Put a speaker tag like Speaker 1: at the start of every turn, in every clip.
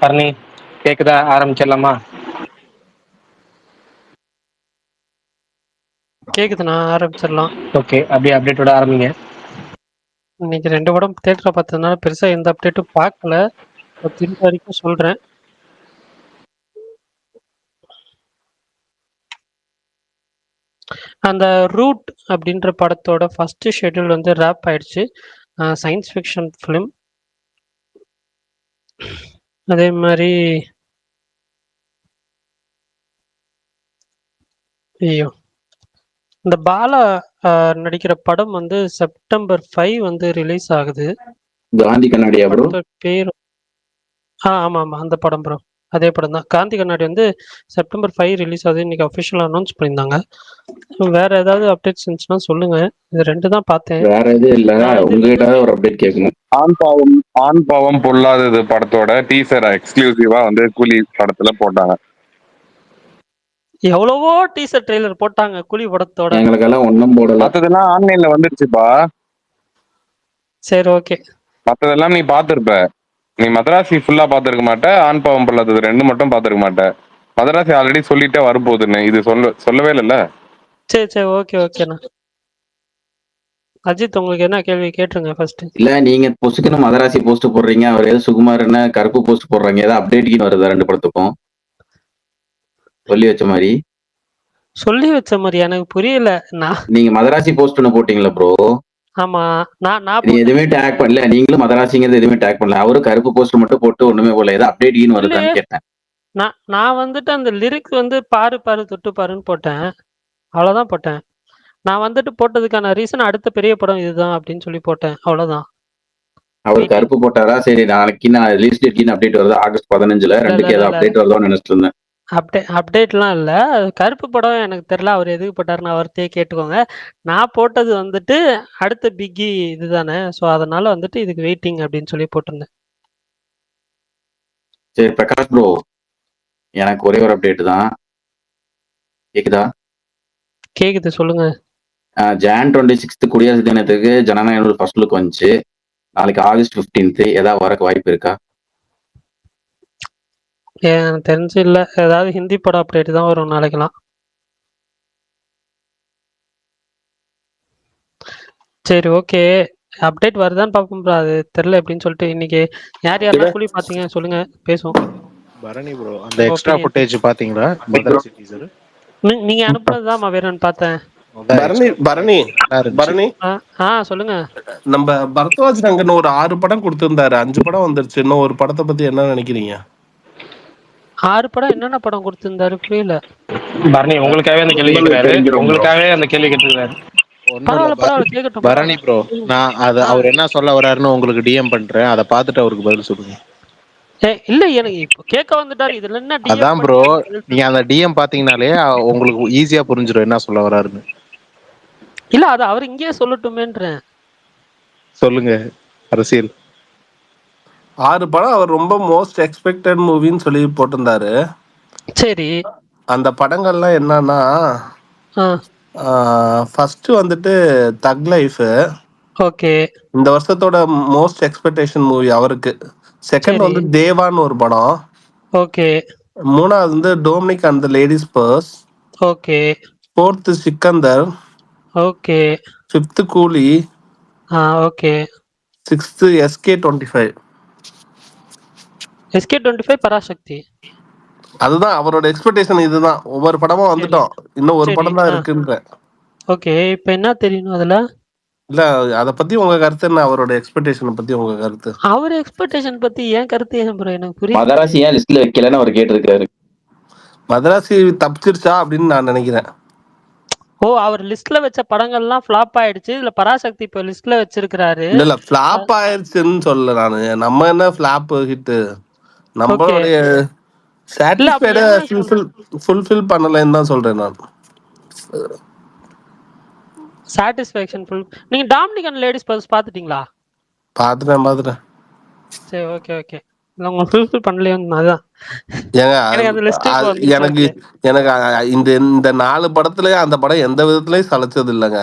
Speaker 1: பரணி கேக்குதா? ஆரம்பிச்சிடலாமா?
Speaker 2: கேக்குதுண்ணா, ஆரம்பிச்சிடலாம்.
Speaker 1: ஓகே, அப்படியே அப்டேட்டோட ஆரம்பிங்க.
Speaker 2: இன்னைக்கு 2 படம் தியேட்டர்ல பார்த்ததுனால பெருசா எந்த அப்டேட்டும் பார்க்கல. திரும்ப வரைக்கும் சொல்றேன். அந்த ரூட் அப்படின்ற படத்தோட ஃபர்ஸ்ட் ஷெட்யூல் வந்து ரேப் ஆயிடுச்சு. Science fiction film. அதே மாதிரி ஐயோ இந்த பாலா நடிக்கிற படம் வந்து செப்டம்பர் 5 வந்து ரிலீஸ் ஆகுது.
Speaker 3: காந்தி கண்ணாடியா ப்ரோ?
Speaker 2: படத்தோட பேர் ஆமா ஆமா அந்த படம் ப்ரோ. அதே படம் தான். காந்தி கண்ணாடி வந்து செப்டம்பர் 5 ரிலீஸ் ஆகுது. இன்னைக்கு அஃபிஷியலாக அனௌன்ஸ் பண்ணியிருந்தாங்க. வேற ஏதாவது அப்டேட்ஸ் இருந்துச்சுன்னா சொல்லுங்க. இது 2 தான் பார்த்தேன்.
Speaker 3: வேற எதுவும் இல்ல, உங்ககிட்ட ஒரு அப்டேட் கேட்கணும்.
Speaker 4: ஆண் பாவம் பொல்லாதது படத்தோட டீசர் எக்ஸ்க்ளூசிவா வந்து கூலி படத்துல போட்டாங்க.
Speaker 2: எவ்வளவோ டீசர் ட்ரெய்லர் போட்டாங்க கூலி படத்தோட.
Speaker 3: எங்களுக்கெல்லாம் ஒன்றும் போடல.
Speaker 4: மத்ததெல்லாம் ஆன்லைன்ல வந்துருச்சுப்பா.
Speaker 2: சரி ஓகே.
Speaker 4: மத்ததெல்லாம் நீ பாத்துருப்ப. நீ மதராசி ஃபுல்லா பாத்துருக்க மாட்ட, ஆண் பாவம் பொல்லாதது 2 மட்டும் பாத்துருக்க மாட்ட. மதராசி ஆல்ரெடி சொல்லிட்டே வரப்போகுதுன்னு, இது சொல்லவே இல்லைல்ல.
Speaker 2: சரி சரி ஓகே ஓகேண்ணா. அஜித் உங்களுக்கு என்ன கேள்வி கேட்டுருங்க ஃபர்ஸ்ட்.
Speaker 3: இல்ல, நீங்க பொசுக்குன்னு மதராசி போஸ்ட் போடுறீங்க, அவர் ஏதோ சுகுமார்னு கருப்பு போஸ்ட் போடுறாங்க. ஏதோ அப்டேட் வருதா 2 படத்துக்கும் சொல்லி வச்ச மாதிரி?
Speaker 2: சொல்லி வச்ச மாதிரி எனக்கு புரியல.
Speaker 3: நீங்க மதராசி போஸ்ட் ஒன்று போட்டீங்களா ப்ரோ?
Speaker 2: ஆமா நான்
Speaker 3: நீ எதுவுமே டேக் பண்ணல, நீங்களும் மதராசிங்கிறது எதுவுமே டேக் பண்ணல. அவரும் கருப்பு போஸ்ட் மட்டும் போட்டு ஒண்ணுமே போல. ஏதோ அப்டேட் வருதான்னு கேட்டேன்.
Speaker 2: நான் வந்துட்டு அந்த லிரிக் வந்து பாரு பாரு தொட்டு பாருன்னு போட்டேன். அவ்வளவுதான் போட்டேன். நான் வந்துட்டு போட்டதுக்கான ரீசன் அடுத்த பெரிய படம் இதுதான் அப்படின்னு சொல்லி போட்டேன். அவ்வளவுதான்.
Speaker 3: அவர் கருப்பு போட்டாரா? சரி, நாளைக்கு நான் ரிலீஸ் டேட்க்கு அப்டேட் வருது ஆகஸ்ட் 15ல. 2க்கு ஏதாவது அப்டேட் வருதோன்னு நினைச்சிட்டு இருந்தேன்.
Speaker 2: அப்டேட்லாம் இல்ல. கருப்பு படம் எனக்கு தெரியல. அவர் எதுக்கு போட்டாருன்னு அவர்கிட்டயே கேட்டுக்கோங்க. நான் போட்டது வந்துட்டு அடுத்த பிக்கி இதுதானே. ஸோ அதனால வந்துட்டு இதுக்கு வெயிட்டிங் அப்படின்னு சொல்லி போட்டிருந்தேன்.
Speaker 3: சரி பிரகாஷ் ப்ரோ, எனக்கு ஒரே ஒரு அப்டேட் தான். கேக்குதா?
Speaker 2: கேக்குது, சொல்லுங்க.
Speaker 3: ஜான் 26 குடியரசு தினத்துக்கு ஜனநாயக ஃபர்ஸ்ட் லுக் வந்துச்சு. நாளைக்கு ஆகஸ்ட் 15 ஏதாவது வரக்கு வாய்ப்பு இருக்கா?
Speaker 2: எனக்கு தெரிஞ்சு இல்ல. ஏதாவது ஹிந்தி படம் அப்டேட் தான் வரும் நாளைக்கெல்லாம். சரி ஓகே. அப்டேட் வருதான்னு பார்ப்போம் ப்ரோ. அது தெரியல எப்படின்னு சொல்லிட்டு. இன்னைக்கு யாரெல்லாம் கூலி பார்த்தீங்க சொல்லுங்க, பேசுவோம்.
Speaker 5: பரணி ப்ரோ, அந்த எக்ஸ்ட்ரா ஃபுட்டேஜ் பாத்தீங்களா? மதராசி டீசர்
Speaker 2: நீங்க அனுப்புனதுதான் வேறன்னு பார்த்தேன்.
Speaker 6: பரணி
Speaker 2: சொல்லுங்க.
Speaker 6: நம்ம பரத்வாஜ் ரங்கன் ஒரு 6 படம் கொடுத்திருந்தாரு, 5 படம் வந்துருச்சு. இன்னும் ஒரு படத்தை பத்தி என்ன நினைக்கிறீங்க?
Speaker 2: 6 படம் என்னென்ன படம் கொடுத்திருந்தாரு புரியல.
Speaker 1: பரணி உங்களுக்காகவே அந்த கேள்வி கேட்கிறாரு. உங்களுக்காகவே அந்த கேள்வி கேட்டிருக்காரு.
Speaker 5: பரணி ப்ரோ, நான் அவர் என்ன சொல்ல வர்றாருன்னு உங்களுக்கு டிஎம் பண்றேன். அதை பார்த்துட்டு அவருக்கு பதில் சொல்லுங்க.
Speaker 2: இல்ல, எனக்கு இப்போ கேட்க வந்துட்டாரு. இதுல என்ன டிஎம்?
Speaker 5: அதான் ப்ரோ, நீங்க அந்த டிஎம் பாத்தீங்கனாலே உங்களுக்கு ஈஸியா புரிஞ்சிடும் என்ன சொல்ல வர்றாருன்னு.
Speaker 2: இல்ல, அது அவர் இங்கேயே சொல்லட்டுமேன்றேன்.
Speaker 5: சொல்லுங்க. அரசியல்
Speaker 6: 6 படம் அவர் ரொம்ப மோஸ்ட் எக்ஸ்பெக்டட் மூவின்னு சொல்லி போட்டிருந்தாரு.
Speaker 2: சரி,
Speaker 6: அந்த படங்கள்லாம் என்னன்னா, ஃபர்ஸ்ட் வந்துட்டு தக் லைஃப்.
Speaker 2: ஓகே.
Speaker 6: இந்த வருஷத்தோட மோஸ்ட் எக்ஸ்பெக்டேஷன் மூவி அவருக்கு. செகண்ட் வந்து தேவான்னு ஒரு படம்.
Speaker 2: ஓகே.
Speaker 6: 3வது வந்து Dominic and the ladies purse.
Speaker 2: Okay.
Speaker 6: 4th Sikandar.
Speaker 2: Okay.
Speaker 6: 5th Coolie.
Speaker 2: Okay.
Speaker 6: 6th SK25.
Speaker 2: SK25 Parasakthi.
Speaker 6: அதுதான் அவரோட எக்ஸ்பெக்டேஷன். இதுதான், ஒவ்வொரு படமும் வந்துட்டோம், இன்னும் ஒரு படம் தான் இருக்குன்ற.
Speaker 2: ஓகே, இப்போ என்ன தெரியணும் அதுல?
Speaker 6: இல்ல, அத பத்தி உங்க கருத்து என்ன? அவரோட எக்ஸ்பெக்டேஷன் பத்தி உங்க கருத்து?
Speaker 2: அவர் எக்ஸ்பெக்டேஷன் பத்தி ஏன் கருத்து ஏன் ப்ரோ எனக்கு புரியல.
Speaker 3: மதராசி ஏன் லிஸ்ட்ல வைக்கலன்னு அவர் கேட்டிருக்காரு.
Speaker 6: மதராசி தப்பிச்சிருச்சா அப்படின்னு நான் நினைக்கிறேன்.
Speaker 2: அவர் லிஸ்ட்ல வச்ச படங்கள்லாம் ஃபிளாப் ஆயிடுச்சு. இதுல பராசக்தி இப்ப லிஸ்ட்ல வச்சிருக்காரு.
Speaker 6: இல்ல ஃபிளாப் ஆயிடுச்சுன்னு சொல்ல நானு. நம்ம என்ன ஃபிளாப் ஹிட்? நம்மளுடைய சாட்டிஸ்ஃபைட ஃபுல்ஃபில் பண்ணலன்னு தான் சொல்றேன் நான்.
Speaker 2: Satisfaction full. நீங்க டாமினிக் அண்ட் லேடிஸ் பர்ஸ் பாத்துட்டீங்களா?
Speaker 6: பாத்துட்டேன்.
Speaker 2: சரி ஓகே ஓகே. உங்க ஃபுல்ஃபில் பண்ணலையோன்னு அதான்.
Speaker 6: எனக்கு இந்த 4 படத்துலயே அந்த படம் எந்த விதத்துலயும் சளைச்சது இல்லைங்க.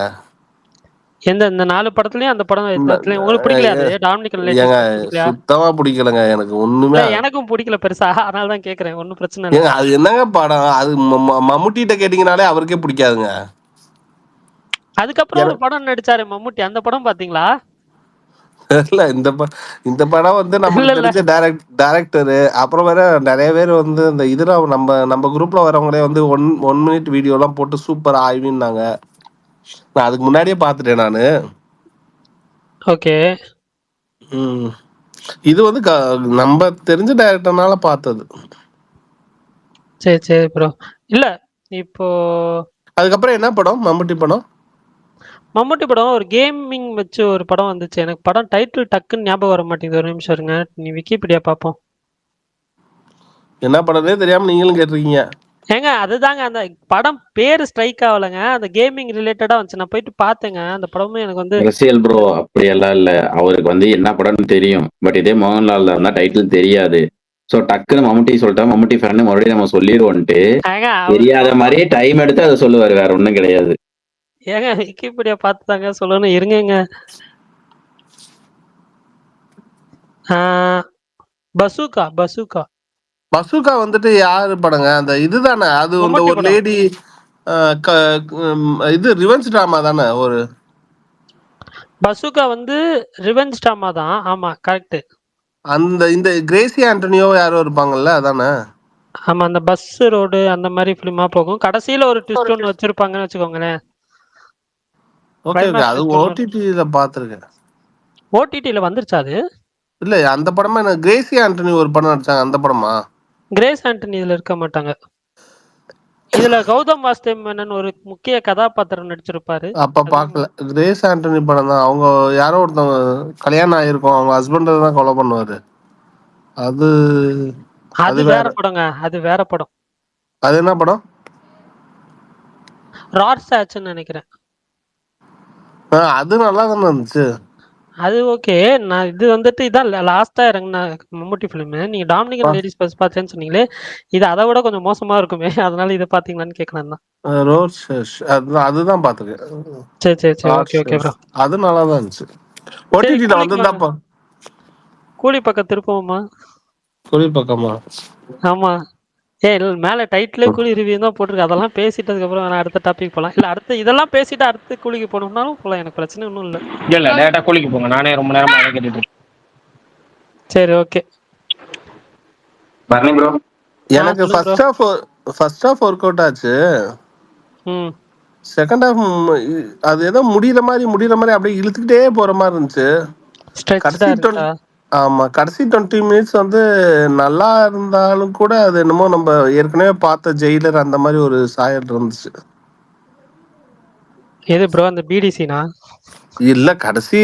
Speaker 2: இந்த 4 படத்துலயும் அந்த படம் எந்த இடத்துலயும் உங்களுக்கு பிடிக்கலையா? அது டாமினிக்
Speaker 6: ஏங்க
Speaker 2: லேட்டஸ்ட் பிடிக்கலையா?
Speaker 6: சுத்தமா பிடிக்கலங்க எனக்கு ஒண்ணுமே.
Speaker 2: இல்ல எனக்கும் பிடிக்கல பெருசா. அதனால தான் கேக்குறேன். ஒண்ணும் பிரச்சனை இல்ல.
Speaker 6: ஏங்க அது என்னங்க படம்? அது மம்முட்டிட்ட கேட்டீங்கனாலே அவருக்கே பிடிக்காதுங்க.
Speaker 2: அதுக்கப்புறம் ஒரு
Speaker 6: எனக்கு
Speaker 2: படம் நடிச்சாரு மம்முட்டி. அந்த படம் பாத்தீங்களா?
Speaker 6: தெரியல. இந்த படம் வந்து
Speaker 2: இல்ல
Speaker 6: நமக்கு
Speaker 2: இல்ல.
Speaker 6: தெரிஞ்ச டைரக்டரு. அப்புறம் வேற நிறைய பேர் வந்து இந்த இதுல நம்ம குரூப்ல வரவங்களே வந்து 1 மினிட் வீடியோ எல்லாம் போட்டு சூப்பர் ஆய்வின்னாங்க. நான் அதுக்கு முன்னாடியே பாத்துட்டேன் நானு.
Speaker 2: ஓகே.
Speaker 6: ம். இது வந்து நம்ம தெரிஞ்ச டைரக்டர்னால பார்த்தது.
Speaker 2: சரி சரி ப்ரோ. இல்ல இப்போ
Speaker 6: அதுக்கப்புறம் என்ன படம்? மம்முட்டி படம்.
Speaker 2: மம்முட்டி படம் ஒரு கேமிங் வச்சு ஒரு படம் வந்துச்சு. எனக்கு படம் டைட்டில் டக்குன்னு ஞாபகம் வர மாட்டேங்குது. ஒரு நிமிஷம் இருங்க. நீ விக்கிபீடியா பார்ப்போம்.
Speaker 6: என்ன படம்னே தெரியாம நீங்களும் கேட்டிருக்கீங்க.
Speaker 2: ஏங்க அதுதாங்க அந்த படம் பேரு ஸ்ட்ரைக் ஆகலைங்க. அந்த கேமிங் ரிலேட்டடா வந்துச்சு. நான் போயிட்டு பார்த்தேங்க. அந்த படமும் எனக்கு வந்து
Speaker 3: அரசியல் ப்ரோ அப்படியெல்லாம் இல்ல. அவருக்கு வந்து என்ன படம்னு தெரியும். பட் இதே மோகன்லால் இருந்தா டைட்டில் தெரியாது. சோ டக்குன்னு மம்முட்டி சொல்லிட்டா மம்முட்டி ஃபேன் மறுபடியும் நம்ம சொல்லிடுவோன்ட்டு
Speaker 2: ஏங்க அவர்
Speaker 3: தெரியாத மாதிரியே டைம் எடுத்து அதை சொல்லுவாரு. வேற ஒண்ணும் கிடையாது.
Speaker 2: ஏங்க விக்கிபீடியா பார்த்து தாங்க சொல்லணும். இருங்கங்க. பசூகா பசூகா
Speaker 6: பசூகா வந்துட்டு யாரு படங்க? அந்த இதுதானே அது வந்து
Speaker 2: மம்முட்டி
Speaker 6: ஒரு
Speaker 2: படம்.
Speaker 6: லேடி இது ரிவெஞ்ச் டிராமா தானே ஒரு.
Speaker 2: பசூகா வந்து ரிவெஞ்ச் ட்ராமா தான். ஆமா கரெக்ட்.
Speaker 6: இந்த கிரேசி ஆண்டனியோ யாரோ இருப்பாங்கல்ல அதானே?
Speaker 2: ஆமா அந்த பஸ் ரோடு அந்த மாதிரி ஃபிலிமா போகும். கடைசியில ஒரு ட்விஸ்ட் ஒன்று வச்சிருப்பாங்கன்னு வச்சுக்கோங்களேன்.
Speaker 6: Okay okay.
Speaker 2: கிளைமேக்ஸ்
Speaker 6: அது
Speaker 2: ட்விஸ்ட் ஒன்று இருக்கும்.
Speaker 6: ஓடிடில பாத்துருக்கேன்.
Speaker 2: ஓடிடில வந்துருச்சா அது?
Speaker 6: இல்ல அந்த படமா? எனக்கு கிரேசி ஆண்டனி ஒரு படம் நடிச்சாங்க, அந்த படமா?
Speaker 2: கிரேஸ் ஆண்டனி இதுல இருக்க மாட்டாங்க. இதுல கௌதம் வாசுதேவ் மேனன் ஒரு முக்கிய கதாபாத்திரம் நடிச்சிருப்பாரு.
Speaker 6: அப்ப
Speaker 2: அதுவும்
Speaker 6: பாக்கல. கிரேஸ் ஆண்டனி படம் தான். அவங்க யாரோ ஒருத்தவங்க கல்யாணம் ஆயிருக்கும், அவங்க ஹஸ்பண்ட் தான் கொலை பண்ணுவாரு. அது அது
Speaker 2: அது
Speaker 6: வேற.
Speaker 2: வேற படங்க. அது வேற படம்.
Speaker 6: அது என்ன படம்?
Speaker 2: ராட்சாச்சுன்னு நினைக்கிறேன்.
Speaker 6: அது நல்லா தானே இருந்துச்சு.
Speaker 2: அது ஓகே. நான் இது வந்துட்டு இதான் லாஸ்டா இறங்கின மம்முட்டி ஃபிலிம். நீங்க டாமினிக் அண்ட் லேடிஸ் பஸ் பார்த்தேன்னு சொன்னீங்களே, இது அதை விட கொஞ்சம் மோசமா இருக்குமே. அதனால இதை பாத்தீங்களான்னு கேட்கலாம் தான்.
Speaker 6: ரோட் ஷெஷ் அதுதான் பாத்துருக்கேன்.
Speaker 2: சரி சரி சரி. Okay okay bro.
Speaker 6: அது நல்லா தான் இருந்துச்சு.
Speaker 2: சரி
Speaker 6: ஓடிடில
Speaker 2: கூலிக்கு வாங்க.
Speaker 6: வந்துதான்ப்பா.
Speaker 2: கூலி பக்கம் திருப்போமா?
Speaker 6: கூலி பக்கமா?
Speaker 2: ஆமா. இல்ல மேல டைட்டிலே கூலி ரிவ்யூ தான் போட்டிருக்கு. அதெல்லாம் பேசிட்டதுக்கு அப்புறம் வேணா அடுத்த டாபிக் போலாம். இல்ல அடுத்து இதெல்லாம் பேசிட்டு அடுத்து கூலிக்கு போகணும்னாலும் போலாம். எனக்கு பிரச்சனை ஒன்றும் இல்லை.
Speaker 1: இல்ல டேரக்டா கூலிக்கு போங்க. நானே ரொம்ப நேரமா அதை கேட்டுட்டு இருக்கேன்.
Speaker 2: சரி ஓகே.
Speaker 3: பரணி ப்ரோ,
Speaker 6: எனக்கு
Speaker 2: சொல்லுங்க bro.
Speaker 6: First half work out ஆச்சு.
Speaker 2: ம்.
Speaker 6: செகண்ட் ஹாஃப் அது ஏதோ முடியற மாதிரி அப்படியே இழுத்துக்கிட்டே போற மாதிரி இருந்துச்சு.
Speaker 2: ஸ்ட்ரெச்டா
Speaker 6: கடைசி
Speaker 2: இருக்கா?
Speaker 6: ஆமா, கடைசி 20 மினிட்ஸ் வந்து நல்லா இருந்தாலும் கூட அது என்னமோ நம்ம ஏற்கனவே பார்த்த ஜெயிலர் அந்த மாதிரி ஒரு சாயல் இருந்துச்சு.
Speaker 2: எது ப்ரோ அந்த பிடி சீனா?
Speaker 6: இல்ல, கடைசி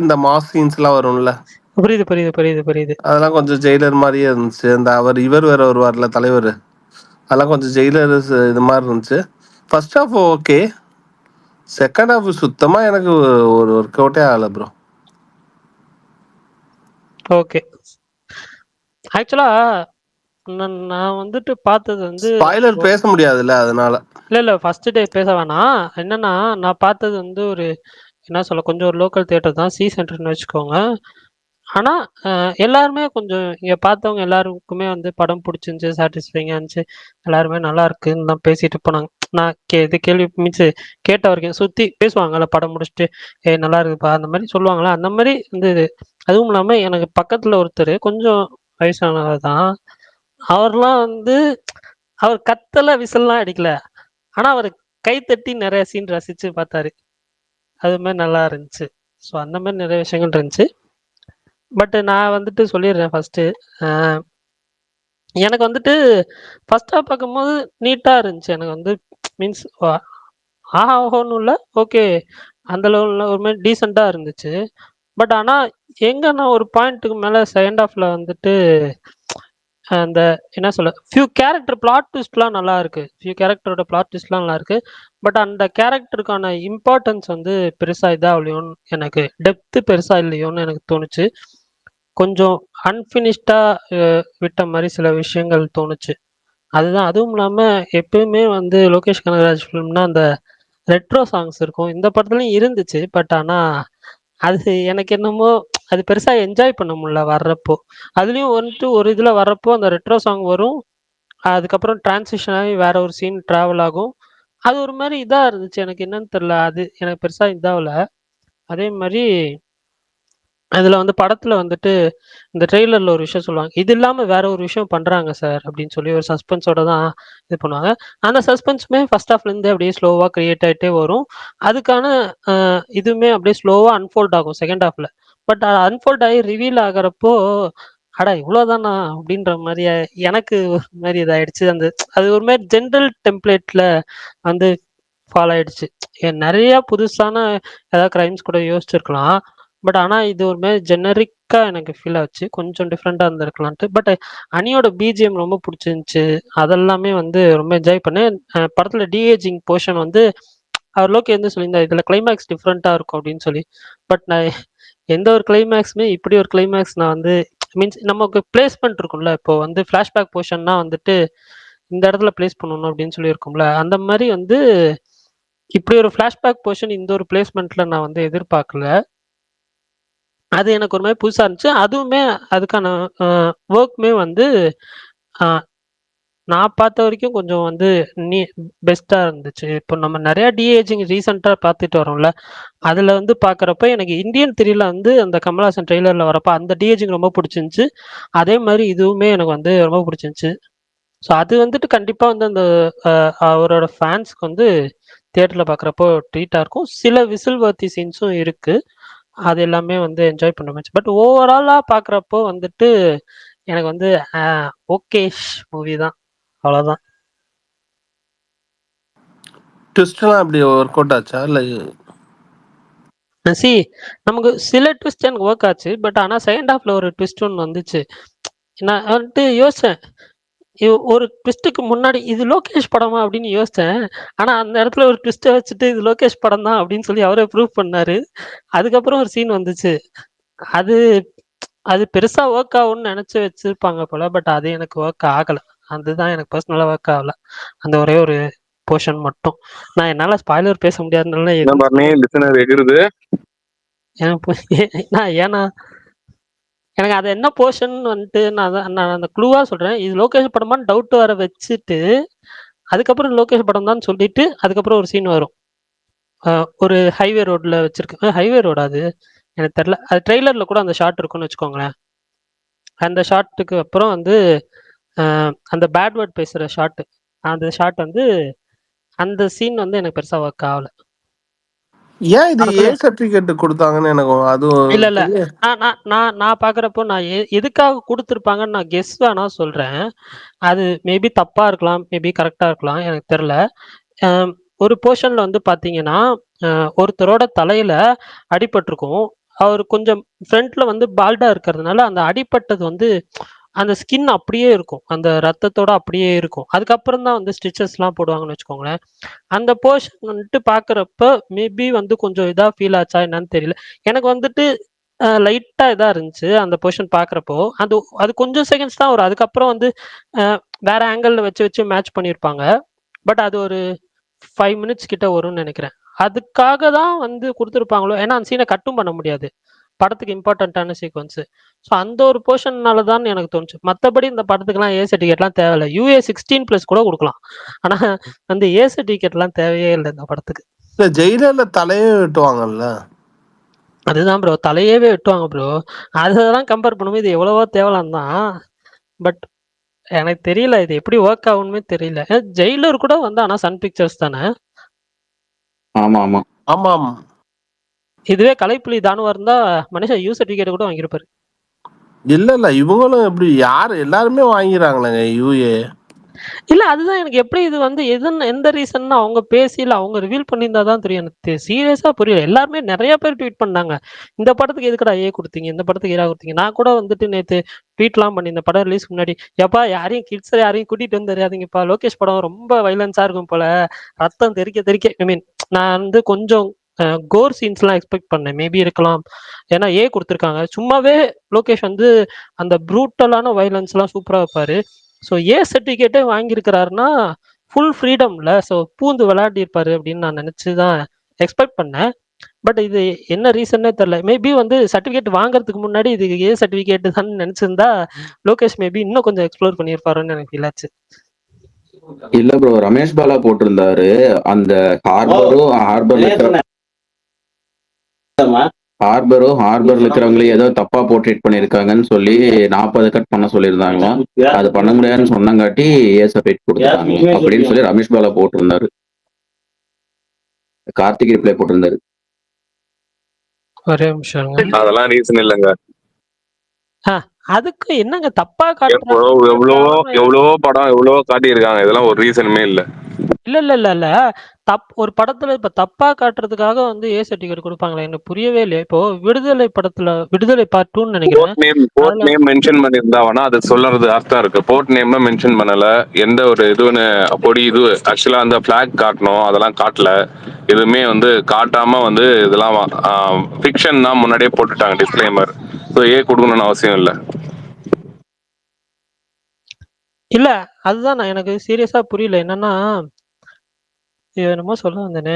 Speaker 6: இந்த மாஸ் சீன்ஸ் எல்லாம் வரும்ல,
Speaker 2: புரியுது புரியுது புரியுது புரியுது.
Speaker 6: அதெல்லாம் கொஞ்சம் ஜெயிலர் மாதிரியே இருந்துச்சு. இந்த இவர் வேற வருவார்ல தலைவர், அதெல்லாம் கொஞ்சம் ஜெயிலர் இது மாதிரி இருந்துச்சு. First half okay. Second half சுத்தமா எனக்கு ஒரு ஒர்க் அவுட்டே ஆகல ப்ரோ.
Speaker 2: ஓகே. ஆக்சுவலா நான் வந்துட்டு பார்த்தது வந்து
Speaker 6: ஸ்பாய்லர் பேச முடியாதுல்ல, அதனால.
Speaker 2: இல்ல ஃபர்ஸ்ட் டே பேச வேணாம். என்னன்னா நான் பார்த்தது வந்து ஒரு என்ன சொல்ல கொஞ்சம் ஒரு லோக்கல் தியேட்டர் தான், சி சென்டர்னு வச்சுக்கோங்க. ஆனா எல்லாருமே கொஞ்சம் இங்க பார்த்தவங்க எல்லாருக்குமே வந்து படம் பிடிச்சிருந்துச்சு, சாட்டிஸ்ஃபைங்கா இருந்துச்சு. எல்லாருமே நல்லா இருக்குன்னு தான் பேசிட்டு போனாங்க. நான் இது கேள்வி மீன்ஸ் கேட்ட வரைக்கும் சுத்தி பேசுவாங்கல்ல படம் முடிச்சுட்டு, நல்லா இருக்குப்பா அந்த மாதிரி சொல்லுவாங்களா, அந்த மாதிரி இருந்தது. அதுவும் இல்லாம எனக்கு பக்கத்துல ஒருத்தர் கொஞ்சம் வயசானவர் தான். அவர்லாம் வந்து அவர் கத்தல விசில்லாம் அடிக்கல. ஆனா அவர் கைத்தட்டி நிறைய சீன் ரசிச்சு பார்த்தாரு. அது மாதிரி நல்லா இருந்துச்சு. ஸோ அந்த மாதிரி நிறைய விஷயங்கள் இருந்துச்சு. பட் நான் வந்துட்டு சொல்லிடுறேன் ஃபர்ஸ்ட்டு. எனக்கு வந்துட்டு ஃபர்ஸ்ட் ஹாஃப் பார்க்கும்போது நீட்டா இருந்துச்சு. எனக்கு வந்து மீன்ஸ் ஆஹா ஓஹோன்னு இல்லை, ஓகே அந்த லெவலில் ஒரு மாதிரி டீசெண்டாக இருந்துச்சு. பட் ஆனால் எங்கன்னா ஒரு பாயிண்ட்டுக்கு மேலே செகண்ட் ஹாஃப்ல வந்துட்டு அந்த என்ன சொல்ல ஃபியூ கேரக்டர் பிளாட் ட்விஸ்ட்லாம் நல்லா இருக்கு. ஃபியூ கேரக்டரோட பிளாட் ட்விஸ்ட்லாம் நல்லா இருக்கு. பட் அந்த கேரக்டருக்கான இம்பார்ட்டன்ஸ் வந்து பெருசா இதாகலையோன்னு, எனக்கு டெப்த்து பெருசா இல்லையோன்னு எனக்கு தோணுச்சு. கொஞ்சம் அன்ஃபினிஷ்டா விட்ட மாதிரி சில விஷயங்கள் தோணுச்சு. அதுதான். அதுவும் இல்லாம எப்பயுமே வந்து லோகேஷ் கனகராஜ் ஃபிலிம்னா அந்த ரெட்ரோ சாங்ஸ் இருக்கும். இந்த படத்துலயும் இருந்துச்சு. பட் ஆனா, அது எனக்கு என்னமோ அது பெருசா என்ஜாய் பண்ண முடியல வர்றப்போ. அதுலயும் வந்துட்டு ஒரு இதுல வர்றப்போ அந்த ரெட்ரோ சாங் வரும். அதுக்கப்புறம் டிரான்சிஷன் ஆகி வேற ஒரு சீன் டிராவல் ஆகும். அது ஒரு மாரி இதா இருந்துச்சு. எனக்கு என்னன்னு தெரியல. அது எனக்கு பெருசா இதாவல. அதே மாரி அதுல வந்து படத்துல வந்துட்டு இந்த ட்ரெய்லர்ல ஒரு விஷயம் சொல்லுவாங்க. இது இல்லாம வேற ஒரு விஷயம் பண்றாங்க சார் அப்படின்னு சொல்லி ஒரு சஸ்பென்ஸோட தான் இது பண்ணுவாங்க. அந்த சஸ்பென்ஸுமே ஃபர்ஸ்ட் ஹாஃப்ல இருந்து அப்படியே ஸ்லோவா கிரியேட் ஆயிட்டே வரும். அதுக்கான அ இதுவுமே அப்படியே ஸ்லோவா அன்ஃபோல்ட் ஆகும் செகண்ட் ஹாஃப்ல. பட் அன்ஃபோல்ட் ஆகி ரிவீல் ஆகுறப்போ, அட இவ்வளோதானா? அப்படின்ற மாரி எனக்கு ஒரு மாரி இதாயிடுச்சு. அது ஒரு மாரி ஜெனரல் டெம்ப்ளேட்ல வந்து ஃபாலோ ஆயிடுச்சு. நெறைய புதுசான ஏதாவது கிரைம்ஸ் கூட யோசிச்சிருக்கலாம். பட் ஆனா இது ஒரு மாரி ஜெனரிக்கா எனக்கு ஃபீல் ஆச்சு. கொஞ்சம் டிஃபரெண்ட்டா இருந்திருக்கலான்ட்டு. பட் அனியோட பிஜிஎம் ரொம்ப புடிச்சிருந்துச்சு. அதெல்லாமே வந்து ரொம்ப என்ஜாய் பண்ணேன். படத்துல டீஏஜிங் போர்ஷன் வந்து அவர் லோகி வந்து சொல்லியிருந்தார், "இதுல கிளைமாக்ஸ் டிஃபரெண்ட்டா இருக்கும்" அப்படின்னு சொல்லி. பட் நான் எந்த ஒரு கிளைமாக்ஸுமே இப்படி ஒரு கிளைமாக்ஸ் நான் வந்து மீன்ஸ் நமக்கு பிளேஸ்மென்ட் இருக்கும்ல. இப்போ வந்து ஃபிளாஷ்பேக் போர்ஷன்னா வந்துட்டு இந்த இடத்துல பிளேஸ் பண்ணணும் அப்படின்னு சொல்லி இருக்கும்ல. அந்த மாரி வந்து இப்படி ஒரு ஃபிளாஷ்பேக் போர்ஷன் இந்த ஒரு பிளேஸ்மென்ட்ல நான் வந்து எதிர்பார்க்கல. அது எனக்கு ஒரு மாரி புதுசா இருந்துச்சு. அதுவுமே அதுக்கான அ வொர்க்குமே வந்து அ நான் பார்த்த வரைக்கும் கொஞ்சம் வந்து நீ பெஸ்ட்டா இருந்துச்சு. இப்போ நம்ம நெறைய டீஏஜிங் ரீசென்ட்டா பார்த்துட்டு வரோம்ல. அதுல வந்து பார்க்குறப்ப எனக்கு இந்தியன் 3ல வந்து அந்த கமலஹாசன் ட்ரெய்லர்ல வரப்ப அந்த டீஏஜிங் ரொம்ப புடிச்சிருந்துச்சு. அதே மாரி இதுவுமே எனக்கு வந்து ரொம்ப புடிச்சிருந்துச்சு. ஸோ அது வந்துட்டு கண்டிப்பா வந்து அந்த அ அவரோட ஃபேன்ஸ்க்கு வந்து தியேட்டர்ல பார்க்குறப்போ ட்ரீட்டா இருக்கும். சில விசில் வர்த்தி சீன்ஸும் இருக்கு. அது எல்லாமே வந்து என்ஜாய் பண்ண மாச்சு. பட் ஓவராலா பார்க்குறப்போ வந்துட்டு எனக்கு வந்து அ ஓகேஷ் மூவி தான். அவ்வளோதான்.
Speaker 6: ட்விஸ்ட்லாம் எப்படி ஒர்க் அவுட் ஆச்சா? இல்ல
Speaker 2: சி நமக்கு சில ட்விஸ்ட் எனக்கு ஒர்க் ஆச்சு. பட் ஆனா செகண்ட் ஹாஃப்ல ஒரு ட்விஸ்ட் ஒண்ணு வந்துச்சு. நான் வந்துட்டு யோசிச்சேன். ஒரு ட்விஸ்ட்டுக்கு முன்னாடி இது லோகேஷ் படமா? அப்படின்னு யோசிச்சேன். ஆனா அந்த இடத்துல ஒரு ட்விஸ்ட்ட வச்சுட்டு இது லோகேஷ் படம் தான் அப்படின்னு சொல்லி அவரே ப்ரூவ் பண்ணாரு. அதுக்கப்புறம் ஒரு சீன் வந்துச்சு. அது அது பெருசா வொர்க் ஆகும்னு நெனச்சு வச்சிருப்பாங்க போல. பட் அது எனக்கு வொர்க் ஆகல. அதுதான் எனக்கு பர்சனலா வொர்க் ஆகல. அந்த ஒரே ஒரு போர்ஷன் மட்டும். என்னால ஸ்பாய்லர் பேச முடியாதனால
Speaker 4: என்ன
Speaker 2: எதுவும்
Speaker 4: பண்ணி லிசனர் எகிருது.
Speaker 2: எனக்கு ஏன்னா எனக்கு அது என்ன போர்ஷன் வந்துட்டு நான் அந்த க்ளூவா சொல்றேன். இது லோகேஷ் படமான்னு டவுட் வர வச்சுட்டு, அதுக்கப்புறம் லோகேஷ் படம் தான்னு சொல்லிட்டு, அதுக்கப்புறம் ஒரு சீன் வரும். அ ஒரு ஹைவே ரோட்ல வச்சிருக்கு ஹைவே ரோடா அது? எனக்கு தெரியல. அது ட்ரெய்லர்ல கூட அந்த ஷாட் இருக்கும்னு வச்சுக்கோங்களேன். அந்த ஷாட்டுக்கு அப்புறம் வந்து அ அந்த பேட் வேர்ட் பேசுற ஷாட். அந்த ஷாட் வந்து அந்த சீன் வந்து எனக்கு பெருசா ஒர்க் ஆவல.
Speaker 6: ஏன் இது ஏ
Speaker 2: அதுக்குள்ள
Speaker 6: சர்டிஃபிகேட் குடுத்தாங்கன்னு எனக்கு அது
Speaker 2: இல்ல, இல்ல.
Speaker 6: தெரிய
Speaker 2: நான் நான் நான் நான் பார்க்குறப்போ நான் எதுக்காக குடுத்துருப்பாங்கன்னு நான் கெஸ் வேணா சொல்றேன். அது மேபி தப்பா இருக்கலாம். மேபி கரெக்ட்டா இருக்கலாம். எனக்கு தெரியல. அம் ஒரு போர்ஷன்ல வந்து பார்த்தீங்கன்னா, அ ஒருத்தரோட தலையில அடிபட்டுருக்கும். அவரு கொஞ்சம் ஃப்ரண்ட்ல வந்து பால்டா இருக்கிறதுனால, அந்த அடிபட்டது வந்து அந்த ஸ்கின் அப்படியே இருக்கும். அந்த ரத்தத்தோட அப்படியே இருக்கும். அதுக்கப்புறம் தான் வந்து ஸ்டிச்சஸ்லாம் போடுவாங்கன்னு வச்சுக்கோங்களேன். அந்த போர்ஷன் வந்துட்டு பார்க்குறப்ப, மேபி வந்து கொஞ்சம் இதா ஃபீல் ஆச்சா என்னன்னு தெரியல. எனக்கு வந்துட்டு லைட்டா இதா இருந்துச்சு. அந்த போர்ஷன் பார்க்குறப்போ. அது அது கொஞ்சம் செகண்ட்ஸ் தான் வரும். அதுக்கப்புறம் வந்து அ வேற ஆங்கிள்ல வச்சு வச்சு மேட்ச் பண்ணியிருப்பாங்க. பட் அது ஒரு 5 மினிட்ஸ் கிட்ட வரும்னு நெனைக்கிறேன். அதுக்காக தான் வந்து குடுத்துருப்பாங்களோ! ஏன்னா அந்த சீன கட்டும் பண்ண முடியாது. படத்துக்கு இம்பார்ட்டன்ட்டான சீக்வென்ஸ். ஸோ அந்த ஒரு போர்ஷன்னால தான்னு எனக்கு தோணுச்சு. மத்தபடி இந்த படத்துக்குலாம் ஏ சர்டிஃபிகேட்லாம் தேவையில்ல. யுஏ 16+ கூட குடுக்கலாம். ஆனா அந்த ஏ சர்டிஃபிகேட்லாம் தேவையே இல்ல இந்த படத்துக்கு.
Speaker 6: இல்ல ஜெயிலர்ல தலையே வெட்டுவாங்கல்ல.
Speaker 2: அதுதான் ப்ரோ. தலையவே வெட்டுவாங்க ப்ரோ. அதெல்லாம் கம்பேர் பண்ணும்போது இது எவ்வளவோ தேவலாம் தான். பட் எனக்கு தெரியல. இது எப்படி வொர்க் ஆகும்னுமே தெரியல. ஜெயிலர் கூட வந்து ஆனா சன் பிக்சர்ஸ் தானே?
Speaker 3: ஆமா, ஆமா.
Speaker 6: ஆமாம்.
Speaker 2: இதுவே கலைப்புலி தானுவா இருந்தா மனுஷன் யூ சர்டிஃபிகேட் கூட வாங்கியிருப்பாரு.
Speaker 6: இல்ல. இவங்களும் எப்படி யாரு எல்லாருமே வாங்கிறாங்களேங்க யுஏ.
Speaker 2: இல்ல அதுதான் எனக்கு எப்படி இது வந்து எந்த ரீசன்னு அவங்க பேசி இல்ல அவங்க ரிவீல் பண்ணியிருந்தா தான் தெரியும். எனக்கு சீரியஸா புரியல. எல்லாருமே நெறைய பேர் ட்வீட் பண்ணாங்க. இந்த படத்துக்கு எதுக்குடா ஏ குடுத்தீங்க? இந்த படத்துக்கு ஏடா குடுத்தீங்க? நான் கூட வந்துட்டு நேத்து ட்வீட்லாம் பண்ணியிருந்தேன் படம் ரிலீஸ்க்கு முன்னாடி. "எப்பா யாரையும் கிட்ஸ யாரையும் கூட்டிட்டு வந்துராதீங்கப்பா. லோகேஷ் படம் ரொம்ப வயலன்ஸா இருக்கும் போல. ரத்தம் தெறிக்க தெறிக்க" ஐ மீன் நான் வந்து கொஞ்சம் கோர் சீன்ஸ்லாம் எக்ஸ்பெக்ட் பண்ணேன். மேபி இருக்கலாம். ஏன்னா ஏ குடுத்துருக்காங்க. சும்மாவே லோகேஷ் வந்து அந்த ப்ரூட்டலான வயலன்ஸ்லாம் சூப்பரா வைப்பாரு. ஸோ ஏ சர்டிஃபிகேட்டே வாங்கியிருக்கிறாருன்னா, ஃபுல் ஃப்ரீடம்ல. ஸோ பூந்து விளையாடிருப்பாரு அப்படின்னு நான் நினைச்சு தான் எக்ஸ்பெக்ட் பண்ணேன். பட் இது என்ன ரீசன்னே தெரியல. மேபி வந்து சர்டிஃபிகேட் வாங்குறதுக்கு முன்னாடி இது ஏ சர்டிஃபிகேட் தான் நினைச்சிருந்தா லோகேஷ் மேபி இன்னும் கொஞ்சம் எக்ஸ்ப்ளோர் பண்ணியிருப்பாருன்னு எனக்கு ஃபீல் ஆச்சு.
Speaker 3: இல்ல ப்ரோ, ரமேஷ் பாலா போட்டிருந்தாரு அந்த ஹார்பர்ல இருக்கிறவங்களே ஏதோ தப்பா போர்ட்ரேட் பண்ணிருக்காங்கன்னு சொல்லி 40 கட் பண்ண சொல்லியிருந்தாங்களாம். அது பண்ண முடியாதுன்னு சொன்னங்காட்டி ஏ சர்டிஃபிகேட் கொடுத்தாங்க அப்படின்னு சொல்லி ரமேஷ் பாலா போட்டிருந்தாரு. கார்த்திக் ரிப்ளை போட்டிருந்தாரு.
Speaker 2: ஒரே நிமிஷம் இருங்க.
Speaker 4: அதெல்லாம் ரீசன் இல்லைங்க.
Speaker 2: அதுக்கு என்னங்க தப்பா
Speaker 4: எவ்வளவோ படம் எவ்வளவோ காட்டியிருக்காங்க. இதெல்லாம் ஒரு ரீசனுமே இல்ல.
Speaker 2: இல்ல ஒரு படத்துல இப்ப தப்பா காட்டுறதுக்காக வந்து ஏ சர்டிஃபிகேட் கொடுப்பாங்களா? எனக்கு புரியவே இல்லையா. இப்போ விடுதலை படத்துல விடுதலை பார்ட் 2ன்னு நினைக்கிறேன்.
Speaker 4: போர்ட் நேம் மென்ஷன் பண்ணியிருந்தா வேணா அது சொல்றது அர்த்தம் இருக்கு. போர்ட் நேம் மென்ஷன் பண்ணல. எந்த ஒரு இதுன்னு பொடி இது ஆக்சுவலா அந்த பிளாக் காட்டணும், அதெல்லாம் காட்டல. எதுவுமே வந்து காட்டாம வந்து இதெல்லாம் ஃபிக்ஷன் தான் முன்னாடியே போட்டுட்டாங்க டிஸ்க்ளைமர். ஸோ ஏ கொடுக்கணும்னு அவசியம் இல்லை.
Speaker 2: இல்ல அதுதான் எனக்கு சீரியஸா புரியல. என்னன்னா என்னமோ சொல்ல வந்தேனே.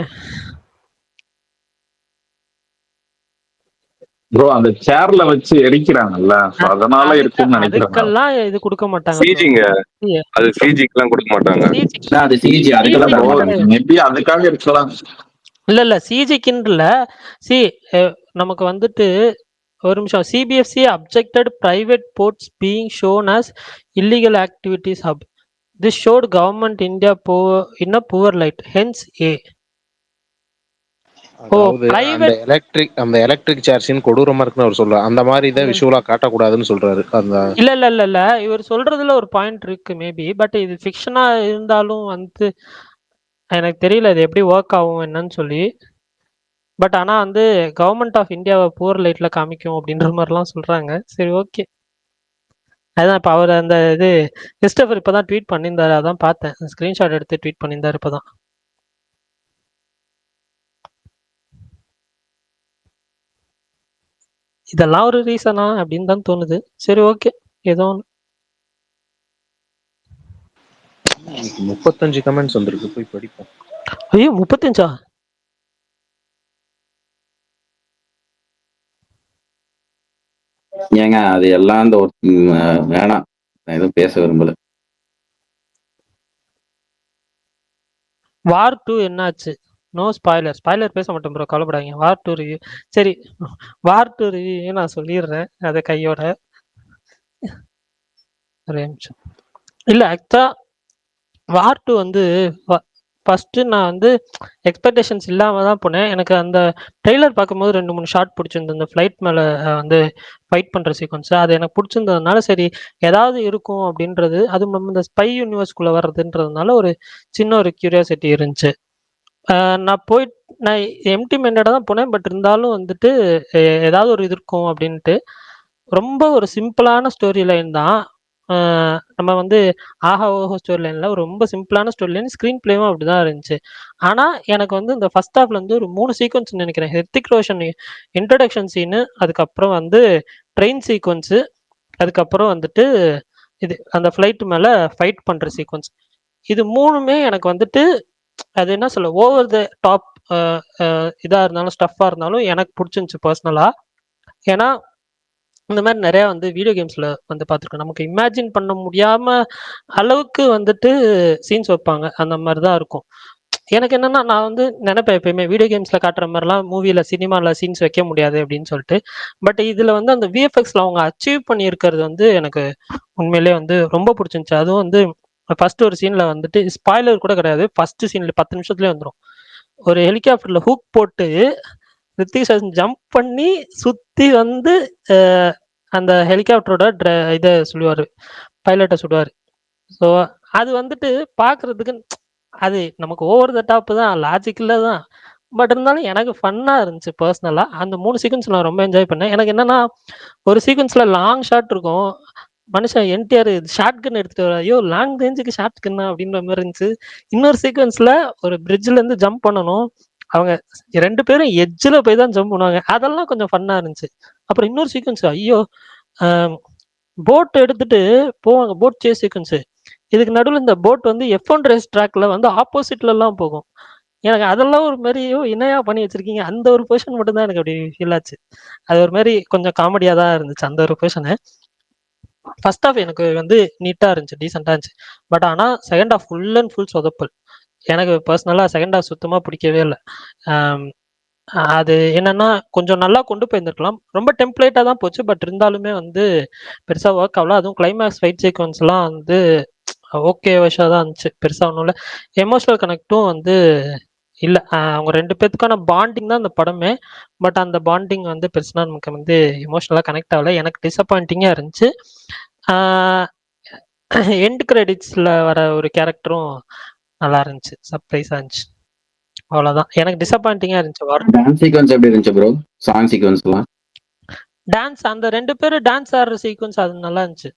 Speaker 7: ப்ரோ அந்த சேர்ல வச்சு எரிக்கிறாங்கல்ல, அதனால இருக்கும்னு நினைக்கிறேன்.
Speaker 2: அதுக்கெல்லாம் இது கொடுக்க மாட்டாங்க.
Speaker 4: சிஜிங்க, அது சிஜிக்குலாம் கொடுக்க மாட்டாங்க.
Speaker 3: அது சிஜி அதுக்கெல்லாம்
Speaker 7: மேபி அதுக்காக இருக்கலாம்.
Speaker 2: இல்ல சிஜிக்குன்றல நமக்கு வந்துட்டு ஒரு நிமிஷம். CBFC objected private ports being shown as illegal activities hub. This showed government India in a poor light, hence A.
Speaker 5: அந்த எலக்ட்ரிக் சேர்ஸின் கொடூரமா இருக்குன்னு அவர் சொல்றாரு. அந்த மாதிரி இதை விஷுவலா காட்டக்கூடாதுன்னு சொல்றாரு. அந்த
Speaker 2: இல்ல இவர் சொல்றதுல ஒரு பாயிண்ட் இருக்கு மேபி. பட் இது ஃபிக்ஷனா இருந்தாலும் வந்து எனக்கு தெரியல இது எப்படி ஒர்க் ஆகும் என்னன்னு சொல்லி. பட் ஆனா வந்து கவர்மெண்ட் ஆஃப் இந்தியாவை புவர் லைட்ல காமிக்கும் அப்படின்ற மாதிரிலாம் சொல்றாங்க. சரி ஓகே. அதான் இப்போ அவர் அந்த இது கிறிஸ்டபர் இப்பதான் ட்வீட் பண்ணியிருந்தாரு. அதான் பார்த்தேன், ஸ்கிரீன்ஷாட் எடுத்து ட்வீட் பண்ணியிருந்தாரு இப்பதான். இதெல்லாம் ஒரு ரீசனா அப்படின்னு தான் தோணுது. சரி ஓகே, ஏதோ
Speaker 5: 35 கமெண்ட்ஸ் வந்திருக்கு, போய் படிப்போம்.
Speaker 2: ஐயோ 35ஆ?
Speaker 3: ஏங்க அது எல்லாம் அந்த வேணாம், நான் எதுவும் பேச விரும்பல.
Speaker 2: வார் 2 என்னாச்சு? நோ ஸ்பாய்லர் பேச மாட்டோம் ப்ரோ, கவலைப்படாதீங்க. வார் 2 ரிவ்யூ. சரி, வார் 2 ரிவ்யூ நான் சொல்லிடுறேன் அதை கையோட. ஒரே நிமிஷம். இல்லை ஆக்சுவலா வார் 2 வந்து ஃபர்ஸ்ட் நான் வந்து எக்ஸ்பெக்டேஷன்ஸ் இல்லாம தான் போனேன். எனக்கு அந்த ட்ரெய்லர் பார்க்கும்போது 2-3 ஷாட் பிடிச்சிருந்தது. அந்த ஃப்ளைட் மேல வந்து ஃபைட் பண்ற சீக்வன்ஸ் அது எனக்கு பிடிச்சிருந்ததுனால சரி ஏதாவது இருக்கும் அப்படின்றது. அதுவும் நம்ம இந்த ஸ்பை யூனிவர்ஸ்குள்ள வர்றதுன்றதுனால ஒரு சின்ன ஒரு கியூரியாசிட்டி இருந்துச்சு. நான் எம்டி மைண்டடா தான் போனேன். பட் இருந்தாலும் வந்துட்டு ஏதாவது ஒரு இது இருக்கும் அப்படின்ட்டு. ரொம்ப ஒரு சிம்பிளான ஸ்டோரி லைன் தான். நம்ம வந்து ஆஹா ஓஹோ ஸ்டோரி லைன்ல ஒரு ரொம்ப சிம்பிளான ஸ்டோரி லைன். ஸ்க்ரீன் பிளேவும் அப்படிதான் இருந்துச்சு. ஆனா எனக்கு வந்து இந்த ஃபர்ஸ்ட் ஹாஃப்ல வந்து ஒரு 3 சீக்வன்ஸ் நினைக்கிறேன். ஹிருத்திக் ரோஷன் இன்ட்ரடக்ஷன் சீனு, அதுக்கப்புறம் வந்து ட்ரெயின் சீக்வன்ஸு, அதுக்கப்புறம் வந்துட்டு இது அந்த ஃப்ளைட் மேல ஃபைட் பண்ற சீக்வன்ஸ். இது 3மே எனக்கு வந்துட்டு அது என்ன சொல்ல ஓவர் த டாப் இதா இருந்தாலும் ஸ்டஃப்பா இருந்தாலும் எனக்கு பிடிச்சிருந்துச்சு பர்சனலா. ஏன்னா இந்த மாதிரி நிறைய வந்து வீடியோ கேம்ஸ்ல வந்து பார்த்துருக்கோம். நமக்கு இமேஜின் பண்ண முடியாம அளவுக்கு வந்துட்டு சீன்ஸ் வைப்பாங்க. அந்த மாதிரி தான் இருக்கும். எனக்கு என்னன்னா நான் வந்து நினைப்பேன் எப்பயுமே வீடியோ கேம்ஸ்ல காட்டுற மாதிரிலாம் மூவில சினிமால சீன்ஸ் வைக்க முடியாது அப்படின்னு சொல்லிட்டு. பட் இதுல வந்து அந்த விஎஃப்எக்ஸ்ல அவங்க அச்சீவ் பண்ணியிருக்கிறது வந்து எனக்கு உண்மையிலேயே வந்து ரொம்ப பிடிச்சிருந்துச்சு. அதுவும் வந்து ஃபர்ஸ்ட் ஒரு சீன்ல வந்துட்டு ஸ்பாய்லர் கூட கிடையாது. ஃபர்ஸ்ட் சீன்ல 10 நிமிஷத்துலேயே வந்துடும். ஒரு ஹெலிகாப்டர்ல ஹூக் போட்டு ரித்திக் ரோஷன் ஜம்ப் பண்ணி சுத்தி வந்து அந்த ஹெலிகாப்டரோட இதை சொல்லுவாரு, பைலட்டை சுடுவாரு. ஸோ அது வந்துட்டு பாக்குறதுக்கு அது நமக்கு ஓவர் த டாப் தான், லாஜிக்கல்ல தான். பட் இருந்தாலும் எனக்கு ஃபன்னா இருந்துச்சு பர்சனலா. அந்த 3 சீக்வன்ஸ் நான் ரொம்ப என்ஜாய் பண்ணேன். எனக்கு என்னன்னா ஒரு சீக்வன்ஸ்ல லாங் ஷாட் இருக்கும். மனுஷன் என்டிஆர் ஷார்ட் கன் எடுத்துட்டு வர, ஐயோ லாங் ரேஞ்சுக்கு ஷார்ட் கன்னா அப்படின்ற மாதிரி இருந்துச்சு. இன்னொரு சீக்வன்ஸ்ல ஒரு பிரிட்ஜ்ல இருந்து ஜம்ப் பண்ணணும். அவங்க 2 பேரும் எட்ஜில் போய் தான் ஜம்ப் பண்ணுவாங்க. அதெல்லாம் கொஞ்சம் ஃபன்னா இருந்துச்சு. அப்புறம் இன்னொரு சீக்வன்ஸ், ஐயோ போட் எடுத்துட்டு போவாங்க, போட் சேஸ் சீக்வன்ஸ். இதுக்கு நடுவுல இந்த போட் வந்து F1 ரேஸ் ட்ராக்ல வந்து ஆப்போசிட்லலாம் போகும். எனக்கு அதெல்லாம் ஒரு மாரி, "ஓ! என்னய்யா பண்ணி வச்சிருக்கீங்க?" அந்த ஒரு பொசிஷன் மட்டும் தான் எனக்கு அப்படி ஃபீல் ஆச்சு. அது ஒரு மாரி கொஞ்சம் காமெடியா தான் இருந்துச்சு அந்த ஒரு பொசிஷனு. ஃபர்ஸ்ட் ஹாஃப் எனக்கு வந்து நீட்டா இருந்துச்சு. டீசென்ட்டா இருந்துச்சு. பட் ஆனா second half full and full சொதப்பல். எனக்கு பெர்சனலா செகண்ட் ஹாஃப் சுத்தமா பிடிக்கவே இல்ல. அம் அது என்னன்னா, கொஞ்சம் நல்லா கொண்டு போயிருந்திருக்கலாம். ரொம்ப டெம்ப்ளேட்டா தான் போச்சு. பட் இருந்தாலுமே வந்து பெருசா ஒர்க் ஆவல. அதுவும் கிளைமாக்ஸ் ஃபைட் சீக்வென்ஸ்லாம் வந்து ஓகே விஷா தான் இருந்துச்சு. பெருசா ஒண்ணும் இல்ல. எமோஷனல் கனெக்ட்டும் வந்து இல்ல. அவங்க 2 பேத்துக்கான பாண்டிங் தான் அந்த படமே. பட் அந்த பாண்டிங் வந்து பெருசா நமக்கு வந்து எமோஷனலா கனெக்ட் ஆகல. எனக்கு டிசப்பாயிண்டிங்கா இருந்துச்சு. ஆ எண்ட் கிரெடிட்ஸ்ல வர ஒரு கேரக்டரும் நல்லா இருந்துச்சு. சர்ப்ரைஸா இருந்துச்சு. அவ்வளோதான். எனக்கு டிசப்பாயிண்டிங்கா இருந்துச்சு.
Speaker 3: டான்ஸ் சீக்வன்ஸ் எப்படி இருந்துச்சு ப்ரோ? சாங் சீக்வன்ஸ்லாம்.
Speaker 2: டான்ஸ் அந்த 2 பேரும் டான்ஸ் ஆடுற சீக்வென்ஸ் அது நல்லா இருந்துச்சு.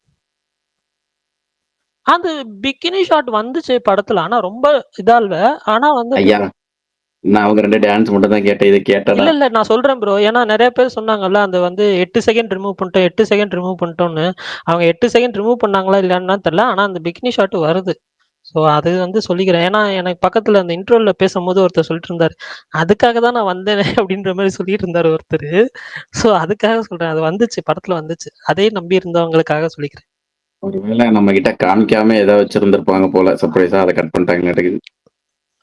Speaker 2: அது பிகினி ஷாட் வந்துச்சு படத்துல. ஆனா ரொம்ப இதா இல்ல. ஆனா வந்து
Speaker 3: ஐயா, நான் அவங்க 2 டான்ஸ் மட்டும் தான் கேட்டேன். இது கேட்டடா.
Speaker 2: இல்ல நான் சொல்றேன் ப்ரோ. ஏன்னா நெறைய பேர் சொன்னாங்கல்ல, அது வந்து 8 செகண்ட் ரிமூவ் பண்ணிட்டோம், 8 செகண்ட் ரிமூவ் பண்ணிட்டோம்னு. அவங்க 8 செகண்ட் ரிமூவ் பண்ணாங்களா இல்லையான்னு தான் தெரியல. ஆனா அந்த பிகினி ஷாட் வருது. ஸோ அது வந்து சொல்லிக்கிறேன். ஏன்னா எனக்கு பக்கத்துல அந்த இன்ட்ரோல பேசும்போது ஒருத்தர் சொல்லிட்டு இருந்தாரு. அதுக்காக தான் நான் வந்தேனே அப்படின்ற மாரி சொல்லிட்டு இருந்தாரு ஒருத்தரு. ஸோ அதுக்காக சொல்றேன். அது வந்துச்சு. படத்துல வந்துச்சு. அதே நம்பி இருந்தவங்களுக்காக சொல்லிக்கிறேன்.
Speaker 3: ஒருவேளை நம்ம கிட்ட காமிக்காம ஏதோ வச்சிருந்திருப்பாங்க போல. சர்ப்ரைஸா அதை கட் பண்ணிட்டாங்க.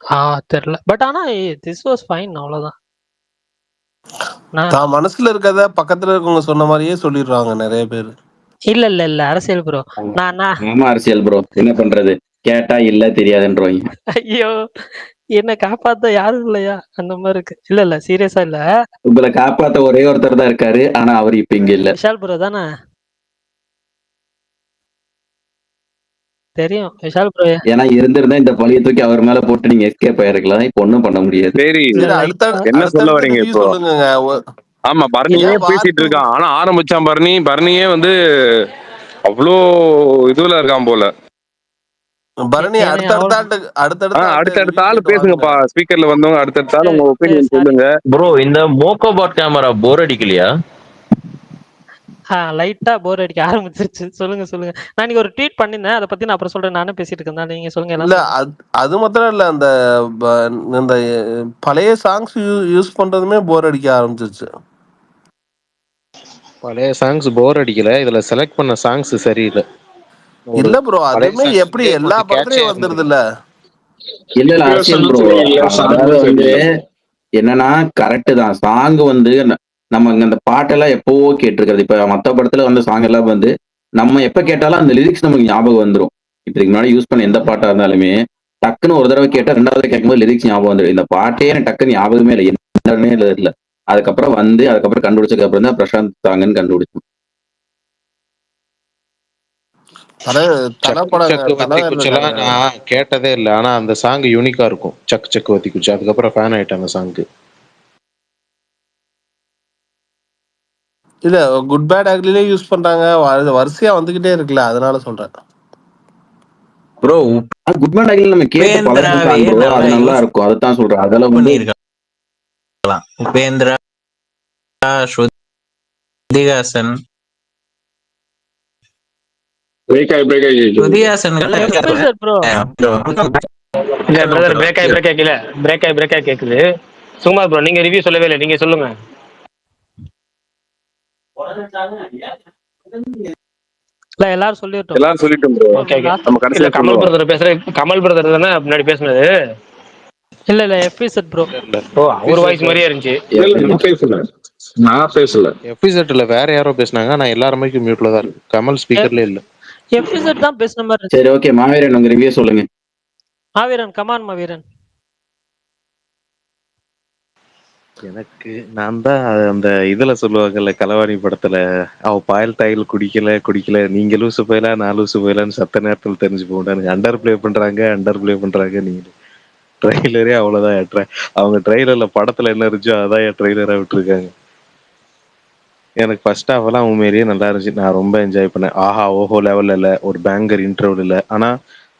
Speaker 2: ஆ தெரியல. பட் ஆனா திஸ் வாஸ் ஃபைன் அவ்வளோதான். நான்
Speaker 6: தான் மனசுல இருக்கறத பக்கத்துல இருக்கவங்க சொன்ன மாதிரியே சொல்லிடுறாங்க நிறைய பேர்.
Speaker 2: இல்ல அரசியல் ப்ரோ. நான் நான்
Speaker 3: ஆமா, அரசியல் ப்ரோ. என்ன பண்றது? கேட்டா இல்ல தெரியாதுன்றவாங்க.
Speaker 2: ஐயோ! என்ன காப்பாத்த யாரும் இல்லையா? அந்த மாரி இருக்கு. இல்ல சீரியஸா இல்ல.
Speaker 3: உங்களை காப்பாத்த ஒரே ஒருத்தர் தான் இருக்காரு. ஆனா அவர் இப்ப இங்க இல்ல.
Speaker 2: விஷால் ப்ரோ தான? தெரியும். விஷால் ப்ரோ.
Speaker 3: ஏன்னா இருந்திருந்தா இந்த பழிய தூக்கி அவர் மேல போட்டு நீங்க எஸ்கேப் ஆயிருக்கலாம். இப்ப ஒண்ணும் பண்ண முடியாது.
Speaker 4: சரி,
Speaker 2: இல்ல
Speaker 6: சரி,
Speaker 2: லைட்டா
Speaker 4: என்ன சொல்ல
Speaker 6: அடுத்தடுத்த
Speaker 4: வரீங்க
Speaker 6: ரிவ்யூ
Speaker 4: இப்போ?
Speaker 6: சொல்லுங்கங்க.
Speaker 4: ஆமா, பரணியே
Speaker 6: ஏன் வார்
Speaker 4: பேசிட்டு
Speaker 6: 2
Speaker 4: இருக்கான். ஆனா ஆரம்பிச்சான் பரணியே வந்து அவ்வளோ இதுல இருக்கான் போல.
Speaker 6: பரணி
Speaker 2: என்னைய
Speaker 6: அடுத்தடுத்த
Speaker 2: அவ்வளோ
Speaker 6: ஆள்கிட்ட அடுத்தடுத்த ஆள்கிட்ட
Speaker 4: அடுத்தடுத்த
Speaker 6: ரிவ்யூ
Speaker 4: ஆளு
Speaker 6: கேட்டு வாங்குங்க.
Speaker 4: பேசுங்கப்பா. ஸ்பீக்கர்ல வந்தவங்க அடுத்தடுத்த ஆளு உங்க ஒப்பீனியன்
Speaker 2: சாரி.
Speaker 4: சொல்லுங்க.
Speaker 8: ப்ரோ இந்த மோக்கோபாட் கேமரா போர் அடிக்கலையா?
Speaker 2: லைட்டா போர் அடிக்க ஆரம்பிச்சிருச்சு. சொல்லுங்க. நான் இன்னைக்கு ஒரு ட்வீட் பண்ணியிருந்தேன். அத பத்தி நான் அப்புறம் சொல்றேன். நானே பேசிட்டு இருக்கேன். நீங்க சொல்லுங்க. எல்லாம்
Speaker 6: இல்ல
Speaker 2: சொல்லுங்க.
Speaker 6: அது மாத்திரம் இல்ல, அந்த இந்த பழைய சாங்ஸ் யூஸ் பண்றதுமே போர் அடிக்க ஆரம்பிச்சிருச்சு.
Speaker 5: பழைய சாங்ஸ் போர் அடிக்கல, இதுல செலக்ட் பண்ண சாங்ஸ் சரியில்லை. ஒரு
Speaker 6: இல்ல ப்ரோ,
Speaker 5: பழைய
Speaker 6: அதுமே
Speaker 5: சாங்ஸ்
Speaker 6: எப்படி
Speaker 5: வந்து
Speaker 6: எல்லா
Speaker 5: கொஞ்சம்
Speaker 6: படத்துலயும்
Speaker 5: கேட்சியா
Speaker 6: வந்துருது
Speaker 5: இருந்தது.
Speaker 6: இல்ல.
Speaker 3: இல்ல அரசியல் ப்ரோ. அதாவது வந்து என்னன்னா கரெக்ட் தான். சாங் வந்து நம்ம இங்க அந்த பாட்டெல்லாம் எப்பவோ கேட்டிருக்கிறது. இப்ப மத்த படத்துல வந்த சாங் எல்லாம் வந்து நம்ம எப்ப கேட்டாலும் அந்த லிரிக்ஸ் நமக்கு ஞாபகம் வந்துரும். இப்ப இதுக்கு முன்னாடி யூஸ் பண்ண எந்த பாட்டா இருந்தாலுமே டக்குன்னு ஒரு தடவை கேட்டா 2வது கேட்கும்போது லிரிக்ஸ் ஞாபகம் வந்துடும். இந்த பாட்டே எனக்கு டக்குன்னு ஞாபகமே இல்லை. என்னன்னே இல்ல. அதுக்கப்புறம் கண்டுபிடிச்சதுக்கு அப்புறம் தான் பிரசாந்த் சாங்கன்னு கண்டுபிடிச்சோம்.
Speaker 6: தலை
Speaker 5: சக்கு
Speaker 6: படங்க,
Speaker 5: சக்கு வத்தி
Speaker 6: தலைவர்
Speaker 5: குச்செல்லாம்
Speaker 6: இருக்காருங்க.
Speaker 5: நான் கேட்டதே இல்லை, ஆனா அந்த சாங் யூனிக்கா இருக்கும். சக்கு சக்கு வத்தி குச்சி, அதுக்கப்புறம் ஃபேன் ஆயிட்டேன் அந்த சாங்க்கு.
Speaker 6: இல்ல குட் பேட் அக்லிலே யூஸ் பண்றாங்க. வரிசையா வந்துகிட்டே இருக்குல்ல, அதனால சொல்றேன்.
Speaker 3: ப்ரோ குட் மேன் அகில் நம்ம கேட்டு பழகின
Speaker 8: உபேந்திராவே
Speaker 3: சாங் ப்ரோ.
Speaker 8: நல்லா
Speaker 3: அது நல்லா
Speaker 8: யூஸ்
Speaker 3: இருக்கும். அதுதான் சொல்றேன். அதெல்லாம் வந்து
Speaker 8: பண்ணியிருக்கலாம். உபேந்திரா, ஸ்ருதிஹாசன் ஸ்ருதிஹாசன்கள்
Speaker 2: எஃப்எஸ்ஆர் ப்ரோ.
Speaker 1: இல்ல பிரதர், பிரேக் ஆகி கேக்குது. சுகுமார் ப்ரோ, நீங்க ரிவ்யூ சொல்லவே இல்லை. நீங்க சொல்லுங்க.
Speaker 2: இல்ல எல்லாரும் சொல்லிட்டோம்.
Speaker 4: எல்லாரும் சொல்லிட்டோம் ப்ரோ.
Speaker 1: ஓகே.
Speaker 4: நம்ம
Speaker 1: இல்ல
Speaker 4: கடைசியா
Speaker 1: கமல்
Speaker 4: சொல்லுவோம்.
Speaker 1: பிரதர் பேசுறேன். கமல் பிரதர் தானே முன்னாடி பேசுனது?
Speaker 2: இல்ல எஃப்எஸ்ஆர் ப்ரோ.
Speaker 5: இல்ல
Speaker 1: ஓ, அவர் வாய்ஸ் மாதிரியே இருந்துச்சு.
Speaker 7: நான் பேசல.
Speaker 5: எபிசெட்ல வேற யாரோ பேசினாங்க, நான் எல்லாருமே மியூட்ல தான் இருக்கு. கமல் ஸ்பீக்கர்ல இல்ல.
Speaker 2: எஃப்எஸ்ஆர் தான் பேசுன மாதிரி இருந்துச்சு.
Speaker 3: சரி, ஓகே. மாவீரன் உங்க ரிவ்யூ சொல்லுங்க.
Speaker 2: மாவீரன், கமான் மாவீரன்.
Speaker 5: எனக்கு நான் தான் அந்த இதுல சொல்லுவாங்கல்ல, களவாணி படத்துல, அவ பாயல் டாயில் குடிக்கல நீங்க லூசு போயலா நான் லூசு போயலான்னு சத்த நேரத்தில் தெரிஞ்சு போட்டானுங்க. அண்டர் பிளே பண்றாங்க. நீங்க ட்ரெய்லரே அவ்வளவுதான் ஏற்ற. அவங்க ட்ரெய்லர்ல படத்துல என்ன இருந்துச்சோ அதான் என் ட்ரெய்லரா விட்டுருக்காங்க. எனக்கு ஃபர்ஸ்ட் ஹாஃப் எல்லாம் உண்மையிலேயே நல்லா இருந்துச்சு. நான் ரொம்ப என்ஜாய் பண்ணேன். ஆஹா ஓஹோ லெவல்ல இல்ல, ஒரு பேங்கர் இன்டர்வல் இல்ல, ஆனா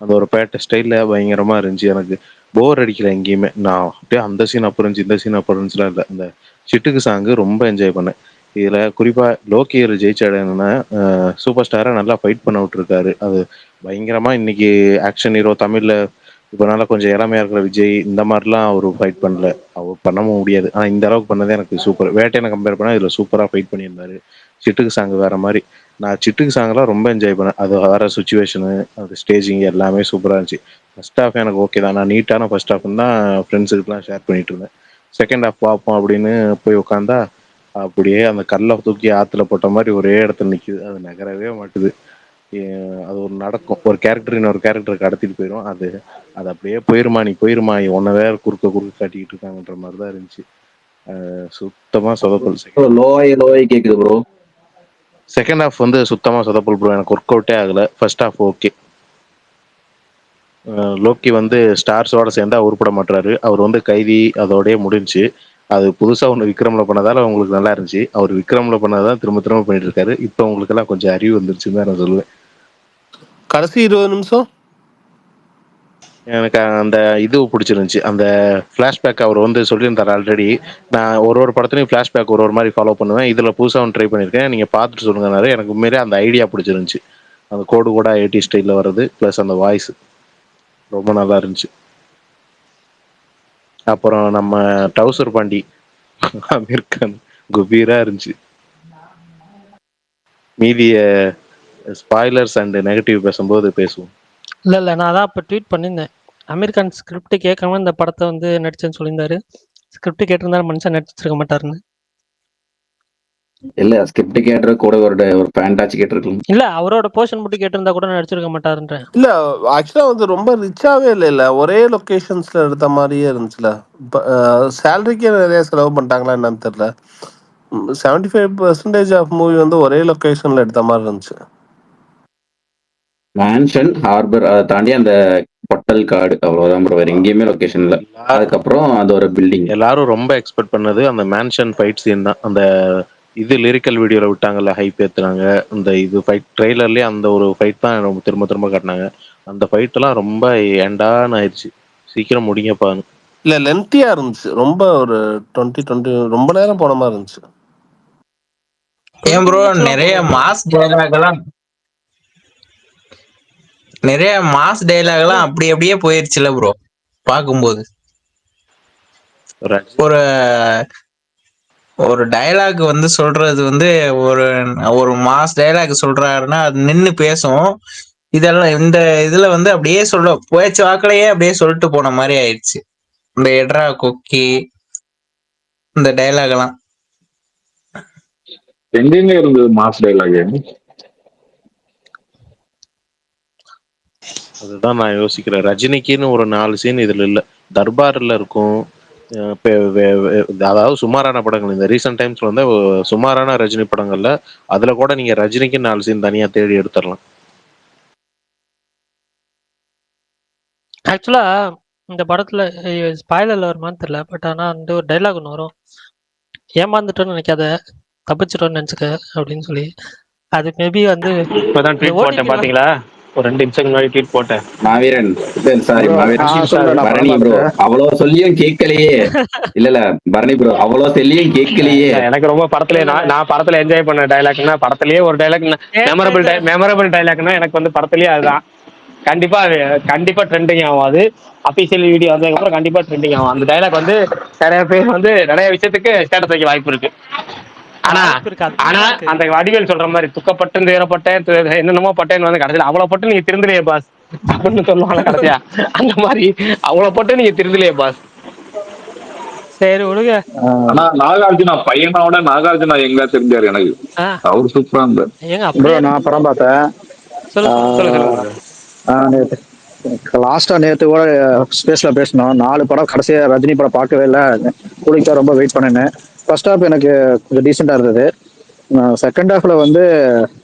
Speaker 5: அந்த ஒரு பேட்ட ஸ்டைல்ல பயங்கரமா இருந்துச்சு. எனக்கு போர் அடிக்கல எங்கேயுமே. நான் அப்படியே அந்த சீன் அப்புறம் இருந்துச்சு, இந்த சீன் அப்புறம் இருந்துச்சுலாம் இல்லை. அந்த சிட்டுக்கு சாங்கு ரொம்ப என்ஜாய் பண்ணேன். இதுல குறிப்பா லோக்கியர் ஜெயிச்ச இடம் என்னன்னா, சூப்பர் ஸ்டாரை நல்லா ஃபைட் பண்ண விட்டுருக்காரு. அது பயங்கரமா இன்னைக்கு ஆக்ஷன் ஹீரோ தமிழ்ல இப்போ நல்லா கொஞ்சம் இளமையா இருக்கிற விஜய் இந்த மாதிரிலாம் அவர் ஃபைட் பண்ணல. அவர் பண்ணவும் முடியாது. ஆனா இந்த அளவுக்கு பண்ணதே எனக்கு சூப்பர். வேட்டையனை கம்பேர் பண்ணா இதுல சூப்பரா ஃபைட் பண்ணியிருந்தாரு. சிட்டுக்கு சாங் வேற மாதிரி. நான் சிட்டுக்கு சாங்லாம் ரொம்ப என்ஜாய் பண்ணேன். அது வேற சுச்சுவேஷனு, அது ஸ்டேஜிங் எல்லாமே சூப்பரா இருந்துச்சு. ஃபர்ஸ்ட் ஹாஃப் எனக்கு ஓகே தான். நான் நீட்டான ஃபர்ஸ்ட் ஹாஃப்னு தான் ஃப்ரெண்ட்ஸுக்குலாம் ஷேர் பண்ணிட்டு இருந்தேன். செகண்ட் ஹாஃப் பார்ப்போம் அப்படின்னு போய் உட்காந்தா அப்படியே அந்த கல்லை தூக்கி ஆத்துல போட்ட மாதிரி ஒரே இடத்துல நிக்குது. அது நகரவே மாட்டுது. அது ஒரு நடக்கும். ஒரு கேரக்டர் இன்னொரு கேரக்டருக்கு கடத்திட்டு போயிடும். அது அது அப்படியே போயிருமா, நீ போயிருமா, உன்னை வேற குறுக்க காட்டிக்கிட்டு இருக்காங்கன்ற மாதிரி தான் இருந்துச்சு. சுத்தமா சொதப்பல்.
Speaker 3: லோய் கேக்குது ப்ரோ.
Speaker 5: செகண்ட் ஹாஃப் வந்து சுத்தமா சொதப்பல் ப்ரோ. எனக்கு ஒர்க் அவுட்டே ஆகல. First half okay. லோக்கி வந்து ஸ்டார்ஸோட சேர்ந்தா உருப்பட மாட்டாரு. அவர் வந்து கைதி அதோடய முடிஞ்சு. அது புதுசா ஒன்று விக்ரம்ல பண்ணதால உங்களுக்கு நல்லா இருந்துச்சு. அவர் விக்ரம்ல பண்ணதான் திரும்ப திரும்ப பண்ணிட்டு இருக்காரு. இப்போ உங்களுக்கு எல்லாம் கொஞ்சம் அறிவு வந்துருச்சுன்னு தான் நான் சொல்லுவேன்.
Speaker 6: கடைசி 20 நிமிஷம்
Speaker 5: எனக்கு அந்த இது பிடிச்சிருந்துச்சு. அந்த ஃப்ளாஷ்பேக் அவர் வந்து சொல்லியிருந்தார் ஆல்ரெடி. நான் ஒரு படத்துலையும் ஃப்ளாஷ்பேக் ஒரு மாதிரி ஃபாலோ பண்ணுவேன். இதில் புதுசாக ஒன்று ட்ரை பண்ணியிருக்கேன். நீங்கள் பார்த்துட்டு சொல்லுங்கனாரு. எனக்கு உண்மையிலே அந்த ஐடியா பிடிச்சிருந்துச்சு. அந்த கோடு கூட 80 ஸ்டைலில் வர்றது ப்ளஸ் அந்த வாய்ஸ் ரொம்ப நல்லா இருந்துச்சு. அப்புறம் நம்ம டவுசர் பாண்டி அமீர் கான் குபீரா இருந்துச்சு. மீதிய ஸ்பாய்லர்ஸ் அண்ட் நெகட்டிவ் பேசும்போது பேசுவோம்.
Speaker 2: இல்லை நான் அதான் இப்போ ட்வீட் பண்ணியிருந்தேன். அமீர் கான் ஸ்கிரிப்ட் கேட்காம இந்த படத்தை வந்து நடிச்சேன்னு சொல்லியிருந்தாரு. ஸ்கிரிப்ட் கேட்டிருந்தாலும் மனுஷன் நடிச்சிருக்க மாட்டாருன்னு.
Speaker 3: இல்ல ஸ்கிரிப்ட் கேட்டுற கூட ஒரு ஃபேண்டாச்சு கேட்டிருக்கலாம்.
Speaker 2: இல்லை அவரோட போர்ஷன் மட்டும் கேட்டிருந்தா கூட நடிச்சிருக்க மாட்டாருன்றேன்.
Speaker 6: இல்ல ஆக்சுவலா வந்து ரொம்ப ரிச்சாவே இல்ல ஒரே லொகேஷன்ஸ்ல எடுத்த மாதிரியே இருந்துச்சுல. சேலரிக்கே நிறைய செலவு பண்ணிட்டாங்களா என்னன்னு தெரியல. 75% ஆஃப் மூவி வந்து ஒரே லொகேஷன்ல எடுத்த மாதிரி இருந்துச்சு.
Speaker 3: மேன்ஷன் ஹார்பர் அதை தாண்டி அந்த பொட்டல் காடு அவ்வளவுதான் ப்ரோ. வேற எங்கேயுமே லொகேஷன் இல்ல. அதுக்கப்புறம் அது ஒரு பில்டிங்.
Speaker 5: எல்லாரும் ரொம்ப எக்ஸ்பெக்ட் பண்ணது அந்த மேன்ஷன் ஃபைட் சீன் தான். அந்த இது லிரிக்கல் வீடியோல விட்டாங்கல்ல, ஹைப் ஏத்துனாங்க. அந்த இது ஃபைட் ட்ரெய்லர்லயே அந்த ஒரு ஃபைட் தான் ரொம்ப திரும்ப திரும்ப காட்டினாங்க. அந்த ஃபைட் எல்லாம் ரொம்ப ஏண்டான்னு ஆயிடுச்சு. சீக்கிரம் முடிங்கப்பான்னு.
Speaker 6: இல்ல லென்த்தியா இருந்துச்சு. ரொம்ப ஒரு 20 ரொம்ப நேரம் போன மாதிரி இருந்துச்சு.
Speaker 8: ஏன் ப்ரோ நிறைய மாஸ் டைலாக்லாம் அப்படி அப்படியே போயிருச்சுல ப்ரோ. பார்க்கும்போது ஒரு ஒரு டயலாக் வந்து சொல்றது வந்து ஒரு மாஸ் டயலாக் சொல்றாருன்னா அது நின்னு பேசும். இதெல்லாம் இந்த இதுல வந்து அப்படியே போயச்சு வாக்கிலேயே அப்படியே சொல்லிட்டு போன மாதிரி ஆயிடுச்சு. இந்த எட்ரா கொக்கி இந்த டயலாக் எல்லாம்
Speaker 7: எங்கெங்க இருந்தது மாஸ் டைலாக்?
Speaker 5: அதுதான் நான் யோசிக்கிறேன். ரஜினிக்குன்னு ஒரு 4 சீன் இதுல இல்ல. தர்பார்ல இருக்கும். அதாவது சுமாரான படங்கள் இந்த ரீசெண்ட் டைம்ஸ்ல வந்து சுமாரான ரஜினி படங்கள்ல அதுல கூட நீங்க ரஜினிக்கு 4 சீன் தனியா தேடி எடுத்துடலாம்.
Speaker 2: ஆக்சுவலா இந்த படத்துல ஸ்பாய்லர்ல வருமான்னு தெரியல. பட் ஆனா வந்து ஒரு டைலாக் ஒன்று வரும். ஏமாந்துட்டோன்னு நினைக்காத, தப்பிச்சிட்டோன்னு நினைச்சுக்க அப்படின்னு சொல்லி. அது மேபி வந்து
Speaker 1: இப்பதான் ட்வீட் போட்டேன் பாத்தீங்களா? ஒரு 2 நிமிஷம் முன்னாடி ட்வீட் போட்டேன்.
Speaker 3: மாவீரன் சாரி பரணி ப்ரோ அவ்வளவு சொல்லியும் கேட்கலையே. இல்ல பரணி ப்ரோ அவ்வளவு சொல்லியும் கேட்கலையே.
Speaker 1: எனக்கு ரொம்ப படத்துல நான் படத்துல என்ஜாய் பண்ண டைலாக்னா படத்திலேயே ஒரு டைலாக் மெமரபிள் டைலாக்னா எனக்கு வந்து படத்திலேயே அதுதான். கண்டிப்பா ட்ரெண்டிங் ஆகும். அது அபிஷியல் வீடியோ வந்ததுக்கு அப்புறம் கண்டிப்பா ட்ரெண்டிங் ஆகும். அந்த டைலாக் வந்து நிறைய பேர் வந்து நிறைய விஷயத்துக்கு ஸ்டேட்டஸ் வைக்க வாய்ப்பு இருக்கு. ஆனா அந்த வடிவேல் சொல்ற மாதிரி துக்கப்பட்டு துயரப்பட்டேன் என்னென்னமோ பட்டேன்னு வந்து கடைசியில் அவ்வளவு பட்டு நீங்க திருந்தலையே பாஸ் அப்படின்னு சொல்லுவாங்க கடைசியா. அந்த மாதிரி அவ்வளவு பட்டு நீங்க திருந்தலையே பாஸ்.
Speaker 2: சரி விடுங்க.
Speaker 7: ஆனா நாகார்ஜுனா பையனோட நாகார்ஜுனா எங்க தெரிஞ்சாரு எனக்கு. அவரு சூப்பரா இருந்தார்.
Speaker 9: நான் படம் பார்த்தேன். லாஸ்டா நேற்று கூட ஸ்பேஸ்ல பேசணும். 4 படம் கடைசியா ரஜினி படம் பார்க்கவே இல்லை. கூலிக்கா ரொம்ப வெயிட் பண்ணினேன். ஃபர்ஸ்ட் ஹாஃப் எனக்கு கொஞ்சம் டீசெண்டா இருந்தது. செகண்ட் ஹாஃப்ல வந்து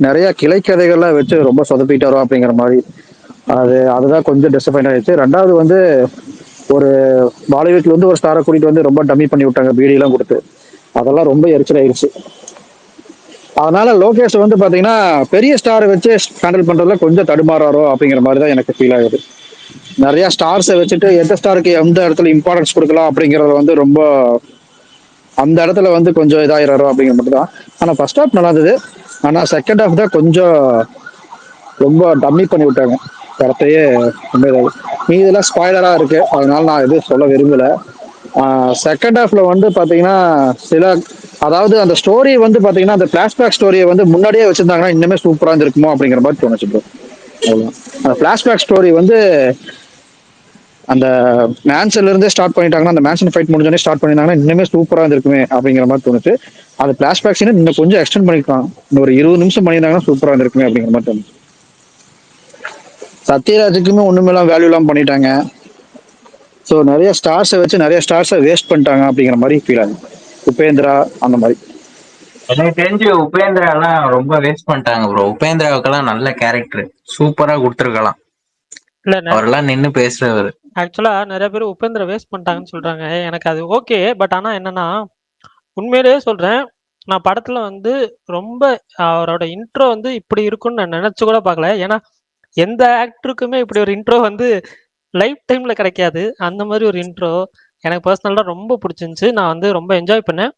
Speaker 9: நிறைய கிளைக்கதைகள்லாம் வச்சு ரொம்ப சொதப்பிட்டு வரும் அப்படிங்கிற மாதிரி அதுதான் கொஞ்சம் டிசப்பாயிண்ட் ஆயிடுச்சு. ரெண்டாவது வந்து ஒரு பாலிவுட்ல வந்து ஒரு ஸ்டாரை கூட்டிட்டு வந்து ரொம்ப டம்மி பண்ணி விட்டாங்க பீடியெல்லாம் கொடுத்து. அதெல்லாம் ரொம்ப எரிச்சல் ஆயிடுச்சு. அதனால லோகேஷ் வந்து பாத்தீங்கன்னா பெரிய ஸ்டாரை வச்சு ஹேண்டில் பண்றதுல கொஞ்சம் தடுமாறாரோ அப்படிங்கிற மாதிரி தான் எனக்கு ஃபீல் ஆகுது. நிறைய ஸ்டார்ஸை வச்சுட்டு எந்த ஸ்டாருக்கு எந்த இடத்துல இம்பார்ட்டன்ஸ் கொடுக்கலாம் அப்படிங்கறத வந்து ரொம்ப அந்த இடத்துல வந்து கொஞ்சம் இதாயிரம் அப்படிங்கிற மட்டும் தான். ஆனா ஃபர்ஸ்ட் ஹாஃப் நல்லா இருந்தது. ஆனா செகண்ட் ஹாஃப் தான் கொஞ்சம் ரொம்ப டம்மி பண்ணி விட்டாங்க படத்தையே. ரொம்ப இதாகுது. மீதெல்லாம் ஸ்பாய்லரா இருக்கு, அதனால நான் எதுவும் சொல்ல விரும்பல. செகண்ட் ஹாஃப்ல வந்து பாத்தீங்கன்னா சில, அதாவது அந்த ஸ்டோரி வந்து பாத்தீங்கன்னா அந்த பிளாஷ்பேக் ஸ்டோரியை வந்து முன்னாடியே வச்சிருந்தாங்கன்னா இன்னுமே சூப்பரா இருந்திருக்குமோ அப்படிங்கிற மாதிரி தோணுச்சு ப்ரோ. அவ்வளவுதான். அந்த பிளாஷ்பேக் ஸ்டோரி வந்து அந்த மேன்ஷன்ல இருந்தே ஸ்டார்ட் பண்ணிட்டாங்கன்னா, அந்த மேன்ஷன் ஃபைட் முடிஞ்சோடனே ஸ்டார்ட் பண்ணிருந்தாங்கன்னா இன்னுமே சூப்பரா இருந்திருக்குமே அப்படிங்கிற மாதிரி தோணுச்சு. அது பிளாஷ்பேக் சீன் இன்னும் கொஞ்சம் எக்ஸ்டெண்ட் பண்ணிருக்கலாம், இன்னும் ஒரு 20 நிமிஷம் பண்ணியிருந்தாங்கன்னா சூப்பரா இருந்திருக்குமே அப்படிங்கிற மாதிரி தோணுச்சு. சத்யராஜுக்குமே ஒண்ணுமெல்லாம் வேல்யூ எல்லாம் பண்ணிட்டாங்க. ஸோ நிறைய ஸ்டார்ஸை வச்சு நிறைய ஸ்டார்ஸை வேஸ்ட் பண்ணிட்டாங்க அப்படிங்கிற மாதிரி ஃபீல் ஆகுது. உபேந்திரா அந்த மாதிரி.
Speaker 8: எனக்கு தெரிஞ்சு உபேந்திரா எல்லாம் ரொம்ப வேஸ்ட் பண்ணிட்டாங்க ப்ரோ. உபேந்திராவுக்கெல்லாம் நல்ல கேரக்டர் சூப்பரா கொடுத்துருக்கலாம்.
Speaker 2: இல்ல
Speaker 8: அவரெல்லாம் நின்னு பேசுறவர்.
Speaker 2: ஆக்சுவலா நிறைய பேர் உபேந்திர வேஸ்ட் பண்ணிட்டாங்கன்னு சொல்றாங்க. எனக்கு அது ஓகே. பட் ஆனா என்னன்னா, உண்மையிலேயே சொல்றேன், நான் படத்துல வந்து ரொம்ப அவரோட இன்ட்ரோ வந்து இப்படி இருக்கும்னு நான் நினைச்சு கூட பார்க்கல. ஏன்னா எந்த ஆக்டருக்குமே இப்படி ஒரு இன்ட்ரோ வந்து லைஃப் டைம்ல கிடைக்காது. அந்த மாதிரி ஒரு இன்ட்ரோ எனக்கு பர்சனலா ரொம்ப பிடிச்சிருந்துச்சு. நான் வந்து ரொம்ப என்ஜாய் பண்ணேன்.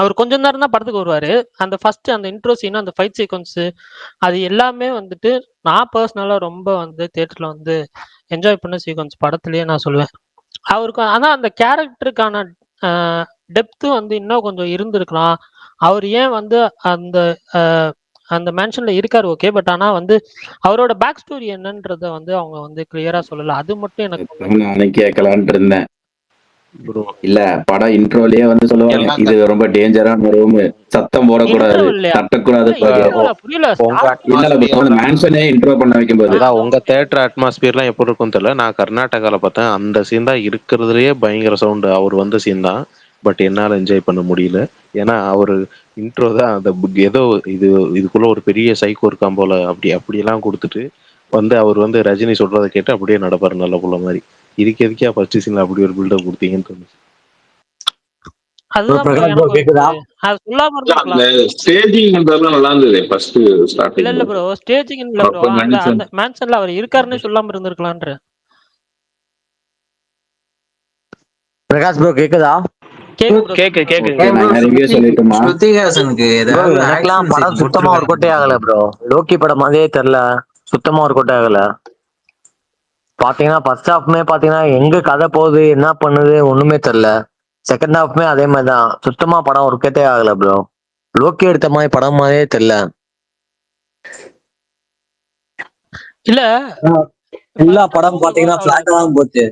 Speaker 2: அவர் கொஞ்சம் நேரம் தான் படத்துக்கு வருவாரு. அந்த ஃபர்ஸ்ட் அந்த இன்ட்ரோ சீன், அந்த ஃபைட் சீக்வன்ஸ், அது எல்லாமே வந்துட்டு நான் பர்சனலா ரொம்ப வந்து தியேட்டர்ல வந்து என்ஜாய் பண்ண சீக்வன்ஸ் படத்துலயே நான் சொல்லுவேன். அவருக்கு ஆனா அந்த கேரக்டருக்கான டெப்த் வந்து இன்னும் கொஞ்சம் இருந்திருக்கலாம். அவர் ஏன் வந்து அந்த அந்த மேன்ஷன்ல இருக்காரு ஓகே. பட் ஆனா வந்து அவரோட பேக் ஸ்டோரி என்னன்றத வந்து அவங்க வந்து கிளியரா சொல்லல. அது மட்டும் எனக்கு
Speaker 3: நானே கேட்கலான்ட்டு இருந்தேன்.
Speaker 5: ப்ரோ
Speaker 3: இல்ல படம் இன்ட்ரோலயே வந்து சொல்லுவாங்க,
Speaker 5: எல்லாம்
Speaker 3: இது ரொம்ப டேஞ்சரான ரூம், சத்தம் போடக்கூடாது,
Speaker 2: இன்ட்ரோ இல்லையா?
Speaker 3: தட்டக்கூடாது.
Speaker 2: புரியல.
Speaker 5: உங்க
Speaker 3: இல்ல மேன்ஷனே இன்ட்ரோ பண்ண வைக்கும்போது
Speaker 5: அதான் உங்க தேட்டர் அட்மாஸ்பியர்லாம் எப்படி இருக்கும்னு தெரியல. நான் கர்நாடகாவில் பார்த்தேன். அந்த சீன் தான் இருக்கிறதுலயே பயங்கர சவுண்டு. அவர் வந்த சீன் தான். பட் என்னால் என்ஜாய் பண்ண முடியல. ஏன்னா அவர் இன்ட்ரோ தான் அந்த ஏதோ இதுக்குள்ள ஒரு பெரிய சைக்கோ இருக்கான் போல அப்படியெல்லாம் கொடுத்துட்டு வந்து அவர் வந்து ரஜினி சொல்றதை கேட்டு அப்படியே நடப்பாரு நல்ல புள்ள மாதிரி. இதுக்கு எதுக்கே ஃபர்ஸ்ட் சீன்ல அப்படி ஒரு பில்டப் கொடுத்தீங்கன்னு தோணுச்சு.
Speaker 2: அதுதான் bro எனக்கு அது சொல்லாம இருந்திருக்கலாம்.
Speaker 7: அந்த ஸ்டேஜிங் பண்றதுலாம் நல்லா இருந்தது ஃபர்ஸ்ட்
Speaker 2: இல்ல
Speaker 7: ஸ்டார்டிங்.
Speaker 2: ப்ரோ, ஸ்டேஜிங் இல்ல ப்ரோ. அந்த அந்த மேன்ஷன்ல அவர் இருக்காருன்னு சொல்லாம இருந்திருக்கலாம்ன்ற.
Speaker 10: பிரகாஷ் ப்ரோ கேக்குதா?
Speaker 1: கேக்குங்க.
Speaker 3: நான் ரிவ்யூ சொல்லட்டுமா?
Speaker 8: ஸ்ருதிஹாசனுக்கு ஏதாவது
Speaker 10: எனக்கெல்லாம்
Speaker 8: action
Speaker 10: படம்
Speaker 8: scene
Speaker 10: சுத்தமா ஒரு கொட்டே ஆகல ப்ரோ. லோக்கி படம் மாதிரியே தெரியல, சுத்தமா ஒரு கொட்டே ஆகல. பாத்தீங்கன்னா ஃபர்ஸ்ட் ஹாஃப்மே பாத்தீங்கன்னா எங்க கதை போகுது என்ன பண்ணுது ஒண்ணுமே தெரியல. செகண்ட் ஹாஃப்மே அதே மாதிரிதான், சுத்தமா படம் ஒரு கொட்டே ஆகல ப்ரோ. லோக்கி எடுத்த மாதிரி படம் மாதிரியே தெரியல.
Speaker 2: இல்ல
Speaker 10: எல்லா படம் பாத்தீங்கன்னா பிளாட்டா தான் போச்சு.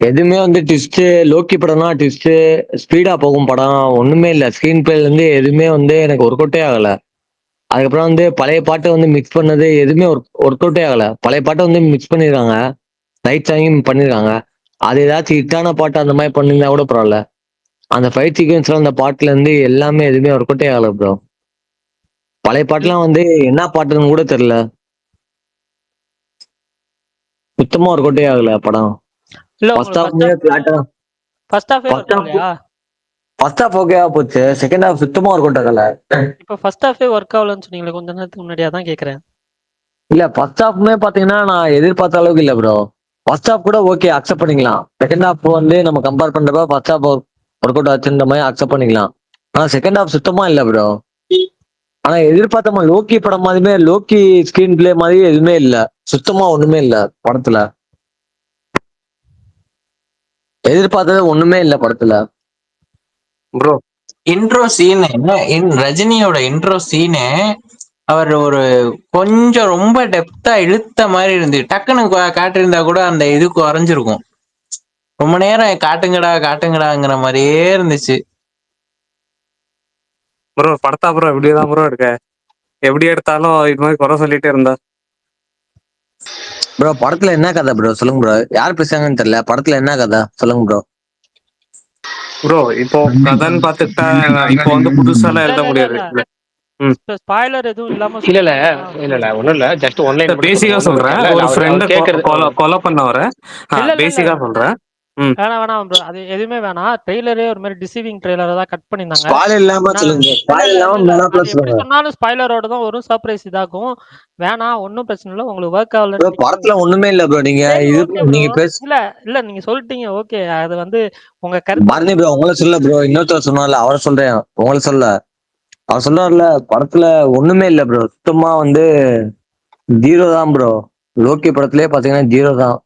Speaker 10: எதுவுமே வந்து ட்விஸ்ட், லோக்கி படம்னா ட்விஸ்ட் ஸ்பீடா போகும் படம் ஒண்ணுமே இல்ல. ஸ்கிரீன் பிளேல இருந்து எதுவுமே வந்து எனக்கு ஒர்க் அவுட்டே ஆகல. அதுக்கப்புறம் வந்து பழைய பாட்டை வந்து மிக்ஸ் பண்ணது எதுவுமே ஒர்க் அவுட்டே ஆகல. பழைய பாட்டை வந்து மிக்ஸ் பண்ணிருக்காங்க, ரைட் சாங்கும் பண்ணிருக்காங்க. அது ஏதாச்சும் ஹிட்டான பாட்டு அந்த மாதிரி பண்ணிருந்தா கூட பரவாயில்ல. அந்த ஃபைட் சீக்வன்ஸ்ல அந்த பாட்டுல இருந்து எல்லாமே எதுவுமே ஒர்க் அவுட்டே ஆகல ப்ரோ. பழைய பாட்டுலாம் வந்து என்ன பாட்டுன்னு கூட தெரியல. சுத்தமா ஒர்க் அவுட்டே ஆகல படம். ஃபர்ஸ்ட் ஹாஃப் ஓகேவா போச்சு, செகண்ட் ஹாஃப் சுத்தமா ஒர்க் அவுட் ஆகல.
Speaker 2: இப்ப ஃபர்ஸ்ட் ஹாஃபே ஒர்க் ஆகலன்னு சொன்னீங்களே கொஞ்ச நேரத்துக்கு முன்னாடியே, தான் கேக்குறேன்.
Speaker 10: இல்ல ஃபர்ஸ்ட் ஹாஃப்மே பாத்தீங்கன்னா நான் எதிர்பார்த்த அளவுக்கு இல்ல ப்ரோ. ஃபர்ஸ்ட் ஹாஃப் கூட ஓகே அக்செப்ட் பண்ணிக்கலாம். செகண்ட் ஹாஃப் வந்து நம்ம கம்பேர் பண்றப்ப ஃபர்ஸ்ட் ஹாஃப் ஒர்க் அவுட் ஆச்சுன்ற மாதிரி அக்செப்ட் பண்ணிக்கலாம். ஆனா செகண்ட் ஹாஃப் சுத்தமா இல்ல ப்ரோ. ஆனா எதிர்பார்த்த மாதிரி லோக்கி படம் மாதிரியுமே, லோக்கி ஸ்கிரீன் பிளே மாதிரி எதுவுமே இல்ல, சுத்தமா ஒண்ணுமே இல்ல படத்துல. எதிர்பார்த்தது ஒண்ணுமே இல்ல படத்துல
Speaker 5: ப்ரோ.
Speaker 8: இன்ட்ரோ சீன் ரஜினியோட இன்ட்ரோ சீனு அவர் ஒரு கொஞ்சம் ரொம்ப டெப்தா இழுத்த மாதிரி இருந்து டக்குன்னு காட்டிருந்தா கூட அந்த இது குறைஞ்சிருக்கும். ரொம்ப நேரம் காட்டுங்கடாங்கிற மாதிரியே இருந்துச்சு.
Speaker 1: ப்ரோ படத்தா ப்ரோ இப்படிதான் ப்ரோ இருக்க, எப்படி எடுத்தாலும் இது மாதிரி குறை சொல்லிட்டே இருந்தா.
Speaker 10: ப்ரோ படத்துல என்ன கதை ப்ரோ சொல்லுங்க ப்ரோ. யார் பேசுறாங்கன்னு தெரியல, படத்துல என்ன கதை சொல்லுங்க ப்ரோ.
Speaker 1: ப்ரோ இப்போ கதைன்னு பாத்துக்கிட்டா இப்போ வந்து புதுசாலாம் எழுத முடியாது.
Speaker 2: ஸ்பாயிலர் எதுவும் இல்லாம
Speaker 1: இல்ல ஒண்ணும் இல்ல, ஜஸ்ட் ஒன்லைன்
Speaker 7: பேசிக்கா சொல்றேன். ஒரு ஃப்ரெண்ட் கொலை பண்ணவர பேசிக்கா சொல்றேன்.
Speaker 1: ம்.
Speaker 2: வேணாம் ப்ரோ. அது எதுவுமே வேணாம். ட்ரெய்லரே ஒரு மாரி டிசீவிங் ட்ரெய்லரா தான் கட் பண்ணியிருந்தாங்க.
Speaker 10: ஸ்பாயில் இல்லாம
Speaker 2: நான்
Speaker 10: சொல்லுங்க.
Speaker 2: இல்ல,
Speaker 10: ஸ்பாயில்
Speaker 2: இல்ல,
Speaker 10: இல்லாம
Speaker 2: இல்ல, இல்ல.
Speaker 10: மேனாப்ல
Speaker 2: அது எப்படி
Speaker 10: சொல்லுங்க.
Speaker 2: சொன்னாலும் ஸ்பாய்லரோட தான் வரும். சர்ப்ரைஸ் இதாகும். வேணாம், ஒண்ணும் பிரச்சனை இல்ல. உங்களுக்கு ஒர்க்
Speaker 10: ப்ரோ
Speaker 2: ஆகலன்னு
Speaker 10: படத்துல ஒண்ணுமே இல்ல ப்ரோ. நீங்க
Speaker 2: சரி,
Speaker 10: இது
Speaker 2: ஓகே ப்ரோ.
Speaker 10: நீங்க பேச
Speaker 2: இல்ல, இல்ல நீங்க சொல்லிட்டீங்க. ஓகே. அது வந்து உங்க கருத்து
Speaker 10: பரணி ப்ரோ உங்களை சொல்ல ப்ரோ, இன்னொருத்தர் சொன்னார்ல அவரை சொல்றேன். உங்களை சொல்ல அவர் சொல்றாருல படத்துல ஒண்ணுமே இல்ல ப்ரோ. சுத்தமா வந்து ஜீரோ தான் ப்ரோ. லோக்கி படத்திலே பாத்தீங்கன்னா ஜீரோ தான்.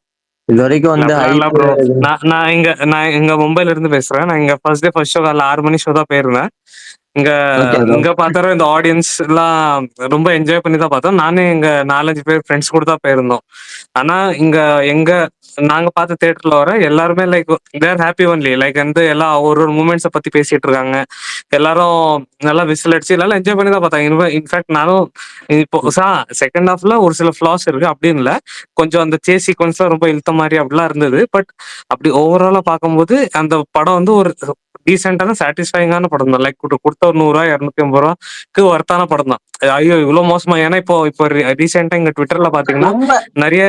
Speaker 10: இது வரைக்கும்
Speaker 1: இல்ல
Speaker 10: வந்து
Speaker 1: அப்படிலாம் இல்ல
Speaker 10: ஹைப்.
Speaker 1: ப்ரோ. நான் இங்க மும்பைல இருந்து பேசுறேன். நான் இங்க ஃபர்ஸ்ட் ஷோ காலைல 6 மணி ஷோ தான் போயிருந்தேன். இங்க
Speaker 10: ஓகே ப்ரோ.
Speaker 1: இங்க பார்த்தாலும் இந்த ஆடியன்ஸ் எல்லாம் ரொம்ப என்ஜாய் பண்ணி தான் பார்த்தோம். நானே எங்க 4-5 பேர் ஃப்ரெண்ட்ஸ் கூட தான் போயிருந்தோம். ஆனா இங்க எங்க நாங்க பார்த்த தியேட்டர்ல வர எல்லாருமே லைக் தேர் ஹாப்பி ஒன்லி. லைக் வந்து எல்லாம் ஒரு ஒரு மூமெண்ட்ஸை பத்தி பேசிட்டு இருக்காங்க. எல்லாரும் நல்லா விசில் அடிச்சு எல்லாரும் என்ஜாய் பண்ணி தான் பார்த்தாங்க. இன்ஃபேக்ட் நானும் இப்போ செகண்ட் ஹாஃப்ல ஒரு சில ஃபிளாஸ் இருக்கு அப்படின்னு இல்ல. கொஞ்சம் அந்த சேஸ் சீக்வன்ஸ்லாம் ரொம்ப இழுத்த மாதிரி அப்படிலாம் இருந்தது. பட் அப்படி ஓவராலா பார்க்கும்போது அந்த படம் வந்து ஒரு டீசென்டான சாட்டிஸ்ஃபைங்கான படம் தான். லைக் கொடுத்த ஒரு 100 ரூபா 250 ரூபாய்க்கு ஒர்த்தான படம் தான். ஐயோ இவ்வளவு மோசமா? ஏன்னா இப்போ ரீசெண்டா இங்க ட்விட்டர்ல பாத்தீங்கன்னா
Speaker 8: ரொம்ப
Speaker 1: நிறைய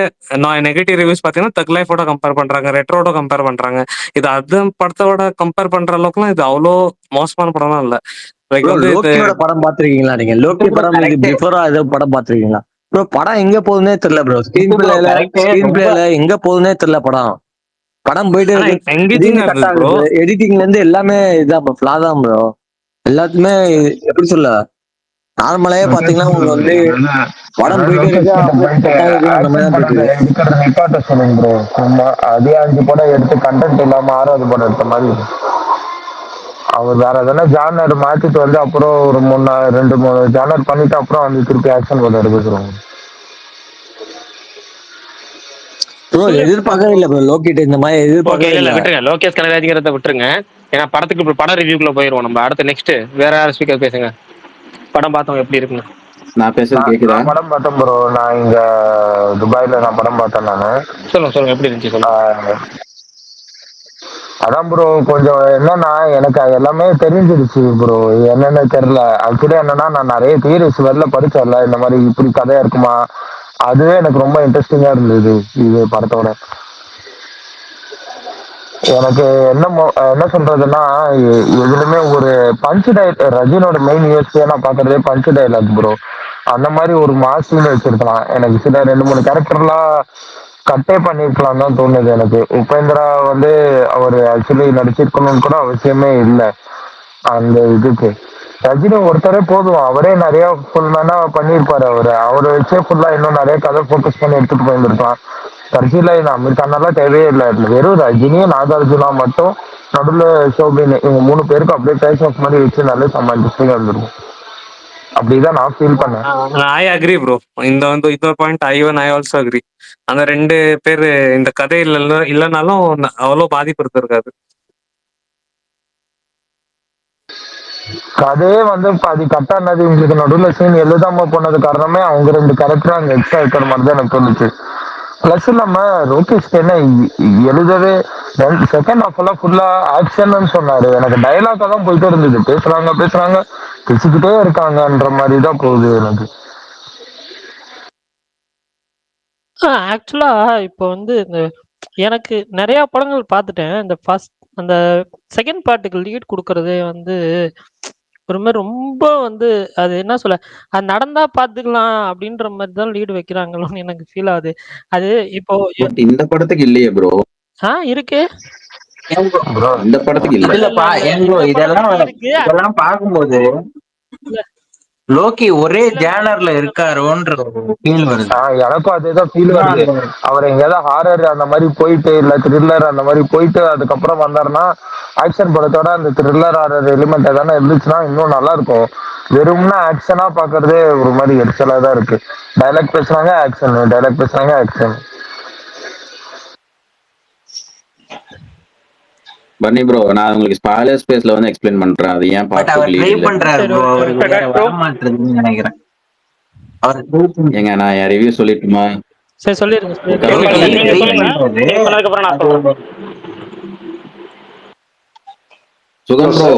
Speaker 1: நெகட்டிவ் ரிவ்யூஸ் பாத்தீங்கன்னா தக் லைஃபோட கம்பேர் பண்றாங்க, ரெட்ரோட கம்பேர் பண்றாங்க. இது அது படத்தோட கம்பேர் பண்ற அளவுக்குலாம் இது அவ்வளோ மோசமான படம்லாம் இல்ல. லைக்
Speaker 10: ப்ரோ
Speaker 1: வந்து இது
Speaker 10: லோக்கியோட படம் பாத்திருக்கீங்களா நீங்க? லோக்கி படம் இது
Speaker 8: கரெக்ட்
Speaker 10: பிஃபோரா ஏதோ படம் பாத்திருக்கீங்களா ப்ரோ? படம் எங்க போகுதுன்னே தெரியல ப்ரோ. Screen
Speaker 8: bro.
Speaker 10: பிளேல
Speaker 8: கரெக்ட்.
Speaker 10: ஸ்கிரீன்
Speaker 8: ரொம்ப
Speaker 10: பிளேல எங்க போகுதுன்னே தெரியல. படம் போயிட்டே
Speaker 1: ஆனா
Speaker 10: இருக்கு.
Speaker 1: எங்கேஜிங்கா
Speaker 10: திடீர்னு கட்
Speaker 1: இருந்தது ப்ரோ.
Speaker 10: ஆகுது. எடிட்டிங்ல இருந்து எல்லாமே இதான் ஃபிளா தான் ப்ரோ. எல்லாத்துமே எப்படி சொல்ல, நார்மலாவே பாத்தீங்கன்னா உங்களுக்கு வந்து படம் போயிட்டே இருக்கு, அப்படியே கட் ஆகுது, அந்த மாதிரி தான் போயிட்டு இருக்கு.
Speaker 9: எடுக்கிற நிப்பாட்ட சொல்லுங்க ப்ரோ. சும்மா அதே 5 படம் எடுத்து கண்டென்ட் இல்லாம 6வது படம் எடுத்த மாதிரி இருக்கு. அவர் வேற எதனா ஜானர் மாத்திட்டு வந்து அப்புறம் ஒரு 2-3 ஜானர் பண்ணிட்டு அப்புறம் வந்து திருப்பி ஆக்ஷன் படம் எடுக்க சொல்லுவாங்க.
Speaker 10: ப்ரோ எதிர்பார்க்கவே இல்லை ப்ரோ. லோக்கிட்ட இந்த மாதிரி
Speaker 1: ஓகே,
Speaker 10: எதிர்பார்க்கவே
Speaker 1: இல்ல இல்ல
Speaker 10: இல்லை.
Speaker 1: விட்டுருங்க. லோகேஷ் கனகராஜ்ங்கிறத விட்டுருங்க. ஏன்னா படம் ரிவ்யூக்குள்ள போயிருவோம் நம்ம. அடுத்து நெக்ஸ்ட் வேற யாரும் ஸ்பீக்கர் பேசுங்க. படம் பார்த்தோம் எப்படி இருக்குன்னு.
Speaker 3: நான் பேசுறது கேக்குதா?
Speaker 9: நான் படம் பார்த்தேன் ப்ரோ. நான் இங்க துபாயில நான் படம் பார்த்தேன் நானு.
Speaker 1: சொல்லுங்க எப்படி இருந்துச்சு சொல்லுங்க.
Speaker 9: அதான் ப்ரோ கொஞ்சம் என்னன்னா எனக்கு அது எல்லாமே தெரிஞ்சிருச்சு ப்ரோ. என்னன்னு தெரியல. ஆக்சுவலி என்னன்னா நான் நிறைய தியரிஸ் வெளில படிச்சேன்ல, இந்த மாதிரி இப்படி கதையா இருக்குமா. அதுவே எனக்கு ரொம்ப இன்ட்ரெஸ்டிங்கா இருந்தது இது படத்தோட. எனக்கு என்ன சொல்றதுன்னா எதுலுமே ஒரு பஞ்ச் டைலாக். ரஜினியோட மெயின் யூஎஸ்பியா நான் பாக்குறதே பஞ்ச் டைலாக் ப்ரோ. அந்த மாதிரி ஒரு மாசம் வச்சிருக்கலாம். எனக்கு சில 2-3 கேரக்டர்லாம் கட்டே பண்ணிருக்கலாம் தான் தோணுது எனக்கு. உபேந்திரா வந்து அவர் ஆக்சுவலி நடிச்சிருக்கணும்னு கூட அவசியமே இல்லை அந்த இதுக்கு. ரஜினி ஒருத்தரே போதும். அவரே நிறைய ஃபுல்மேனா பண்ணியிருப்பாரு. அவரை வச்சே ஃபுல்லா இன்னும் நிறைய கதை ஃபோக்கஸ் பண்ணி எடுத்துட்டு போயிருந்திருக்கலாம். கடைசியில இது அமீர் கானெல்லாம் தேவையே இல்லை. வெறும் ரஜினியும் நாகார்ஜுனா மட்டும் நடுவில் ஷோபின் இவங்க 3 பேருக்கும் அப்படியே பேஸ் ஆஃப் மாதிரி வச்சு நல்ல செம்ம இன்ட்ரெஸ்டிங்கா இருந்திருக்கும். அப்படிதான் நான் ஃபீல் பண்ணேன்.
Speaker 1: I agree bro. இந்த பாயிண்ட் ஐ ஆல்சோ அக்ரி. அந்த 2 பேர் இந்த கதையில இல்லைனாலும் அவ்வளோ பாதிப்பு இருந்திருக்காது.
Speaker 9: கதையே வந்து பாதி கட்டானது. இவங்களுக்கு நடுவில் சீன் எழுதாம போனது காரணமே அவங்க 2 கேரக்டர் அங்க எக்ஸ்ட்ரா இருக்கிற மாதிரி தான் எனக்கு தோணுச்சு. பிளஸ் நம்ம லோகேஷ்க்கு என்ன எழுதவே செகண்ட் ஹாஃப் எல்லாம் ஃபுல்லா ஆக்ஷன் சொன்னாரு. எனக்கு டைலாக்கா தான் போயிட்டே இருந்தது. பேசுறாங்க பேசிக்கிட்டே இருக்காங்கன்ற மாதிரி தான் போகுது எனக்கு.
Speaker 2: ஆக்சுவலா இப்போ வந்து இந்த எனக்கு நிறைய படங்கள் பார்த்துட்டேன். இந்த அந்த செகண்ட் பார்ட்டுக்கு லீட் குடுக்குறதே வந்து ஒரு மாரி ரொம்ப வந்து அது என்ன சொல்ல, அது நடந்தா பார்த்துக்கலாம் அப்படின்ற மாரி தான் லீடு வைக்கிறாங்களோன்னு எனக்கு ஃபீல் ஆகுது. அது இப்போ
Speaker 3: பட் இந்த படத்துக்கு இல்லையே ப்ரோ.
Speaker 2: இருக்கு.
Speaker 9: ப்ரோ
Speaker 3: இந்த படத்துக்கு இல்ல.
Speaker 2: இல்ல, இல்ல,
Speaker 8: இல்லப்பா
Speaker 2: இல்ல.
Speaker 8: ஏன் ப்ரோ
Speaker 2: இந்த
Speaker 8: இதெல்லாம்
Speaker 2: படத்துக்கு இருக்கு.
Speaker 8: இதெல்லாம் பார்க்கும்போது
Speaker 2: இல்ல,
Speaker 8: லோக்கி ஒரே
Speaker 2: இல்ல, இல்ல.
Speaker 8: ஜேனர்ல இருக்காரோன்ற ஒரு ஃபீல் வருது.
Speaker 9: எனக்கும் அதேதான் ஃபீல்
Speaker 8: இன்னும்
Speaker 9: வருது.
Speaker 8: அந்த
Speaker 9: அவர் எங்கேயாவது ஹாரர் அந்த மாதிரி போயிட்டு இல்ல த்ரில்லர் அந்த மாதிரி போயிட்டு அதுக்கப்புறம் வந்தாருன்னா ஆக்ஷன் படத்தோட அந்த த்ரில்லர் ஹாரர் எலிமெண்ட் எதனா இருந்துச்சுன்னா இன்னும் நல்லா இருக்கும். வெறும்னா ஆக்ஷனா பாக்குறதே ஒரு மாதிரி எரிச்சலா தான் இருக்கு. டைலாக் பேசுறாங்க ஆக்ஷன்.
Speaker 3: பன்னி ப்ரோ, நான் உங்களுக்கு ஸ்பாய்லர் ஸ்பேஸ்ல வந்து எக்ஸ்பிளைன் பண்றேன். அது ஏன்
Speaker 8: பட்
Speaker 3: பார்ட்
Speaker 8: அவர்
Speaker 3: 2
Speaker 8: ட்ரை
Speaker 3: லீட் இல்ல.
Speaker 8: பண்றாரு
Speaker 2: சரி,
Speaker 8: ப்ரோ.
Speaker 2: ஓகே,
Speaker 8: அவருக்கு
Speaker 2: ஓகே.
Speaker 8: வேற வரமாட்டுறதுன்னு நினைக்கிறேன். அவர்
Speaker 3: ஏங்க நான் என் ரிவ்யூ சொல்லட்டுமா?
Speaker 2: சரி, சொல்லிருங்க.
Speaker 1: நீங்க
Speaker 8: ட்ரை
Speaker 1: சொல்லுங்க.
Speaker 8: பண்றது
Speaker 1: நீங்க சொன்னதுக்கு அப்புறம் நான் சொல்றேன்.
Speaker 3: சுகம் ப்ரோ,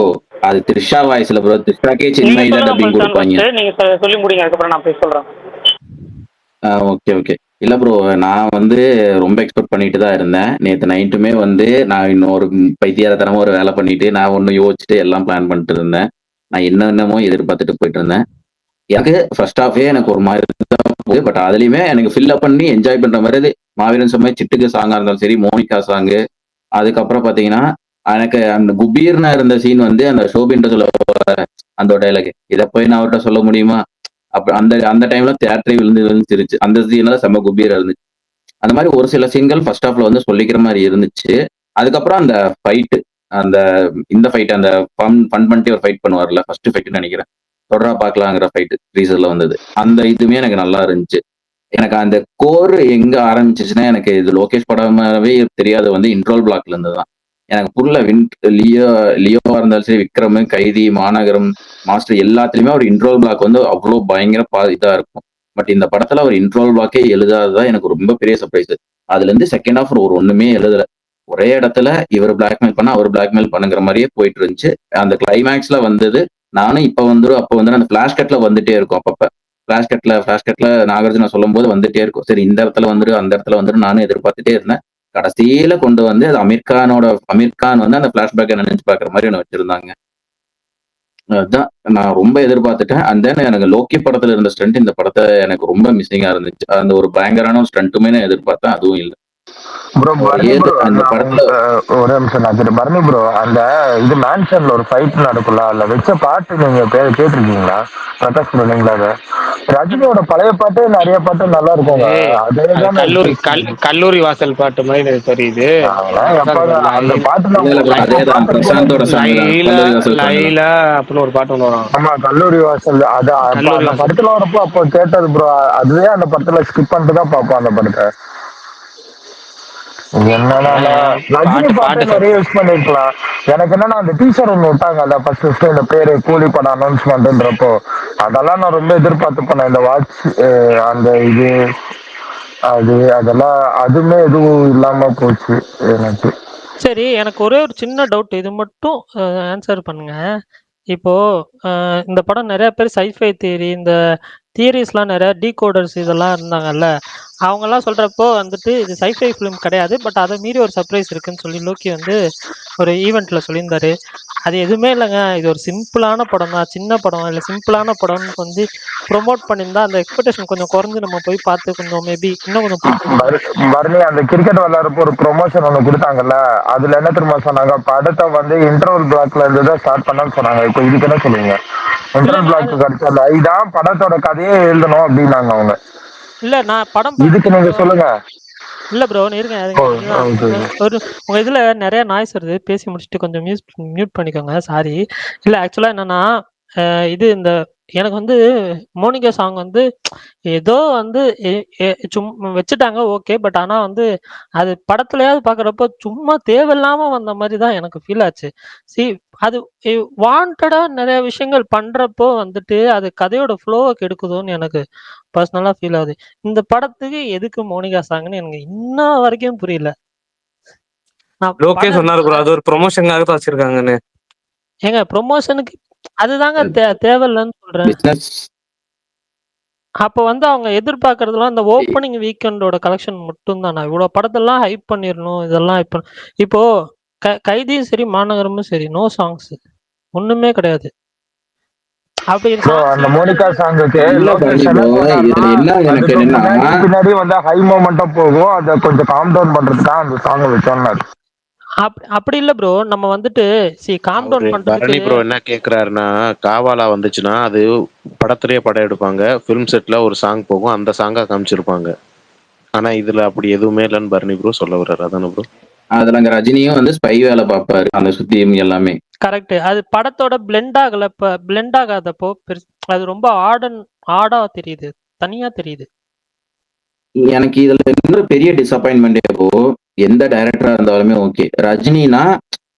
Speaker 3: அது த்ரிஷா வாய்ஸ்ல ப்ரோ. த்ரிஷாக்கே
Speaker 1: நீங்க
Speaker 3: சின்மயி தான்
Speaker 1: சொல்லுங்க
Speaker 3: டப்பிங்
Speaker 1: பல்சான்
Speaker 3: கொடுப்பாங்க.
Speaker 1: ஃபர்ஸ்ட். நீங்க சொல்லி முடிங்க, அதுக்கப்புறம் நான் போய் சொல்றேன்.
Speaker 3: ஓகே. இல்ல ப்ரோ, நான் வந்து ரொம்ப எக்ஸ்பெக்ட் பண்ணிட்டு தான் இருந்தேன். நேத்து நைட்டுமே வந்து நான் இன்னொரு பைத்தியக்காரத்தனமா ஒரு வேலை பண்ணிட்டு, நான் ஒண்ணு யோசிச்சுட்டு எல்லாம் பிளான் பண்ணிட்டு இருந்தேன். நான் என்னென்னமோ எதிர்பார்த்துட்டு போயிட்டு இருந்தேன். எனக்கு ஃபர்ஸ்ட் ஹாஃபே எனக்கு ஒரு மாதிரி தான் போகுது. பட் அதுலயுமே எனக்கு ஃபில் அப் பண்ணி என்ஜாய் பண்ற மாதிரி மாவீரன் சொன்ன சிட்டுக்கு சாங்கா இருந்தாலும் சரி, மோனிகா சாங்கு, அதுக்கப்புறம் பாத்தீங்கன்னா எனக்கு அந்த குபீர்னு இருந்த சீன் வந்து அந்த ஷோபின்ற சொல்ல அந்த டைலாக், இதை போய் நான் அவர்கிட்ட சொல்ல முடியுமா? அப்ப அந்த அந்த டைம்ல தியேட்டரே விழுந்து விழுந்துருச்சு. அந்த சீன்ல செம்ம குபீரா இருந்துச்சு. அந்த மாதிரி ஒரு சில சீன்கள் ஃபர்ஸ்ட் ஹாஃப்ல வந்து சொல்லிக்கிற மாதிரி இருந்துச்சு. அதுக்கப்புறம் அந்த ஃபைட், அந்த இந்த ஃபைட், அந்த ஃபன் பண்ணிட்டு ஒரு ஃபைட் பண்ணுவார்ல, ஃபர்ஸ்ட் ஃபைட்னு நினைக்கிறேன். தொடரா பார்க்கலாங்கிற ஃபைட் ட்ரீசர்ல வந்தது. அந்த இதுவுமே எனக்கு நல்லா இருந்துச்சு. எனக்கு அந்த கோர் எங்க ஆரம்பிச்சிச்சுன்னா, எனக்கு இது லோகேஷ் படமாவே தெரியாது வந்து இன்ட்ரோல் பிளாக்ல இருந்து தான். எனக்கு புரியல. லியோவா இருந்தாலும் சரி, விக்ரம், கைதி, மாநகரம், மாஸ்டர் எல்லாத்துலயுமே ஒரு இன்ட்ரோல் பிளாக் வந்து அவ்வளவு பயங்கர இதா இருக்கும். பட் இந்த படத்துல ஒரு இன்ட்ரோல் பிளாக்கே எழுதாததான் எனக்கு ரொம்ப பெரிய சர்ப்ரைஸ். அதுல இருந்து செகண்ட் ஹாஃப் ஒரு ஒண்ணுமே எழுதல. ஒரே இடத்துல இவர் பிளாக்மெயில் பண்ண, அவர் பிளாக்மெயில் பண்ணுங்கிற மாதிரியே போயிட்டு இருந்துச்சு. அந்த கிளைமேக்ஸ்ல வந்தது, நானும் இப்ப வந்துடும் அப்ப வந்து அந்த பிளாஷ் கட்ல வந்துட்டே இருக்கும். அப்பப்ப பிளாஷ் கட்ல நாகார்ஜுனா சொல்லும் போது வந்துட்டே இருக்கும். சரி, இந்த இடத்துல வந்துரு, அந்த இடத்துல வந்துரு, நானும் எதிர்பார்த்துட்டே இருந்தேன். கடைசியில கொண்டு வந்து அது அமீர் கான் வந்து அந்த பிளாஷ்பேக்கை நினைச்சு பாக்குற மாதிரி ஒன்று வச்சிருந்தாங்க. அதுதான் நான் ரொம்ப எதிர்பார்த்துட்டேன். அண்ட் தென் எனக்கு லோக்கி படத்துல இருந்த ஸ்டண்ட் இந்த படத்தை எனக்கு ரொம்ப மிஸ்ஸிங்கா இருந்துச்சு. அந்த ஒரு பயங்கரான ஸ்டண்ட்டுமே நான் எதிர்பார்த்தேன், அதுவும் இல்லை.
Speaker 11: ப்ரோ பரணி ப்ரோ,
Speaker 3: அந்த படத்துல
Speaker 11: ஒரு நிமிஷம் நான் கேட்டு பரணி ப்ரோ, அந்த இது மேன்ஷன்ல ஒரு ஃபைட் நடக்கும்ல, அதுல வச்ச பாட்டு நீங்க கேட்டிருக்கீங்களா? பிரகாஷ் சொன்னீங்களா? அது ரஜினியோட பழைய பாட்டு நிறைய பாட்டு நல்லா இருக்குங்க. அதே தான்
Speaker 1: கல்லூரி வாசல் பாட்டு மாதிரி தெரியுது.
Speaker 11: அந்த பாட்டு
Speaker 1: லைலா அப்படின்னு ஒரு பாட்டு ஒன்று வரும்.
Speaker 11: ஆமா, கல்லூரி வாசல். அது அந்த படத்துல வரப்போ அப்போ கேட்டது ப்ரோ. அதுவே அந்த படத்துல ஸ்கிப் பண்ணிட்டு தான் பார்ப்போம் அந்த படத்தை. என்னன்னா ரஜினி பாட்டு நிறைய யூஸ் பண்ணிருக்கலாம். எனக்கு என்னன்னா அந்த டீச்சர் ஒண்ணு விட்டாங்கல்ல ஃபர்ஸ்ட் இந்த பேரு கூலி படம் அனௌன்ஸ்மெண்ட்ன்றப்போ, அதெல்லாம் நான் ரொம்ப எதிர்பார்த்து பண்ணேன். இந்த வாட்ச், அந்த இது, அதெல்லாம் அதுவுமே எதுவும் இல்லாம போச்சு எனக்கு.
Speaker 2: சரி, எனக்கு ஒரே ஒரு சின்ன டவுட், இது மட்டும் ஆன்சர் பண்ணுங்க. இப்போ இந்த படம் நிறைய பேர் சைஃபை தியரி, இந்த தியரிஸ்லாம் நிறைய டீகோடர்ஸ் இதெல்லாம் இருந்தாங்கல்ல, அவங்கெல்லாம் சொல்றப்போ வந்துட்டு இது சைஃபை ஃபிலிம் கிடையாது, பட் அதை மீறி ஒரு சர்ப்ரைஸ் இருக்குன்னு சொல்லி லோக்கி வந்து ஒரு ஈவெண்ட்ல சொல்லியிருந்தாரு. அது எதுவுமே இல்லைங்க, இது ஒரு சிம்பிளான படம் தான், சின்ன படம் இல்லை, சிம்பிளான படம்னு வந்து ப்ரொமோட் பண்ணியிருந்தா அந்த எக்ஸ்பெக்டேஷன் கொஞ்சம் குறைஞ்சு நம்ம போய் பார்த்து கொஞ்சம் மேபி இன்னும் கொஞ்சம்
Speaker 11: பரணி, அந்த கிரிக்கெட் விளையாடுறப்போ ஒரு ப்ரொமோஷன் ஒன்று கொடுத்தாங்கல்ல, அதுல என்ன தெரியுமா சொன்னாங்க? படத்தை வந்து இன்டர்வல் பிளாக்ல இருந்து தான் ஸ்டார்ட் பண்ணன்னு சொன்னாங்க. இப்போ இதுக்கு என்ன சொல்லுவீங்க? இன்டர்வல் பிளாக் கிடைச்சா இதான் படத்தோட கதையே எழுதணும் அப்படின்னாங்க அவங்க.
Speaker 2: இல்ல, நான் படம்
Speaker 11: இதுக்கு நீங்க சொல்லுங்க.
Speaker 2: இல்ல ப்ரோ, இருங்க. ஒரு உங்க இதுல நிறைய நாய்ஸ் வருது, பேசி முடிச்சுட்டு கொஞ்சம் மியூட் பண்ணிக்கோங்க. சாரி. இல்ல, ஆக்சுவலா என்னன்னா இது இந்த எனக்கு வந்து மோனிகா சாங் வந்து ஏதோ வந்து சும்மா வச்சுட்டாங்க, ஓகே. பட் ஆனா வந்து அது படத்துலயாவது பாக்குறப்போ சும்மா தேவையில்லாம வந்த மாதிரி தான் எனக்கு ஃபீல் ஆச்சு. அது வாண்டடா நிறைய விஷயங்கள் பண்றப்போ வந்துட்டு அது கதையோட ஃப்ளோவை கெடுக்குதோன்னு எனக்கு பர்சனலா ஃபீல் ஆகுது. இந்த படத்துக்கு எதுக்கு மோனிகா சாங்னு எனக்கு இன்ன வரைக்கும் புரியல.
Speaker 1: லோகேஷ் சொன்னாரு ப்ரோ, அது ஒரு ப்ரொமோஷனுக்காக தான் வச்சிருக்காங்கன்னு.
Speaker 2: ஏங்க ப்ரொமோஷனுக்கு அதுதாங்க தேவையில்லைன்னு சொல்றேன். அப்ப வந்து அவங்க எதிர்பார்க்கறதுலாம் இந்த ஓப்பனிங் வீக்கெண்டோட கலெக்ஷன் மட்டும் தானா? இவ்வளவு படத்தெல்லாம் ஹைப் பண்ணிடணும் இதெல்லாம். இப்போ கைதியும் சரி, மாநகரமும் சரி, நோ சாங்ஸ், ஒண்ணுமே கிடையாது.
Speaker 11: அந்த மோனிகா சாங்குக்கு பின்னாடி வந்து ஹை மொமெண்டா போகும், அதை கொஞ்சம் காம் டவுன் பண்றதுக்காக அந்த சாங் வச்சோம்னாரு.
Speaker 2: அப்படி இல்ல ப்ரோ, நம்ம வந்துட்டு காம் டவுன் பண்றதுக்கு
Speaker 5: ப்ரோ என்ன கேக்குறாருன்னா, காவாலா வந்துச்சுன்னா அது படத்திலேயே படம் எடுப்பாங்க, ஃபிலிம் செட்ல ஒரு சாங் போகும், அந்த சாங்கா காமிச்சிருப்பாங்க. ஆனா இதுல அப்படி எதுவுமே இல்லைன்னு பரணி ப்ரோ சொல்ல வர்றாரு. அதானே ப்ரோ?
Speaker 3: அதுல அங்க ரஜினியும் வந்து ஸ்பை வேலை பார்ப்பாரு அந்த சுத்தியும் எல்லாமே.
Speaker 2: கரெக்ட். அது படத்தோட பிளெண்ட் ஆகல, பிளெண்ட் ஆகாதப்போ அது ரொம்ப ஆடா தெரியுது, தனியா தெரியுது.
Speaker 3: எனக்கு இதுல இன்னொரு பெரிய டிசப்பாயின்மெண்ட், இப்போ எந்த டைரக்டரா இருந்தாலுமே ஓகே, ரஜினினா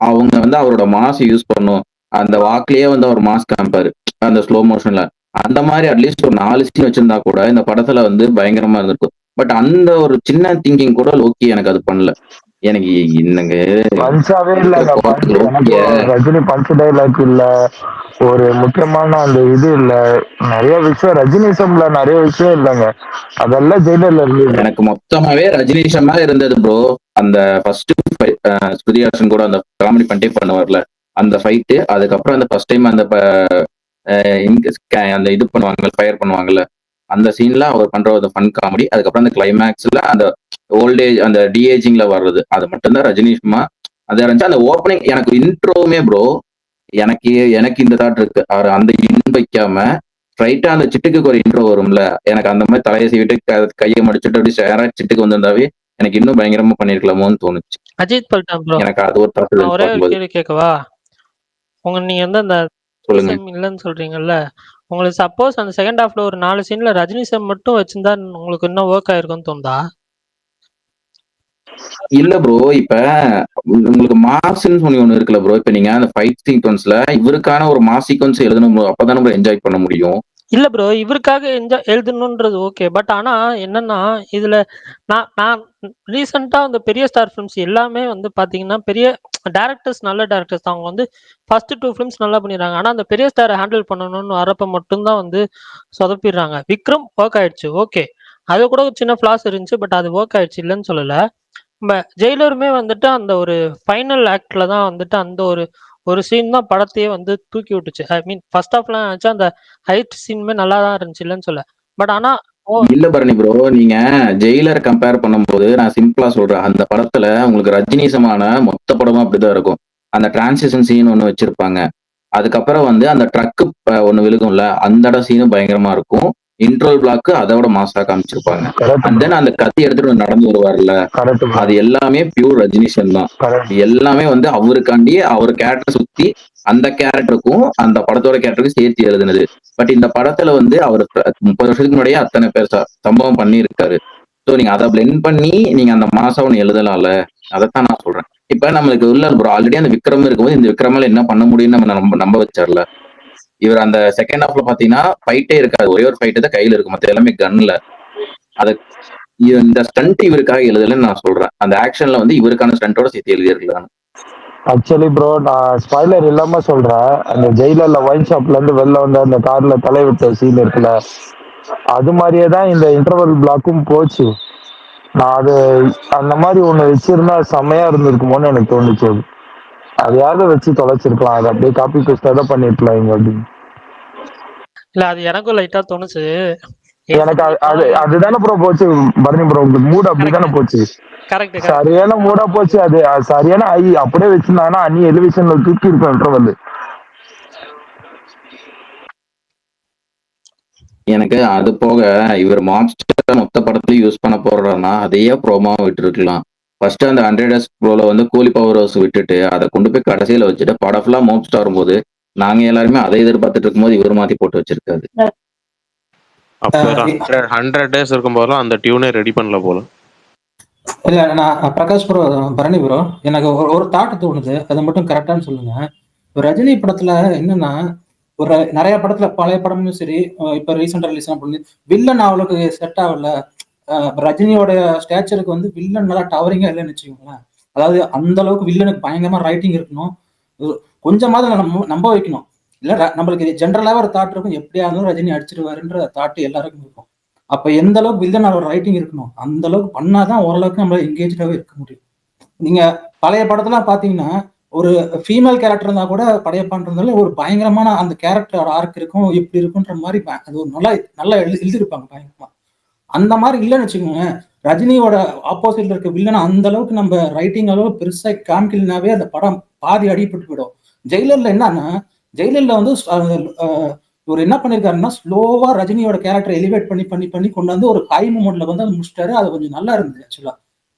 Speaker 3: அவங்க வந்து அவரோட மாஸ் யூஸ் பண்ணும், அந்த வாக்குலயே வந்து அவர் மாஸ் காமிப்பாரு அந்த ஸ்லோ மோஷன்ல. அந்த மாதிரி அட்லீஸ்ட் ஒரு 4 சீன் வச்சிருந்தா கூட இந்த படத்துல வந்து பயங்கரமா இருந்திருக்கும். பட் அந்த ஒரு சின்ன திங்கிங் கூட லோக்கி எனக்கு அது பண்ணல. எனக்கு இன்னங்க
Speaker 11: பஞ்சாவே இல்லங்க. பஞ்ச் எனக்கு ரஜினி பஞ்ச் டைலாக் இல்ல, ஒரு முக்கியமான அந்த இது இல்ல, நிறைய விஷயம் ரஜினிசம்ல நிறைய விஷயம் இல்லங்க. அதெல்லாம் ஜெயிலர்ல இருந்தது.
Speaker 3: எனக்கு மொத்தமாவே ரஜினிஷமா இருந்தது ப்ரோ. அந்த ஃபர்ஸ்ட் ஸ்ருதிஹாசன் கூட அந்த காமெடி பண்ணிட்டே பண்ணுவார்ல அந்த ஃபைட்டு, அதுக்கப்புறம் அந்த ஃபர்ஸ்ட் டைம் அந்த அந்த இது பண்ணுவாங்க, ஃபயர் பண்ணுவாங்கல்ல அந்த சீன்ல அவர் பண்ற ஒரு ஃபன் காமெடி, அதுக்கப்புறம் அந்த கிளைமேக்ஸ்ல அந்த ஓல்டேஜ் அந்த டிஏஜிங்ல வர்றது, அது மட்டும்தான் ரஜினிஷ்மா. அது இருந்துச்சு அந்த ஓப்பனிங். எனக்கு இன்ட்ரோவுமே ப்ரோ, எனக்கு எனக்கு இந்த தாட் இருக்கு. அவர் அந்த இன் வைக்காம ஸ்ட்ரைட்டா அந்த சிட்டுக்கு ஒரு இன்ட்ரோ வரும்ல, எனக்கு அந்த மாதிரி தலையை சீவிட்டு கையை மடிச்சுட்டு அப்படி ஷேரா சிட்டுக்கு வந்திருந்தாவே எனக்கு இன்னும் பயங்கரமா பண்ணிருக்கலாமோன்னு தோணுச்சு.
Speaker 2: அஜித் பல்டான் ப்ரோ,
Speaker 3: எனக்கு அது ஒரு தாட்
Speaker 2: நான் ஒரே ஒரு
Speaker 3: பார்க்கும்போது.
Speaker 2: கேள்வி கேட்கவா? நீங்க வந்து அந்த
Speaker 3: சொல்லுங்க.
Speaker 2: ரஜினிசம் இல்லைன்னு சொல்றீங்கல்ல, உங்களுக்கு சப்போஸ் அந்த செகண்ட் ஹாஃப்ல ஒரு 4 சீன்ல ரஜினிசம் மட்டும் வச்சிருந்தா உங்களுக்கு இன்னும் ஒர்க் ஆயிருக்கும்னு தோணுதா?
Speaker 3: இல்ல ப்ரோ, இப்ப உங்களுக்கு மாஸ்ன்னு சொல்லி ஒண்ணு இருக்குல்ல ப்ரோ. இப்ப நீங்க அந்த ஃபைட் சீக்வன்ஸ்ல இவருக்கான ஒரு மாஸ் சீக்வன்ஸ் எழுதணும் bro. அப்பதான் நம்ம என்ஜாய் பண்ண முடியும்.
Speaker 2: இல்ல ப்ரோ, இவருக்காக எழுதணுன்றது ஓகே. பட் ஆனா என்னன்னா, இதுல நான் நான் ரீசெண்டா அந்த பெரிய ஸ்டார் ஃபிலிம்ஸ் எல்லாமே வந்து பாத்தீங்கன்னா, பெரிய டைரக்டர்ஸ் நல்ல டைரக்டர்ஸ் தான். அவங்க வந்து ஃபர்ஸ்ட் 2 ஃபிலிம்ஸ் நல்லா பண்ணிடுறாங்க. ஆனா அந்த பெரிய ஸ்டாரை ஹேண்டில் பண்ணணும்னு வரப்ப மட்டும்தான் வந்து சொதப்பிடுறாங்க. விக்ரம் ஒர்க் ஆயிடுச்சு, ஓகே. அது கூட ஒரு சின்ன ஃபிளாஸ் இருந்துச்சு. பட் அது ஒர்க் ஆயிடுச்சு, இல்லைன்னு சொல்லல. ஜெயிலருமே வந்துட்டு அந்த ஒரு ஃபைனல் ஆக்ட்ல தான் வந்துட்டு அந்த ஒரு ஒரு சீன் தான் படத்தையே வந்து தூக்கி விட்டுச்சு. ஐ மீன் ஃபர்ஸ்ட் ஹாஃப்லாம் நினைச்சா அந்த ஹைட் சீனுமே நல்லா தான் இருந்துச்சு, இல்லைன்னு சொல்ல. பட் ஆனா
Speaker 3: இல்ல பரணி ப்ரோ, நீங்க ஜெயிலர் கம்பேர் பண்ணும்போது நான் சிம்பிளா சொல்றேன். அந்த படத்துல உங்களுக்கு ரஜினிசமான மொத்த படமும் அப்படிதான் இருக்கும். அந்த டிரான்சிஷன் சீன் ஒண்ணு வச்சிருப்பாங்க. அதுக்கப்புறம் வந்து அந்த ட்ரக்கு ஒண்ணு விழுகும்ல, அந்த இடம் சீனும் பயங்கரமா இருக்கும். இன்ட்ரோல் பிளாக் அதோட மாசா காமிச்சிருப்பாங்க. அண்ட் தென் அந்த கத்தி எடுத்துட்டு நடந்து வருவார்ல, அது எல்லாமே பியூர் ரஜினிஷன் தான். எல்லாமே வந்து அவருக்காண்டி அவர் கேரக்டர் சுத்தி அந்த கேரக்டருக்கும் அந்த படத்தோட கேரக்டருக்கும் சேர்த்து எழுதுனது. பட் இந்த படத்துல வந்து அவர் 30 வருஷத்துக்கு முன்னாடியே அத்தனை பேர் சம்பவம் பண்ணி இருக்காரு. ஸோ நீங்க அதை பிளெண்ட் பண்ணி நீங்க அந்த மாசம் ஒண்ணு எழுதலாம்ல, அதைத்தான் நான் சொல்றேன். இப்ப நம்மளுக்கு உள்ள ப்ரோ ஆல்ரெடி அந்த விக்ரம் இருக்கும்போது இந்த விக்ரமால என்ன பண்ண முடியும்னு நம்ம நம்ப வச்சார்ல. இவர் அந்த செகண்ட் ஹாஃப்ல பாத்தீங்கன்னா ஃபைட்டே இருக்காது, ஒரே ஒரு ஃபைட்டு தான் கையில இருக்கும், மத்த எல்லாமே கன்ல. அத இந்த ஸ்டண்ட் இவருக்காக எழுதலன்னு நான் சொல்றேன். அந்த ஆக்ஷன்ல வந்து இவருக்கான ஸ்டண்டோட சேர்த்து எழுதியிருக்கலாம்.
Speaker 11: ஆக்சுவலி ப்ரோ, நான் ஸ்பாய்லர் இல்லாம சொல்றேன். அந்த ஜெயிலர்ல ஒயின் ஷாப்ல இருந்து வெளில வந்து அந்த கார்ல தலை விட்ட சீன் இருக்குல்ல, அது மாதிரியே தான் இந்த இன்டர்வல் பிளாக்கும் போச்சு. நான் அது அந்த மாதிரி ஒண்ணு வச்சிருந்தா செம்மையா இருந்திருக்குமோன்னு எனக்கு தோணுச்சு. அதையாவது வச்சு தொலைச்சிருக்கலாம், அதை அப்படியே காப்பி பேஸ்டா தான் பண்ணிருக்கலாம் இங்க அப்படின்னு.
Speaker 2: இல்ல, அது எனக்கும் லைட்டா தோணுச்சு.
Speaker 11: எனக்கு அதுதானே ப்ரோ போச்சு பரணி ப்ரோ, உங்களுக்கு மூட் அப்படிதானே போச்சு. சரியான மூடா போச்சு. அது சரியான அப்படியே வச்சிருந்தாங்கன்னா அன்னி எலிவேஷன்ல தூக்கி இருக்கும் இன்டர்வல்.
Speaker 3: எனக்கு அது போக இவர் மான்ஸ்டர் மொத்த படத்துலயும் யூஸ் பண்ண போறாருன்னா அதையே ப்ரோமா விட்டு இருக்கலாம். ஃபர்ஸ்ட் அந்த 100 Days ப்ரோல வந்து கூலி பவர் ஹவுஸ் விட்டுட்டு அதை கொண்டு போய் கடைசியில வச்சுட்டு படம் ஃபுல்லா மோப்ஸ்டா வரும்போது நாங்க எல்லாருமே அதை எதிர்பார்த்துட்டு இருக்கும்போது இவர் மாத்தி போட்டு வச்சிருக்காரு.
Speaker 5: அப்போ 100 Days இருக்கும் போதெல்லாம் அந்த டியூனே ரெடி பண்ணல போல.
Speaker 12: இல்ல, நான் பிரகாஷ் ப்ரோ, பரணி ப்ரோ, எனக்கு ஒரு தாட் தோணுது, அதை மட்டும் கரெக்டானு சொல்லுங்க. ரஜினி படத்துல என்னன்னா, ஒரு நிறைய படத்துல பழைய படமும் சரி, இப்ப ரீசெண்டா ரிலீஸ் பண்ணி வில்லன் அவ்வளவுக்கு செட் ஆகல. ரஜினியோட ஸ்டேச்சருக்கு வந்து வில்லன் நல்லா டவரிங்கா இல்லைன்னு வச்சுக்கோங்களேன். அதாவது அந்த அளவுக்கு வில்லனுக்கு பயங்கரமா ரைட்டிங் இருக்கணும், கொஞ்சமாவது நம்ப வைக்கணும். இல்ல நம்மளுக்கு ஜென்ரலாவே ஒரு தாட் இருக்கும், எப்படியா இருந்தாலும் ரஜினி அடிச்சிருவாருன்ற தாட் எல்லாருக்கும் இருக்கும். அப்ப எந்த அளவுக்கு வில்லன் ஒரு ரைட்டிங் இருக்கணும், அந்த அளவுக்கு பண்ணாதான் ஓரளவுக்கு நம்மள எங்கேஜாவே இருக்க முடியும். நீங்க பழைய படத்துல பாத்தீங்கன்னா ஒரு ஃபீமேல் கேரக்டர் இருந்தா கூட படையப்பான்றதுல ஒரு பயங்கரமான அந்த கேரக்டர் ஆர்க் இருக்கும், எப்படி இருக்குன்ற மாதிரி அது ஒரு நல்லா எழுதியிருப்பாங்க பயங்கரமா. அந்த மாதிரி இல்லைன்னு வச்சுக்கோங்க, ரஜினியோட ஆப்போசிட்ல இருக்க வில்லனை அந்த அளவுக்கு நம்ம ரைட்டிங் அளவு பெருசா காமிக்கலனாவே அந்த படம் பாதி அடிபட்டு போயிடும். ஜெயிலர்ல என்னன்னா, ஜெயிலர்ல வந்து இவர் என்ன பண்ணிருக்காருன்னா ஸ்லோவா ரஜினியோட கேரக்டர் எலிவேட் பண்ணி பண்ணி பண்ணி கொண்டு வந்து ஒரு ஹை மூமெண்ட்ல வந்து அதை முடிச்சிட்டாரு. அது கொஞ்சம் நல்லா இருந்தது ஆக்சுவலா.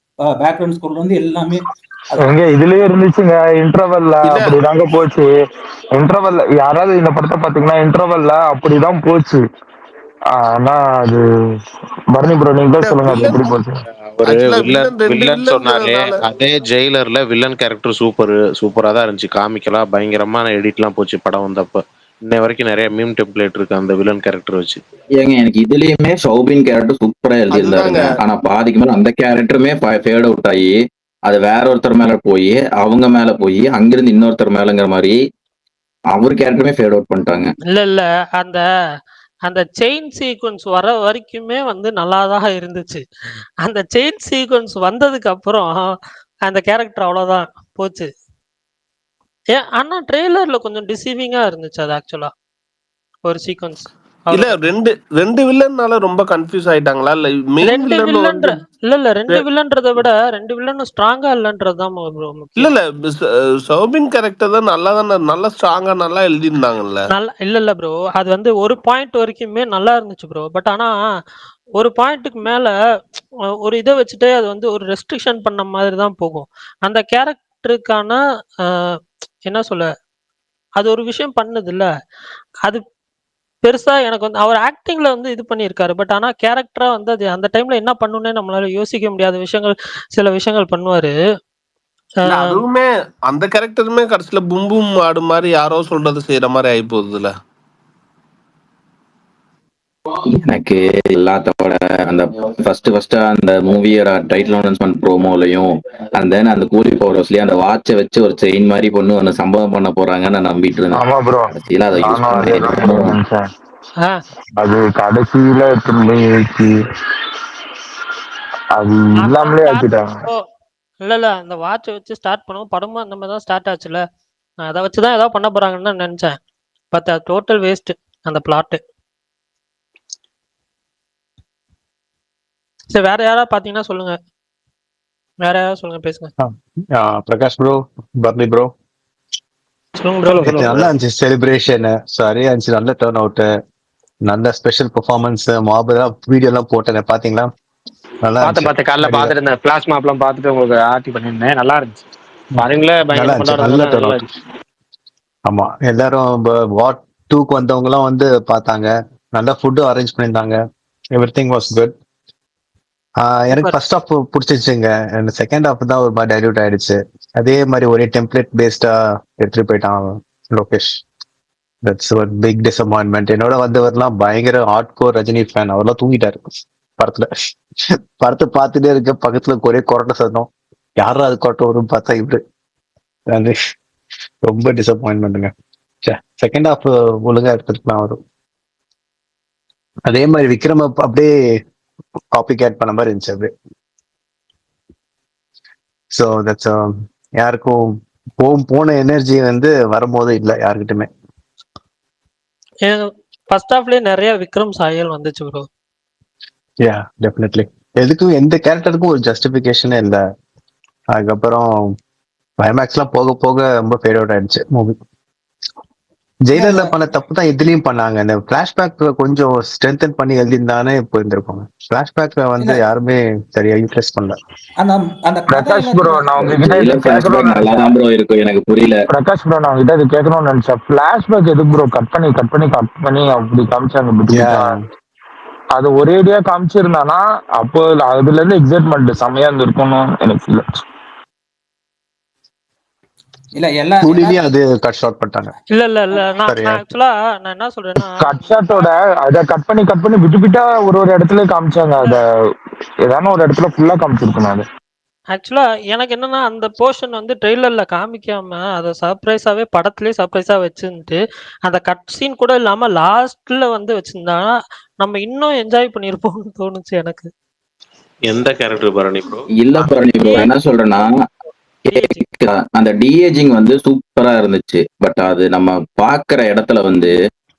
Speaker 12: பேக்ரவுண்ட் ஸ்கோர்ல வந்து எல்லாமே
Speaker 11: இதுலயே இருந்துச்சுங்க. இன்டர்வல்ல அப்படிதாங்க போச்சு. இன்டர்வல்ல யாராவது இந்த படத்தை பாத்தீங்கன்னா இன்டர்வல்ல அப்படிதான் போச்சு. ஆனா அது பரணி ப்ரோ நீங்க சொல்லுங்க, அது எப்படி போச்சு.
Speaker 5: வில்லன் சொன்னாலே அதே ஜெயிலர்ல வில்லன் கேரக்டர் சூப்பரா தான் இருந்துச்சு. காமிக்கலா பயங்கரமான எடிட்லாம் போச்சு படம் வந்தப்ப. இன்னை வரைக்கும் நிறைய மீம் டெம்ப்ளேட் இருக்கு அந்த வில்லன் கேரக்டர் வச்சு.
Speaker 3: ஏங்க எனக்கு இதுலயுமே ஷௌபின் கேரக்டர் சூப்பரா எழுதியிருந்தாருங்க. ஆனா பாதிக்கு மேல அந்த கேரக்டருமே ஃபேட் அவுட் ஆகி அது வேற ஒருத்தர் மேல போய் அவங்க மேல போய் அங்கிருந்து இன்னொருத்தர் மேலங்கிற மாதிரி அவர் கேரக்டருமே ஃபேட் அவுட் பண்ணிட்டாங்க.
Speaker 2: இல்ல அந்த அந்த செயின் சீக்வன்ஸ் வர வரைக்குமே வந்து நல்லாதான் இருந்துச்சு. அந்த செயின் சீக்வன்ஸ் வந்ததுக்கு அப்புறம் அந்த கேரக்டர் அவ்வளவுதான் போச்சு. ஆனா ட்ரெய்லர்ல கொஞ்சம் டிசீவிங்கா இருந்துச்சு அது ஆக்சுவலா ஒரு சீக்வன்ஸ்.
Speaker 6: இல்ல ரெண்டு வில்லன்னால ரொம்ப கன்ஃபியூஸ் ஆயிட்டாங்களா? இல்ல மெயின்
Speaker 2: ரெண்டு
Speaker 6: வில்லன்
Speaker 2: வில்லன்ற
Speaker 6: வந்து
Speaker 2: இல்ல ரெண்டு வில்லன்றதை விட ரெண்டு வில்லனும் ஸ்ட்ராங்கா இல்லன்றதுதான்
Speaker 6: இல்ல
Speaker 2: முக்கியம்.
Speaker 6: சௌபின் கேரக்டர் தான் நல்லா தானே, நல்லா ஸ்ட்ராங்கா நல்லா எழுதியிருந்தாங்கல்ல.
Speaker 2: நல்லா இல்ல ப்ரோ, அது வந்து ஒரு பாயிண்ட் வரைக்குமே நல்லா இருந்துச்சு ப்ரோ. பட் ஆனா ஒரு பாயிண்ட்டுக்கு மேல ஒரு இதை வச்சுட்டு அது வந்து ஒரு ரெஸ்ட்ரிக்ஷன் பண்ண மாதிரி தான் போகும். அந்த கேரக்டருக்கான என்ன சொல்ல, அது ஒரு விஷயம் பண்ணுது இல்ல, அது பெருசா எனக்கு வந்து அவர் ஆக்டிங்ல வந்து இது பண்ணியிருக்காரு. பட் ஆனா கேரக்டரா வந்து அது அந்த டைம்ல என்ன பண்ணுன்னே நம்மளால யோசிக்க முடியாத விஷயங்கள், சில விஷயங்கள் பண்ணுவாரு.
Speaker 6: இல்ல அதுவுமே அந்த கேரக்டருமே கடைசியில பும்பும் ஆடு மாதிரி யாரோ சொல்றது செய்யற மாதிரி ஆகி போகுதுல.
Speaker 3: எனக்கு எல்லாத்தோட அந்த ஃபர்ஸ்ட் அந்த மூவியோட டைட்டில் அனௌன்ஸ்மெண்ட் ப்ரோமோலையும் அந்த கூலி பவர்ஸ்லயும் அந்த வாட்சை வச்சு ஒரு செயின் மாதிரி பொண்ணு ஒன்று சம்பவம் பண்ண போறாங்கன்னு நான் நம்பிட்டு இருந்தேன்.
Speaker 11: ஆமா ப்ரோ,
Speaker 3: கடைசியில அதை யூஸ்
Speaker 11: நானும் அதேதான் bro
Speaker 3: பண்ணி
Speaker 11: நினைச்சேன். அது கடைசியில திரும்பி வச்சு அது இல்லாமலே ஆக்கிட்டாங்க.
Speaker 2: இல்ல அந்த வாட்சை வச்சு ஸ்டார்ட் பண்ணுவோம், படமும் அந்த மாதிரி தான் ஸ்டார்ட் ஆச்சுல. நான் அதை வச்சுதான் ஏதாவது பண்ண போறாங்கன்னு தான் நினைச்சேன். பட் அது டோட்டல் வேஸ்ட் அந்த பிளாட்டு. சரி, வேற யாராவது பாத்தீங்கன்னா சொல்லுங்க. வேற யாராவது சொல்லுங்க, பேசுங்க.
Speaker 13: பிரகாஷ் ப்ரோ, பர்லி ப்ரோ,
Speaker 2: சொல்லுங்க ப்ரோ.
Speaker 13: நல்லா இருந்துச்சு செலிப்ரேஷன். சரியா இருந்துச்சு, நல்ல டர்ன் அவுட், நல்ல ஸ்பெஷல் பெர்ஃபார்மன்ஸ். மாபெல்லாம் வீடியோ எல்லாம் போட்டேன், பாத்தீங்களா? நல்லா
Speaker 1: பார்த்து காலைல பார்த்துட்டு இருந்தேன். ஃபிளாஷ் மேப்லாம் பார்த்துட்டு உங்களுக்கு ஆர்டி பண்ணியிருந்தேன். நல்லா இருந்துச்சு. பாருங்களே,
Speaker 13: நல்லா
Speaker 1: பயங்கர
Speaker 13: இருந்துச்சு,
Speaker 1: கொண்டாடுறது
Speaker 13: நல்ல டர்ன்
Speaker 1: நல்லா
Speaker 13: அவுட்.
Speaker 1: இருந்துச்சு.
Speaker 13: ஆமா, எல்லாரும் வாட் 2க்கு வந்தவங்க எல்லாம் வந்து பார்த்தாங்க. நல்லா ஃபுட்டு அரேஞ்ச் பண்ணியிருந்தாங்க. Every thing was good. எனக்கு ஃபர்ஸ்ட் ஹாஃப் பிடிச்சிச்சுங்க. செகண்ட் ஹாஃப் தான் ஒரு மாதிரி டைல்யூட் ஆயிடுச்சு. அதே மாதிரி ஒரே டெம்ப்ளேட் பேஸ்டா எடுத்துட்டு போயிட்டான் லோகேஷ். தட்ஸ் ஒரு பிக் டிசப்பாயின்மெண்ட். என்னோட வந்தவர்லாம் பயங்கர ஹார்ட் கோர் ரஜினி ஃபேன். அவர்லாம் தூங்கிட்டாரு படத்துல. படத்தை பார்த்துட்டே இருக்க, பக்கத்துல ஒரே கொரட்டை சத்தம். யாரும் அது கொரட்டை வரும்னு பார்த்தா இவரு. அது ரொம்ப டிசப்பாயின்மெண்ட்டுங்க. செகண்ட் ஹாஃப் ஒழுங்கா எடுத்துருக்கலாம் வரும். அதே மாதிரி விக்ரம் அப்படியே காப்பி கேட் பண்ண மாதிரி இருந்துச்சு அப்படியே. ஸோ தட்ஸ் யாருக்கும் போன எனர்ஜி வந்து வரும்போது இல்லை யாருக்கிட்டுமே.
Speaker 2: ஃபர்ஸ்ட் ஹாஃப்லயே நிறைய விக்ரம் சாயல் வந்துச்சு ப்ரோ.
Speaker 13: Yeah definitely. எதுக்கும் எந்த கேரக்டருக்கும் ஒரு ஜஸ்டிஃபிகேஷனே இல்லை. அதுக்கப்புறம் கிளைமேக்ஸ்லாம் போக போக ரொம்ப ஃபேட் அவுட் ஆயிடுச்சு மூவி. ஜெயிலர்ல பண்ண தப்பு தான் இதுலயும் பண்ணாங்க. இந்த பிளாஷ்பேக் கொஞ்சம் ஸ்ட்ரென்தன் பண்ணி எழுதியிருந்தானே போயிருந்திருப்பாங்க. பிளாஷ்பேக்ல வந்து யாருமே சரியா யூட்டிலைஸ் பண்ணல.
Speaker 11: பிரகாஷ் ப்ரோ, நான் உங்ககிட்ட இது கேட்கணும்னு
Speaker 3: நல்லாதான் ப்ரோ இருக்கும், எனக்கு புரியல.
Speaker 11: பிரகாஷ் ப்ரோ, நான் உங்ககிட்ட இது கேட்கணும்னு நினைச்சேன். பிளாஷ்பேக் எதுக்கு ப்ரோ கட் பண்ணி அப்படி காமிச்சாங்க? அது ஒரேடியா காமிச்சிருந்தானா அப்போ அதுல இருந்து எக்ஸைட்மெண்ட் செம்மையா இருந்திருக்கும்னு எனக்கு இல்லை.
Speaker 12: இல்ல எல்லா
Speaker 13: அது கட் ஷாட் பண்ணிட்டாங்க.
Speaker 2: இல்ல நான் ஆக்சுவலா நான் என்ன சொல்றேன்னா,
Speaker 11: கட் ஷாட்டோட அத கட் பண்ணி விட்டு ஒரு இடத்துல காமிச்சாங்க. அத ஏதான ஒரு இடத்துல ஃபுல்லா காமிச்சிருக்கணும். அது
Speaker 2: ஆக்சுவலா எனக்கு என்னன்னா, அந்த போர்ஷன் வந்து ட்ரெய்லர்ல காமிக்காம அதை சர்ப்ரைஸாவே படத்துலயே சர்ப்ரைஸா வச்சுட்டு அந்த கட் சீன் கூட இல்லாம லாஸ்ட்ல வந்து வச்சிருந்தா நம்ம இன்னும் என்ஜாய் பண்ணிருப்போம்னு தோணுச்சு எனக்கு.
Speaker 5: எந்த கேரக்டர் பரணி ப்ரோ?
Speaker 3: இல்ல பரணி ப்ரோ, என்ன சொல்றேன்னா அந்த டிஏஜிங் வந்து சூப்பரா இருந்துச்சு. பட் அது நம்ம பாக்குற இடத்துல வந்து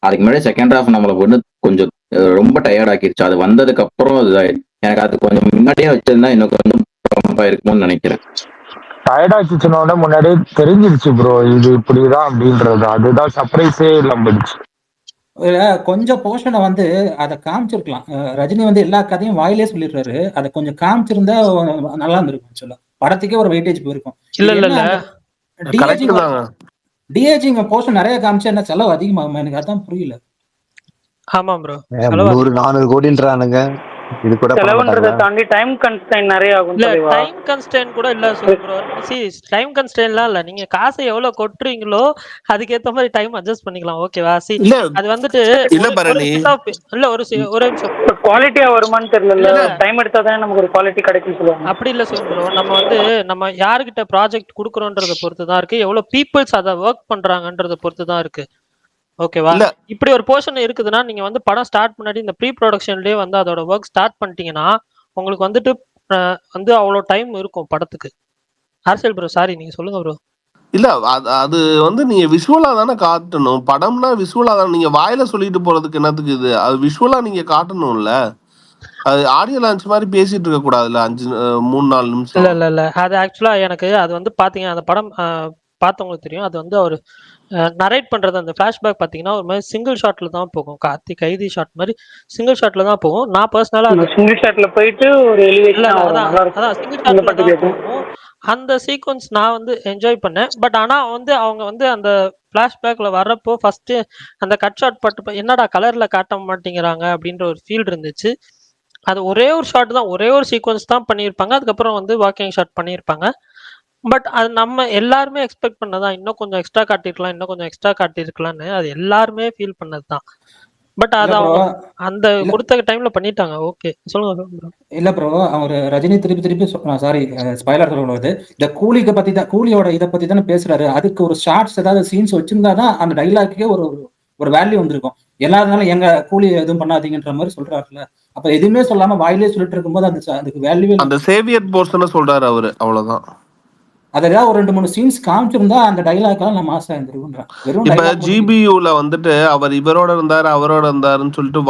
Speaker 3: அதுக்கு முன்னாடி செகண்ட் ஹாஃப் நம்மளை வந்து கொஞ்சம் ரொம்ப டயர்ட் ஆக்கிடுச்சு. அது வந்ததுக்கு அப்புறம் எனக்கு அது கொஞ்சம் முன்னாடியே வச்சிருந்தா இன்னும் கொஞ்சம் இருக்கும்னு நினைக்கிறேன்.
Speaker 11: டயர்ட் ஆக்கிச்சுனோட முன்னாடியே தெரிஞ்சிருச்சு ப்ரோ இது இப்படிதான் அப்படின்றது. அதுதான் சர்ப்ரைஸே இல்லாம போயிடுச்சு.
Speaker 12: கொஞ்சம் போர்ஷனை வந்து அதை காமிச்சிருக்கலாம். ரஜினி வந்து எல்லா கதையும் வாயிலே சொல்லிடுறாரு. அதை கொஞ்சம் காமிச்சிருந்தா நல்லா இருந்திருக்கும். சொல்ல படத்துக்கே ஒரு வெயிட்டேஜ் போயிருக்கும். டிஏஜிங் போர்ஷன் நிறைய காமிச்சா என்ன செலவு அதிகமாகுமா? எனக்கு அதான் புரியல.
Speaker 2: ஆமா ப்ரோ,
Speaker 13: 300-400 கோடின்றானுங்க. இது கூட பண்ண
Speaker 14: செலவுன்றதை
Speaker 13: மாட்டாங்களா?
Speaker 14: தாண்டி டைம் கன்ஸ்டைன் நிறைய ஆகும்
Speaker 2: இல்ல
Speaker 14: தலைவா.
Speaker 2: டைம் கன்ஸ்டன்ட் கூட இல்ல சுகன் ப்ரோ. டைம் கன்ஸ்டன்ட்லாம் இல்ல. நீங்க காசை எவ்வளவு கொட்டுறீங்களோ அதுக்கேத்த மாதிரி டைம் அட்ஜஸ்ட் பண்ணிக்கலாம். ஓகேவா?
Speaker 6: இல்ல
Speaker 2: அது வந்துட்டு
Speaker 6: இல்ல
Speaker 2: ஒரு ஒரு
Speaker 6: பரணி.
Speaker 2: செட் ஆஃப் இல்ல ஒரு நிமிஷம்.
Speaker 14: குவாலிட்டியா வருமான்னு தெரியல.
Speaker 2: இல்ல
Speaker 14: டைம் எடுத்தா தானே நமக்கு ஒரு குவாலிட்டி கிடைக்கும்னு சொல்லுவாங்க.
Speaker 2: அப்படி இல்ல சுகன் ப்ரோ. நம்ம யாருகிட்ட ப்ராஜெக்ட் குடுக்குறோன்றத பொறுத்து தான் இருக்கு. எவ்வளவு பீப்புள்ஸ் அத வொர்க் பண்றாங்கன்றத பொறுத்து தான் இருக்கு. ஓகேவா?
Speaker 6: இல்ல
Speaker 2: இப்படி ஒரு போர்ஷன் இருக்குதுன்னா நீங்க வந்து படம் ஸ்டார்ட் முன்னாடி இந்த ப்ரீ ப்ரொடக்ஷன்லயே வந்து அதோட ஒர்க் ஸ்டார்ட் பண்ணிட்டீங்கன்னா உங்களுக்கு வந்துட்டு வந்து அவ்வளோ டைம் இருக்கும் படத்துக்கு. அரசியல் ப்ரோ, சாரி நீங்க சொல்லுங்க ப்ரோ.
Speaker 6: இல்ல அது அது வந்து நீங்க விஷுவலா தானே காட்டணும். படம்னா விஷுவலா தானே. நீங்க வாயில சொல்லிட்டு போறதுக்கு என்னத்துக்கு இது? அது விஷுவலா நீங்க காட்டணும்ல. அது ஆடியோ லான்ச் மாதிரி பேசிட்டு இருக்க கூடாதுல்ல 3-4
Speaker 2: இல்ல
Speaker 6: நிமிஷம்.
Speaker 2: இல்ல இல்ல அது ஆக்சுவலா எனக்கு அது வந்து பாத்தீங்க அந்த படம் பார்த்தவங்களுக்கு தெரியும். அது வந்து ஒரு நரேட் பண்றது அந்த ஃபிளாஷ்பேக் பாத்தீங்கன்னா ஒரு மாதிரி சிங்கிள் ஷாட்ல தான் போகும். கார்த்தி கைதி ஷாட் மாதிரி சிங்கிள் ஷாட்ல தான் போகும். நான் பர்சனலா
Speaker 14: சிங்கிள் ஷாட்ல போயிட்டு ஒரு
Speaker 2: இல்ல
Speaker 14: எலிவேஷனா
Speaker 2: இல்ல
Speaker 14: வரும்.
Speaker 2: அதான்
Speaker 14: நல்லா இருக்கும்.
Speaker 2: அதான் சிங்கிள்
Speaker 14: அந்த
Speaker 2: ஷாட்ல
Speaker 14: பாட்டு
Speaker 2: தான்
Speaker 14: கேட்கும்.
Speaker 2: போகும். அந்த சீக்வன்ஸ் நான் வந்து என்ஜாய் பண்ணேன். பட் ஆனா வந்து அவங்க வந்து அந்த ஃபிளாஷ்பேக்ல வர்றப்போ ஃபர்ஸ்ட் அந்த கட் ஷாட் பட்டு என்னடா கலர்ல காட்ட மாட்டேங்கிறாங்க அப்படின்ற ஒரு ஃபீல் இருந்துச்சு. அது ஒரே ஒரு ஷாட் தான், ஒரே ஒரு சீக்வன்ஸ் தான் பண்ணியிருப்பாங்க. அதுக்கப்புறம் வந்து வாக்கிங் ஷாட் பண்ணியிருப்பாங்க. பட் அது நம்ம எல்லாருமே எக்ஸ்பெக்ட் பண்ணதான். இன்னும் கொஞ்சம் எக்ஸ்ட்ரா காட்டியிருக்கலாம், இன்னும் கொஞ்சம் எக்ஸ்ட்ரா காட்டியிருக்கலாம்னு அது எல்லாருமே ஃபீல் பண்ணது தான். பட்
Speaker 12: இல்ல
Speaker 2: அது
Speaker 12: ப்ரோ.
Speaker 2: அவங்க அந்த
Speaker 12: இல்ல
Speaker 2: கொடுத்த டைம்ல பண்ணிட்டாங்க. ஓகே சொல்லுங்க bro.
Speaker 12: இல்ல ப்ரோ, அவர் ரஜினி திருப்பி திருப்பி சாரி ஸ்பாய்லர் சொல்லுவது இந்த கூலிக்கு பத்தி தான், கூலியோட இதை பத்தி தானே பேசுறாரு. அதுக்கு ஒரு ஷார்ட்ஸ் ஏதாவது சீன்ஸ் வச்சிருந்தா தான் அந்த டைலாக்கே ஒரு ஒரு வேல்யூ வந்திருக்கும். எல்லாருனாலும் எங்க கூலி எதுவும் பண்ணாதீங்கன்ற மாதிரி சொல்றாருல. அப்ப எதுவுமே சொல்லாம வாயிலே சொல்லிட்டு இருக்கும்போது அதுக்கு வேல்யூவே
Speaker 6: அந்த சேவியர் போர்ஷனை சொல்றாரு அவரு, அவ்வளவுதான்.
Speaker 12: அதை ஏதாவது ஒரு 2-3 சீன்ஸ் காமிச்சிருந்தா அந்த டைலாக்லாம் நான் மாசா இருந்திருக்குன்றேன். வெறும்
Speaker 6: இப்ப
Speaker 12: டைலாக் மட்டும்
Speaker 6: ஜிபியூல வந்துட்டு அவர் இவரோட இருந்தாரு அவரோட இருந்தாருன்னு சொல்லிட்டு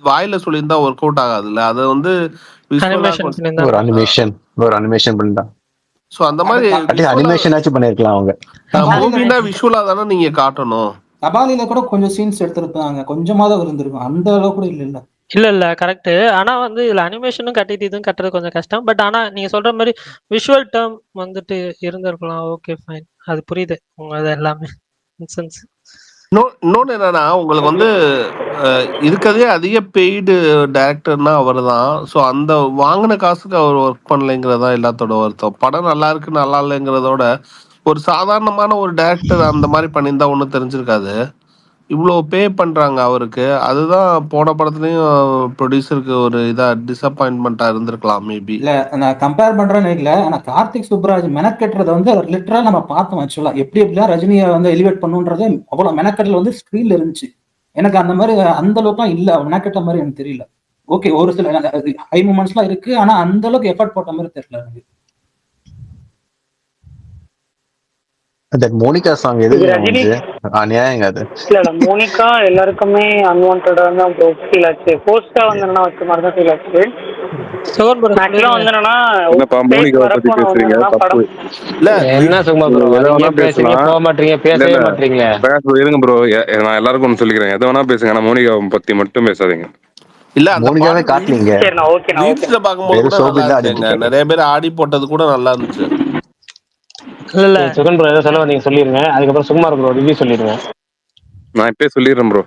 Speaker 6: வாயில சொல்லியிருந்தா ஒர்க் அவுட் ஆகாதுல்ல. அதை வந்து விஷுவலா
Speaker 2: அனிமேஷன்
Speaker 6: கொஞ்சம்
Speaker 13: ஒரு
Speaker 2: பண்ணியிருந்தாங்க.
Speaker 13: அனிமேஷன் பண்ணிட்டான்.
Speaker 6: ஸோ அந்த மாதிரி
Speaker 13: அப்படியே அனிமேஷன் ஆச்சும் பண்ணிருக்கலாம் அவங்க.
Speaker 6: மூவினா விஷுவலா தானே நீங்க காட்டணும்.
Speaker 12: கபாலில கூட கொஞ்சம் சீன்ஸ் எடுத்திருப்பாங்க, கொஞ்சமாவது இருந்திருக்கும். அந்த அளவு கூட இல்ல.
Speaker 2: இல்ல கரெக்ட். ஆனா வந்து இதுல அனிமேஷனும் கட்டிட்டு இதுவும் கட்டுறது கொஞ்சம் கஷ்டம். பட் ஆனா நீங்க சொல்ற மாதிரி விஷுவல் டேர்ம் வந்துட்டு இருந்திருக்கலாம். ஓகே ஃபைன், அது புரியுது உங்க அது எல்லாமே சென்ஸ்.
Speaker 6: இன்னொன்னு என்னன்னா, உங்களுக்கு வந்து இருக்கிறதே அதிக பெய்டு டைரக்டர்னா அவர் தான். ஸோ அந்த வாங்கின காசுக்கு அவர் ஒர்க் பண்ணலைங்கிறதா எல்லாத்தோட வருத்தம். படம் நல்லா இருக்கு நல்லா இல்லைங்கிறதோட ஒரு சாதாரணமான ஒரு டைரக்டர் அந்த மாதிரி பண்ணியிருந்தா ஒன்றும் தெரிஞ்சிருக்காது. இவ்வளோ பே பண்றாங்க அவருக்கு. அதுதான் போன படத்துலயும் ப்ரொடியூசருக்கு ஒரு இதா டிசப்பாயின்மெண்டா இருந்திருக்கலாம் மேபி.
Speaker 12: இல்ல நான் கம்பேர் பண்றேன்னு நினைக்கல. ஆனா கார்த்திக் சுப்ராஜ் மெனக்கெட்டுறத வந்து அவர் லிட்டரா நம்ம பார்த்தோம். ஆக்சுவலா எப்படிலாம் ரஜினியை வந்து எலிவேட் பண்ணுன்றது அவ்வளவு மெனக்கெட்டல் வந்து ஸ்கிரீன்ல இருந்துச்சு. எனக்கு அந்த மாதிரி அந்த அளவுக்குலாம் இல்ல, அவர் மெனக்கெட்ட மாதிரி எனக்கு தெரியல. ஓகே ஒரு சில ஹை மூமெண்ட்ஸ்லாம் இருக்கு, ஆனா அந்த அளவுக்கு எஃபர்ட் போட்ட மாதிரி தெரியல எனக்கு.
Speaker 13: அந்த மோனிகா சாங் எதுக்கு வந்துச்சு? அநியாயங்க அது.
Speaker 14: இல்ல மோனிகா எல்லாருக்குமே அன்வான்டா தான் ஃபீல் ஆச்சு. போஸ்டா வந்தனா வச்ச மாதிரி தான் ஃபீல் ஆச்சு. மேக்ஸிமம் வந்தனா
Speaker 4: என்னப்பா மோனிகாவை பத்தி பேசுறீங்க? தப்பு.
Speaker 1: என்ன சும்மா ப்ரோ
Speaker 4: எதை வேணா
Speaker 1: பேசுறீங்க,
Speaker 4: பேசலாம்.
Speaker 1: போக மாட்டீங்க, பேசவே மாட்டீங்களே.
Speaker 4: இருங்க ப்ரோ, நான் எல்லாருக்கும் ஒன்று சொல்லிக்கிறேன். எதை வேணா பேசுங்க, ஆனா மோனிகாவை பத்தி மட்டும் பேசாதீங்க.
Speaker 6: இல்ல அந்த
Speaker 13: மோனிகாவே காட்டலீங்க.
Speaker 6: ரீல்ஸ்ல பார்க்கும்போது கூட நல்லா இருந்துச்சுங்க. நிறைய பேர் ஆடி போட்டது கூட நல்லா இருந்துச்சு.
Speaker 2: இல்ல
Speaker 1: சுகன் ப்ரோ ஏதோ சொல்ல நீங்க சொல்லிருங்க, அதுக்கப்புறம் சும்மா ப்ரோ ரிவ்யூ சொல்லிருங்க.
Speaker 4: நான் இப்பயே சொல்லிடுறேன் ப்ரோ.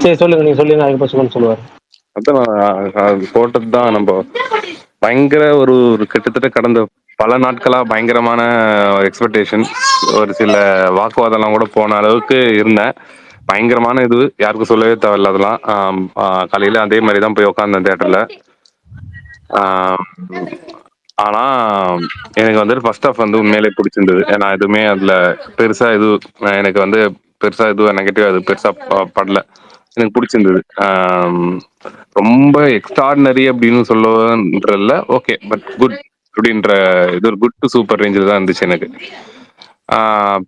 Speaker 1: சரி சொல்லுங்க, நீங்க சொல்லுங்க, அதுக்கப்புறம் சுகன் சொல்லுவார்.
Speaker 4: அதான் போட்டது தான். நம்ம பயங்கர ஒரு கிட்டத்தட்ட கடந்த பல நாட்களா பயங்கரமான எக்ஸ்பெக்டேஷன், ஒரு சில வாக்குவாதம்லாம் கூட போன அளவுக்கு இருந்தேன். பயங்கரமான இது யாருக்கும் சொல்லவே தேவையில்ல. அதெல்லாம் காலையில அதே மாதிரி தான் போய் உட்காந்தேன் தேட்டர்ல. ஆனா எனக்கு வந்துட்டு ஃபர்ஸ்ட் ஆஃப் வந்து உண்மையிலே பிடிச்சிருந்தது. ஏன்னா எதுவுமே அதுல பெருசா எனக்கு வந்து பெருசா எதுவும் நெகட்டிவ் அது பெருசா படல. எனக்கு பிடிச்சிருந்தது. ரொம்ப எக்ஸ்ட்ராடினரி அப்படின்னு சொல்லன்றதில்ல, ஓகே பட் குட் அப்படின்ற இது ஒரு குட் டு சூப்பர் ரேஞ்சில் தான் இருந்துச்சு எனக்கு.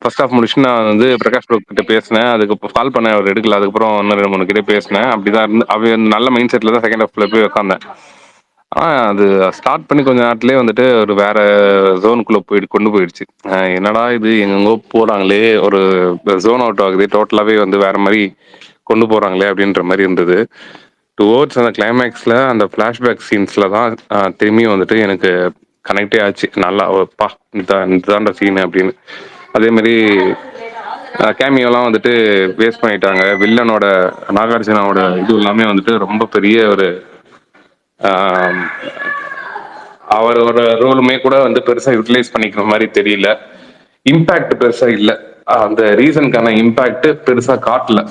Speaker 4: ஃபர்ஸ்ட் ஆஃப் முடிச்சுட்டு நான் வந்து பிரகாஷ் ப்ரோ கிட்ட பேசினேன். அதுக்கு கால் பண்ணேன், அவர் எடுக்கல. அதுக்கப்புறம் இன்னும் 2-3 கிட்ட பேசினேன். அப்படிதான் இருந்து அவ நல்ல மைண்ட் செட்டில் தான் செகண்ட் ஹாஃப்ல போய் உட்காந்தேன். அது ஸ்டார்ட் பண்ணி கொஞ்ச நேரத்துலேயே வந்துட்டு ஒரு வேற ஜோனுக்குள்ளே கொண்டு போயிடுச்சு. என்னடா இது எங்கெங்கோ போகிறாங்களே, ஒரு ஜோன் அவுட் ஆகுது, டோட்டலாகவே வந்து வேற மாதிரி கொண்டு போகிறாங்களே அப்படின்ற மாதிரி இருந்தது. டுவோர்ட்ஸ் அந்த கிளைமேக்ஸில் அந்த ஃப்ளாஷ்பேக் சீன்ஸில் தான் திரும்பியும் வந்துட்டு எனக்கு கனெக்டே ஆச்சு. நல்லா பா இதுதான்டா சீனு அப்படின்னு. அதே மாதிரி கேமியோலாம் வந்துட்டு வேஸ்ட் பண்ணிட்டாங்க. வில்லனோட நாகார்ஜுனாவோட இது எல்லாமே வந்துட்டு ரொம்ப பெரிய ஒரு ஆஹ், அவரோட ரோலுமே கூட வந்து பெருசா யூட்டிலைஸ் பண்ணிக்கிற மாதிரி தெரியல. இம்பாக்ட் பெருசா இல்லை. அந்த ரீசனுக்கான இம்பாக்ட் பெருசா காட்டல.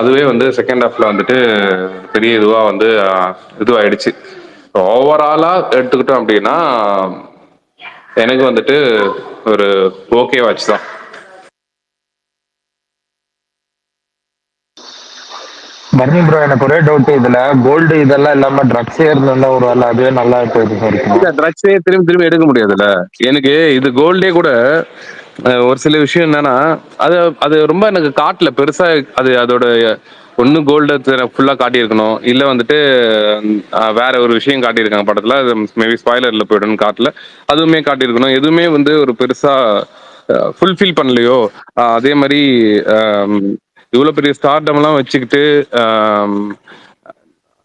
Speaker 4: அதுவே வந்து செகண்ட் ஹாஃப்ல வந்துட்டு பெரிய இதுவா வந்து இதுவாயிடுச்சு. ஓவராலா எடுத்துக்கிட்டோம் அப்படின்னா எனக்கு வந்துட்டு ஒரு ஓகே வாட்ச் தான்.
Speaker 11: பர்னி ப்ரோ, எனக்கு ஒரே டவுட், இதுல கோல்டு இதெல்லாம் இல்லாம ட்ரக்ஸே இருந்தா ஒரு வேலை அதுவே நல்லா இருக்குமா?
Speaker 4: ட்ரக்ஸே திரும்பி திரும்பி எடுக்க முடியாதுல்ல. எனக்கு இது கோல்டே கூட ஒரு சில விஷயம் என்னன்னா, அது அது ரொம்ப எனக்கு காட்டல பெருசா. அது அதோட ஒண்ணு கோல்டு ஃபுல்லா காட்டியிருக்கணும், இல்ல வந்துட்டு வேற ஒரு விஷயம் காட்டியிருக்காங்க படத்துல. அது மேபி ஸ்பாய்லர்ல போயிடும்னு காட்டல. அதுவுமே காட்டியிருக்கணும். எதுவுமே வந்து ஒரு பெருசா ஃபுல்ஃபில் பண்ணலையோ. அதே மாதிரி இவ்வளவு பெரிய ஸ்டார்டம் எல்லாம் வச்சுக்கிட்டு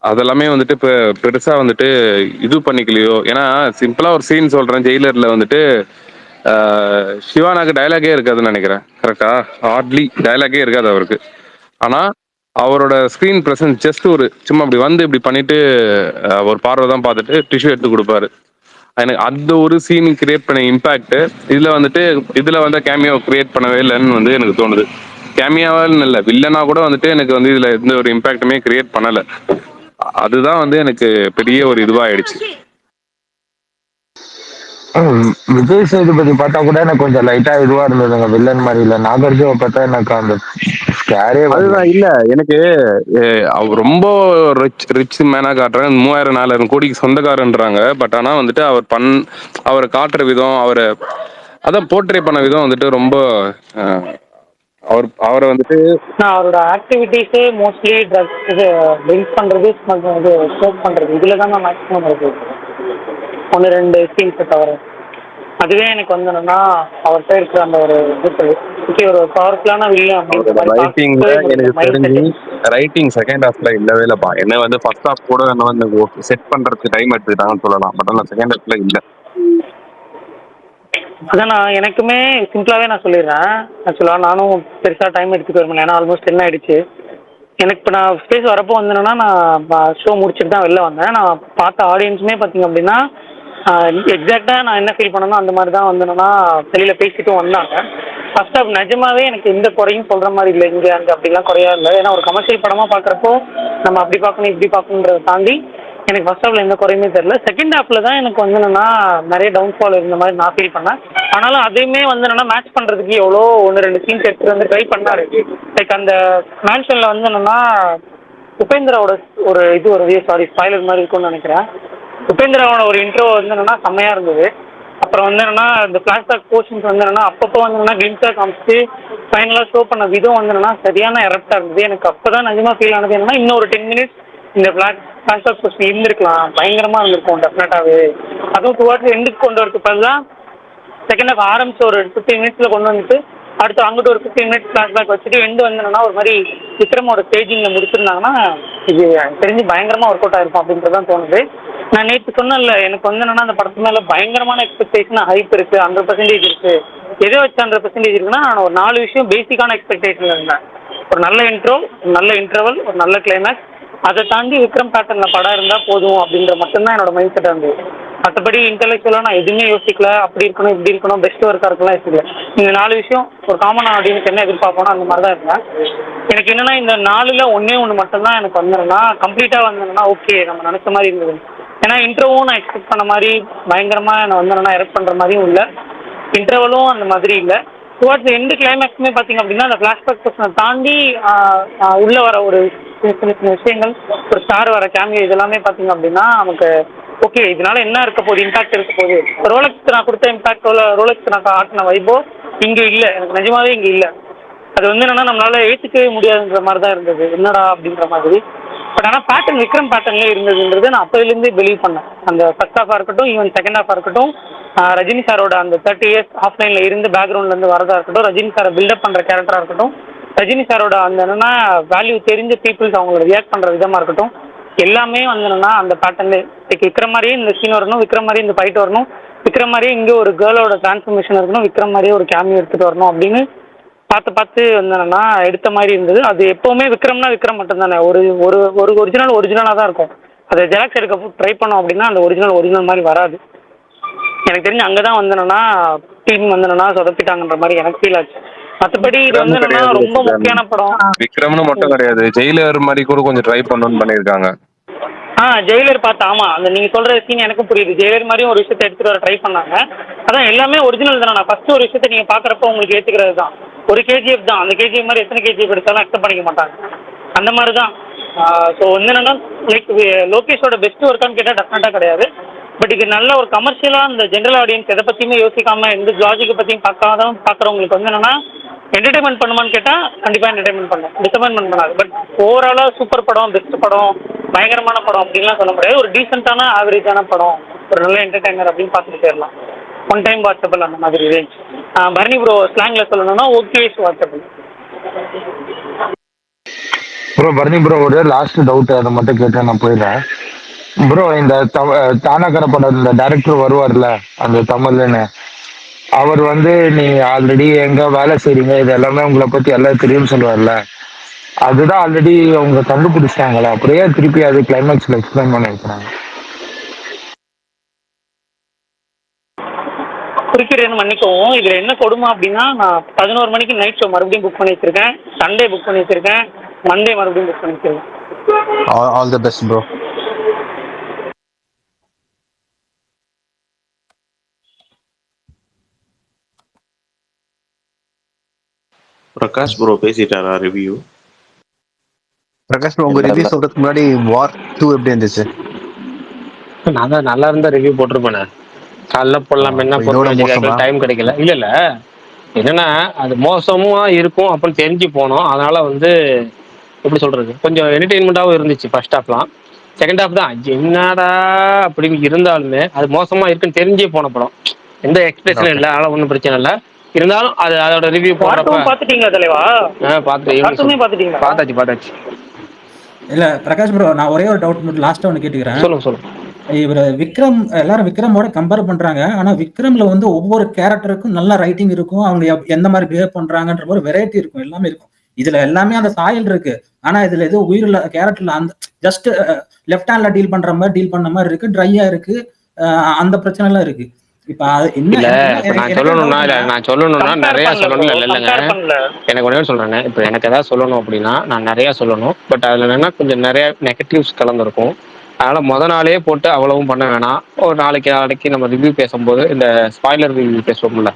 Speaker 4: அதெல்லாமே வந்துட்டு இப்ப பெருசா வந்துட்டு இது பண்ணிக்கலையோ. ஏன்னா சிம்பிளா ஒரு சீன் சொல்றேன். ஜெயிலர்ல வந்துட்டு சிவானாக்கு டைலாகே இருக்காதுன்னு நினைக்கிறேன். கரெக்டா? ஹார்ட்லி டைலாகே இருக்காது அவருக்கு. ஆனா அவரோட ஸ்கிரீன் பிரசன்ஸ் ஜஸ்ட் ஒரு சும்மா அப்படி வந்து இப்படி பண்ணிட்டு ஒரு பார்வை தான் பார்த்துட்டு டிஷ்யூ எடுத்து கொடுப்பாரு. எனக்கு அந்த ஒரு சீன் கிரியேட் பண்ண இம்பாக்ட் இதுல வந்துட்டு இதுல வந்து கேமியோ கிரியேட் பண்ணவே இல்லைன்னு வந்து எனக்கு தோணுது. கேமியாவான்னு இல்லை, வில்லனா கூட வந்துட்டு எனக்கு வந்து இதுல எந்த ஒரு இம்பாக்டுமே கிரியேட் பண்ணல. அதுதான் வந்து எனக்கு பெரிய ஒரு இதுவாயிடுச்சு.
Speaker 11: விஜய் சேதுபதி பார்த்தா கூட எனக்கு கொஞ்சம் லைட்டா இதுவா இருந்ததுங்க, வில்லன் மாதிரி இல்ல. நாகார்ஜுன பார்த்தா எனக்கு அந்த ஸ்கேரே
Speaker 4: அதுதான் இல்ல எனக்கு அவர் ரொம்ப ரிச் மேனா காட்டுறாங்க. 3000-4000 கோடிக்கு சொந்தக்காரன்றாங்க. பட் ஆனா வந்துட்டு அவரை காட்டுற விதம், அதான் போர்ட்ரே பண்ண விதம் வந்துட்டு ரொம்ப அவரை வந்துட்டு
Speaker 14: அவரோட ஆக்டிவிட்டிஸே மோஸ்ட்லி ட்ரக்ஸ் இது ட்ரிங்க் பண்ணுறது, இது ஸ்மோக் பண்ணுறது, இதில் தான் நான் மேக்ஸிமம் இருக்குது. 1-2 சீன்ஸை தவிர அதுவே எனக்கு வந்து என்னன்னா அவர்கிட்ட இருக்கிற அந்த ஒரு இது ஒரு பவர்ஃபுல்லான வில்லன் அப்படின்ற மாதிரி
Speaker 4: எனக்கு தெரிஞ்சு ரைட்டிங் செகண்ட் ஹாஃப்ல இல்லவே இல்லப்பா. என்ன வந்து ஃபர்ஸ்ட் ஹாஃப் கூட என்ன வந்து செட் பண்றதுக்கு டைம் எடுத்துக்கிட்டாங்கன்னு சொல்லலாம். பட் ஆனால் செகண்ட் ஹாஃப்ல இல்லை.
Speaker 14: அதான் நான் எனக்குமே சிம்பிளாகவே நான் சொல்லிடுறேன். ஆக்சுவலாக நானும் பெருசாக டைம் எடுத்துக்க வரல. ஏன்னா ஆல்மோஸ்ட் 10 ஆயிடுச்சு எனக்கு. இப்போ நான் ஸ்பேஸ் வரப்போ வந்தேன்னா நான் ஷோ முடிச்சுட்டு தான் வெளில வந்தேன். நான் பார்த்த ஆடியன்ஸுமே பார்த்தீங்க அப்படின்னா எக்ஸாக்டாக நான் என்ன ஃபீல் பண்ணணும் அந்த மாதிரி தான் வந்தேன்னா வெளியில் பேசிட்டும் வந்தாங்க. ஃபர்ஸ்ட் ஆஃப் நிஜமாவே எனக்கு எந்த குறையும் சொல்கிற மாதிரி இல்லை, இங்கே அங்கே அப்படிலாம் குறையா இல்லை. ஏன்னா ஒரு கமர்ஷியல் படமாக பார்க்குறப்போ நம்ம அப்படி பார்க்கணும் இப்படி பார்க்கணுன்றதை தாண்டி எனக்கு ஃபர்ஸ்ட் ஹாஃப்ல எந்த குறையுமே தெரியல. செகண்ட் ஹாஃப்ல தான் எனக்கு வந்து என்னன்னா நிறைய டவுன்ஃபால் இருந்த மாதிரி நான் ஃபீல் பண்ணேன். ஆனாலும் அதையுமே வந்து என்னன்னா மேட்ச் பண்றதுக்கு எவ்வளோ 1-2 சீன்ஸ் எடுத்துட்டு வந்து ட்ரை பண்ணாரு. லைக் அந்த மேன்ஷன்ல வந்து என்னன்னா உபேந்திராவோட ஒரு ஸ்பாய்லர் மாதிரி இருக்கும்னு நினைக்கிறேன். உபேந்திராவோட ஒரு இன்ட்ரோ வந்து என்னன்னா செம்மையா இருந்தது. அப்புறம் வந்து என்னன்னா இந்த ஃபிளாஷ்பேக் போர்ஷன்ஸ் வந்து என்னன்னா அப்பப்போ வந்து என்னன்னா கிளிம்ஸாக காமிச்சு ஃபைனலாக ஷோ பண்ண விதம் வந்து என்னன்னா சரியான எரப்டா இருந்தது. எனக்கு அப்பதான் நிஜமா ஃபீல் ஆனது என்னன்னா இன்னும் ஒரு 10 மினிட்ஸ் இந்த ஃபிளாஷ்பேக் போர்ஷன் இருந்திருக்கலாம், பயங்கரமா இருந்திருக்கும் டெஃபினட்டாவே. அதுவும் டுவார்ட்ஸ் எண்டுக்கு கொண்டு வரதுக்கு பதிலாக செகண்ட் ஹாஃப் ஆரம்பிச்சு ஒரு 15 மினிட்ஸ்ல கொண்டு வந்துட்டு அடுத்து அங்கிட்டு ஒரு 15 மினிட்ஸ் ஃபிளாஷ்பேக் வச்சுட்டு எண்டு வந்து என்னன்னா ஒரு மாதிரி விக்ரமோட ஸ்டேஜிங்ல முடிச்சிருந்தாங்கன்னா இது எனக்கு தெரிஞ்சு பயங்கரமா ஒர்க் அவுட் ஆயிருக்கும் அப்படின்றதான் தோணுது. நான் நேற்று சொன்னேன்ல, எனக்கு வந்து என்னன்னா அந்த படத்து மேல பயங்கரமான எக்ஸ்பெக்டேஷன் ஹைப் இருக்கு, 100% இருக்கு. எதை வச்சு 100% இருக்குன்னா நான் ஒரு 4 விஷயம் பேசிக்கான எக்ஸ்பெக்டேஷன்ல இருந்தேன். ஒரு நல்ல இன்ட்ரோ, ஒரு நல்ல இன்டர்வல், ஒரு நல்ல கிளைமேக்ஸ். அதை தாண்டி விக்ரம் பேட்டர்ன்ல படம் இருந்தா போதும் அப்படின்ற மட்டும்தான் என்னோட மைண்ட் செட் இருந்தது. மற்றபடி இன்டெலெக்சுவலா நான் எதுவுமே யோசிக்கல. அப்படி இருக்கணும் இப்படி இருக்கணும் பெஸ்ட் ஒர்க்கா இருக்கலாம் யோசிக்கல. இந்த 4 விஷயம் ஒரு காமன் ஆடியன்ஸ் என்ன எதிர்பார்ப்போம் அந்த மாதிரி தான் இருந்தேன். எனக்கு என்னன்னா இந்த 4ல் ஒன்று மட்டும்தான் எனக்கு வந்துருன்னா கம்ப்ளீட்டா வந்ததுன்னா ஓகே நம்ம நினைச்ச மாதிரி இருந்தது. ஏன்னா இன்ட்ரோவும் நான் எக்ஸ்பெக்ட் பண்ண மாதிரி பயங்கரமா நான் வந்து எரெக்ட் பண்ற மாதிரியும் இல்லை, இன்டர்வலும் அந்த மாதிரி இல்லை. டுவார்ட்ஸ் எண்டு கிளைமேக்ஸுமே பார்த்தீங்க அப்படின்னா அந்த ஃபிளாஷ்பேக் பர்சனை தாண்டி உள்ள வர ஒரு சின்ன சின்ன விஷயங்கள், ஒரு ஸ்டார் வர கேமியோ, இதெல்லாமே பார்த்தீங்க அப்படின்னா நமக்கு ஓகே இதனால என்ன இருக்க போகுது, இம்பாக்ட் இருக்க போகுது. ரோலெக்ஸ்க்கு நான் கொடுத்த இம்பாக்ட், ரோலெக்ஸ்க்கு நான் ஆட்டின வைபோ இங்கே இல்லை, எனக்கு நிஜமாவே இங்கே இல்லை. அது வந்து என்னன்னா நம்மளால ஏற்றுக்கவே முடியாதுன்ற மாதிரி தான் இருந்தது, என்னடா அப்படின்ற மாதிரி. பட் ஆனால் பேட்டர்ன் விக்ரம் பேட்டர்ன்லேயே இருந்ததுன்றது நான் அப்போலேருந்தே பிலீவ் பண்ணேன். அந்த ஃபர்ஸ்ட் ஹாஃபாக இருக்கட்டும், ஈவன் செகண்ட் ஹாஃபாக இருக்கட்டும், ரஜினி சாரோட அந்த 30 இயர்ஸ் ஆஃப்லைனில் இருந்து பேக்ரவுண்ட்லேருந்து வரதா இருக்கட்டும், ரஜினி சாரை பில்டப் பண்ணுற கேரக்டராக இருக்கட்டும், ரஜினி சாரோட அந்த என்னன்னா வேல்யூ தெரிஞ்ச பீப்புள்ஸ் அவங்களோட ரியாக்ட் பண்ணுற விதமாக இருக்கட்டும், எல்லாமே வந்தோம்னா அந்த பேட்டர்ல விக்ரம் மாதிரியே இந்த சீன் வரணும், விக்ரம் மாதிரியே இந்த ஃபைட் வரணும், விக்ரம் மாதிரியே இங்கே ஒரு கேர்ளோட டிரான்ஸ்ஃபர்மேஷன் இருக்கணும், விக்ரம் மாதிரியே ஒரு கேமியோ எடுத்துட்டு வரணும் அப்படின்னு பார்த்து பார்த்து வந்தோம்னா எடுத்த மாதிரி இருந்தது. அது எப்பவுமே விக்ரம்னா விக்ரம் மட்டும்தானே, ஒரு ஒரு ஒரு ஒரிஜினலாக தான் இருக்கும். அதை ஜெராக்ஸ் எடுக்க ட்ரை பண்ணோம் அப்படின்னா அந்த ஒரிஜினல் மாதிரி வராது. எனக்கு தெரிஞ்சு அங்கே தான் வந்தோம்னா டீம் வந்தோம்னா சொதப்பிட்டாங்கன்ற மாதிரி எனக்கு ஃபீல் ஆச்சு. மற்றபடி இது வந்து என்னன்னா ரொம்ப முக்கியமான படம்.
Speaker 4: விக்ரம்னு மட்டும் கிடையாது, ஜெயிலர் மாதிரி கூட கொஞ்சம் ட்ரை பண்ணணும்னு பண்ணியிருக்காங்க.
Speaker 14: ஜெயிலர் பார்த்தா ஆமா, அந்த நீங்க சொல்ற சீன் எனக்கும் புரியுது. ஜெயிலர் மாதிரியும் ஒரு விஷயத்தை எடுத்துட்டு வர ட்ரை பண்ணாங்க. அதான் எல்லாமே ஒரிஜினல் தானே. ஃபர்ஸ்ட் ஒரு விஷயத்தை நீங்க பாக்குறப்ப உங்களுக்கு ஏத்துக்கிறது தான். ஒரு கேஜிஎஃப் தான், அந்த கேஜிஎஃப் மாதிரி எத்தனை கேஜிஎஃப் எடுத்தாலும் அக்செப்ட் பண்ணிக்க மாட்டாங்க. அந்த மாதிரி தான். ஸோ வந்து என்னன்னா லைக் லோகேஷோட பெஸ்ட் ஒர்க்கான்னு கேட்டால் டெஃபினட்டாக கிடையாது. பட் இது நல்ல ஒரு கமர்ஷியலாக இந்த ஜென்ரல் ஆடியன்ஸ் எதை பற்றியுமே யோசிக்காம எந்த லாஜிக்கை பற்றியும் பார்க்குறவங்களுக்கு வந்து என்னன்னா என்டர்டைன்மெண்ட் பண்ணுமான்னு கேட்டால் கண்டிப்பாக என்டர்டைன்மெண்ட் பண்ணும், டிசப்பாயின்மெண்ட் பண்ணாது. பட் ஓவராலாக சூப்பர் படம், பெஸ்ட் படம், பயங்கரமான படம் அப்படின்லாம் சொல்ல முடியாது. ஒரு டீசெண்டான ஆவரேஜான படம், ஒரு நல்ல என்டர்டைனர் அப்படின்னு பார்த்துட்டு போயிடலாம். ஒன் டைம் வாட்சபிள் அந்த மாதிரி ரேஞ்ச். பரணி ப்ரோ ஸ்லாங்ல சொல்லணும்னா okay watchable.
Speaker 11: Bro Bharani bro, ஒரு லாஸ்ட் டவுட், அதை மட்டும் கேட்டு நான் போயிடுறேன். ப்ரோ இந்த தானாக்கர படம் இந்த டைரக்டர் வருவார்ல அந்த தமிழ்னு, அவர் வந்து நீ ஆல்ரெடி எங்க வேலை செய்றீங்க இது எல்லாமே உங்களை பத்தி எல்லாம் தெரியும் சொல்லுவார்ல, அதுதான் ஆல்ரெடி அவங்க கண்டுபிடிச்சிட்டாங்களே, அப்படியே திருப்பி அது கிளைமேக்ஸ்ல எக்ஸ்பிளைன் பண்ண வைக்கிறாங்க.
Speaker 14: குறிக்கிறேன்னு மன்னிக்கவும். இதுல என்ன கொடுமை அப்படின்னா, நான் 11 மணிக்கு நைட் ஷோ மறுபடியும் புக் பண்ணி வச்சிருக்கேன், சண்டே புக் பண்ணி வச்சிருக்கேன், மண்டே மறுபடியும் புக் பண்ணி வச்சிருக்கேன்.
Speaker 13: All the best bro.
Speaker 5: Prakash bro பேசிட்டாரா ரிவ்யூ?
Speaker 13: பிரகாஷ் ப்ரோ, உங்க ரிவ்யூ சொல்றதுக்கு முன்னாடி வார் 2 எப்படி இருந்துச்சு?
Speaker 1: நான் தான் நல்லா இருந்தா ரிவ்யூ போட்டிருப்பேனே. காலைல போடலாம், என்ன போடலாம், டைம் கிடைக்கல. இல்ல என்னன்னா அது மோசமா இருக்கும் அப்படின்னு தெரிஞ்சு போனோம். அதனால வந்து எப்படி சொல்றது, கொஞ்சம் என்டர்டெயின்மெண்ட்டாகவும் இருந்துச்சு ஃபர்ஸ்ட் ஹாஃப்லாம். செகண்ட் ஹாஃப் தான் என்னடா அப்படின்னு இருந்தாலுமே அது மோசமா இருக்குன்னு தெரிஞ்சே போன படம். எந்த எக்ஸ்பிரஷனும் இல்லை, அதனால ஒன்றும் பிரச்சனை இல்லை. இருந்தாலும் அது அதோட ரிவ்யூ போடுறப்ப
Speaker 14: பாத்துட்டீங்களா தலைவா?
Speaker 1: பார்த்தாச்சு.
Speaker 12: இல்ல பிரகாஷ் ப்ரோ, நான் ஒரே ஒரு டவுட் மட்டும் லாஸ்டா ஒன்று கேட்டுக்கிறேன்.
Speaker 1: சொல்லுங்க.
Speaker 12: இவர் விக்ரம் எல்லாரும் விக்ரமோட கம்பேர் பண்றாங்க. ஆனா விக்ரம்ல வந்து ஒவ்வொரு கேரக்டருக்கும் நல்ல ரைட்டிங் இருக்கும், அவங்க எந்த மாதிரி பிஹேவ் பண்றாங்கன்ற ஒரு வெரைட்டி இருக்கும், எல்லாமே இருக்கும். இதுல எல்லாமே அந்த சாயல் இருக்கு. ஆனா இதுல ஏதோ உயிரில் கேரக்டர்ல அந்த ஜஸ்ட் லெஃப்ட் ஹேண்ட்ல டீல் பண்ற மாதிரி டீல் பண்ண மாதிரி இருக்கு, ட்ரையா இருக்கு, அந்த பிரச்சனை எல்லாம் இருக்கு. இப்ப
Speaker 1: நான் சொல்லணும்னா நிறைய சொல்லணும் இல்லைங்க. எனக்கு ஒண்ணே சொல்றேன், இப்ப எனக்கு ஏதாவது சொல்லணும் அப்படின்னா நான் நிறைய சொல்லணும். பட் அதுல என்னன்னா கொஞ்சம் நிறைய நெகட்டிவ்ஸ் கலந்துருக்கும். அதனால நாளே போட்டு அவ்வளவும் பண்ண வேணாம். ஒரு நாளைக்கு நம்ம ரிவ்யூ பேசும்போது இந்த ஸ்பாய்லர் ரிவ்யூ பேசுவோம்ல,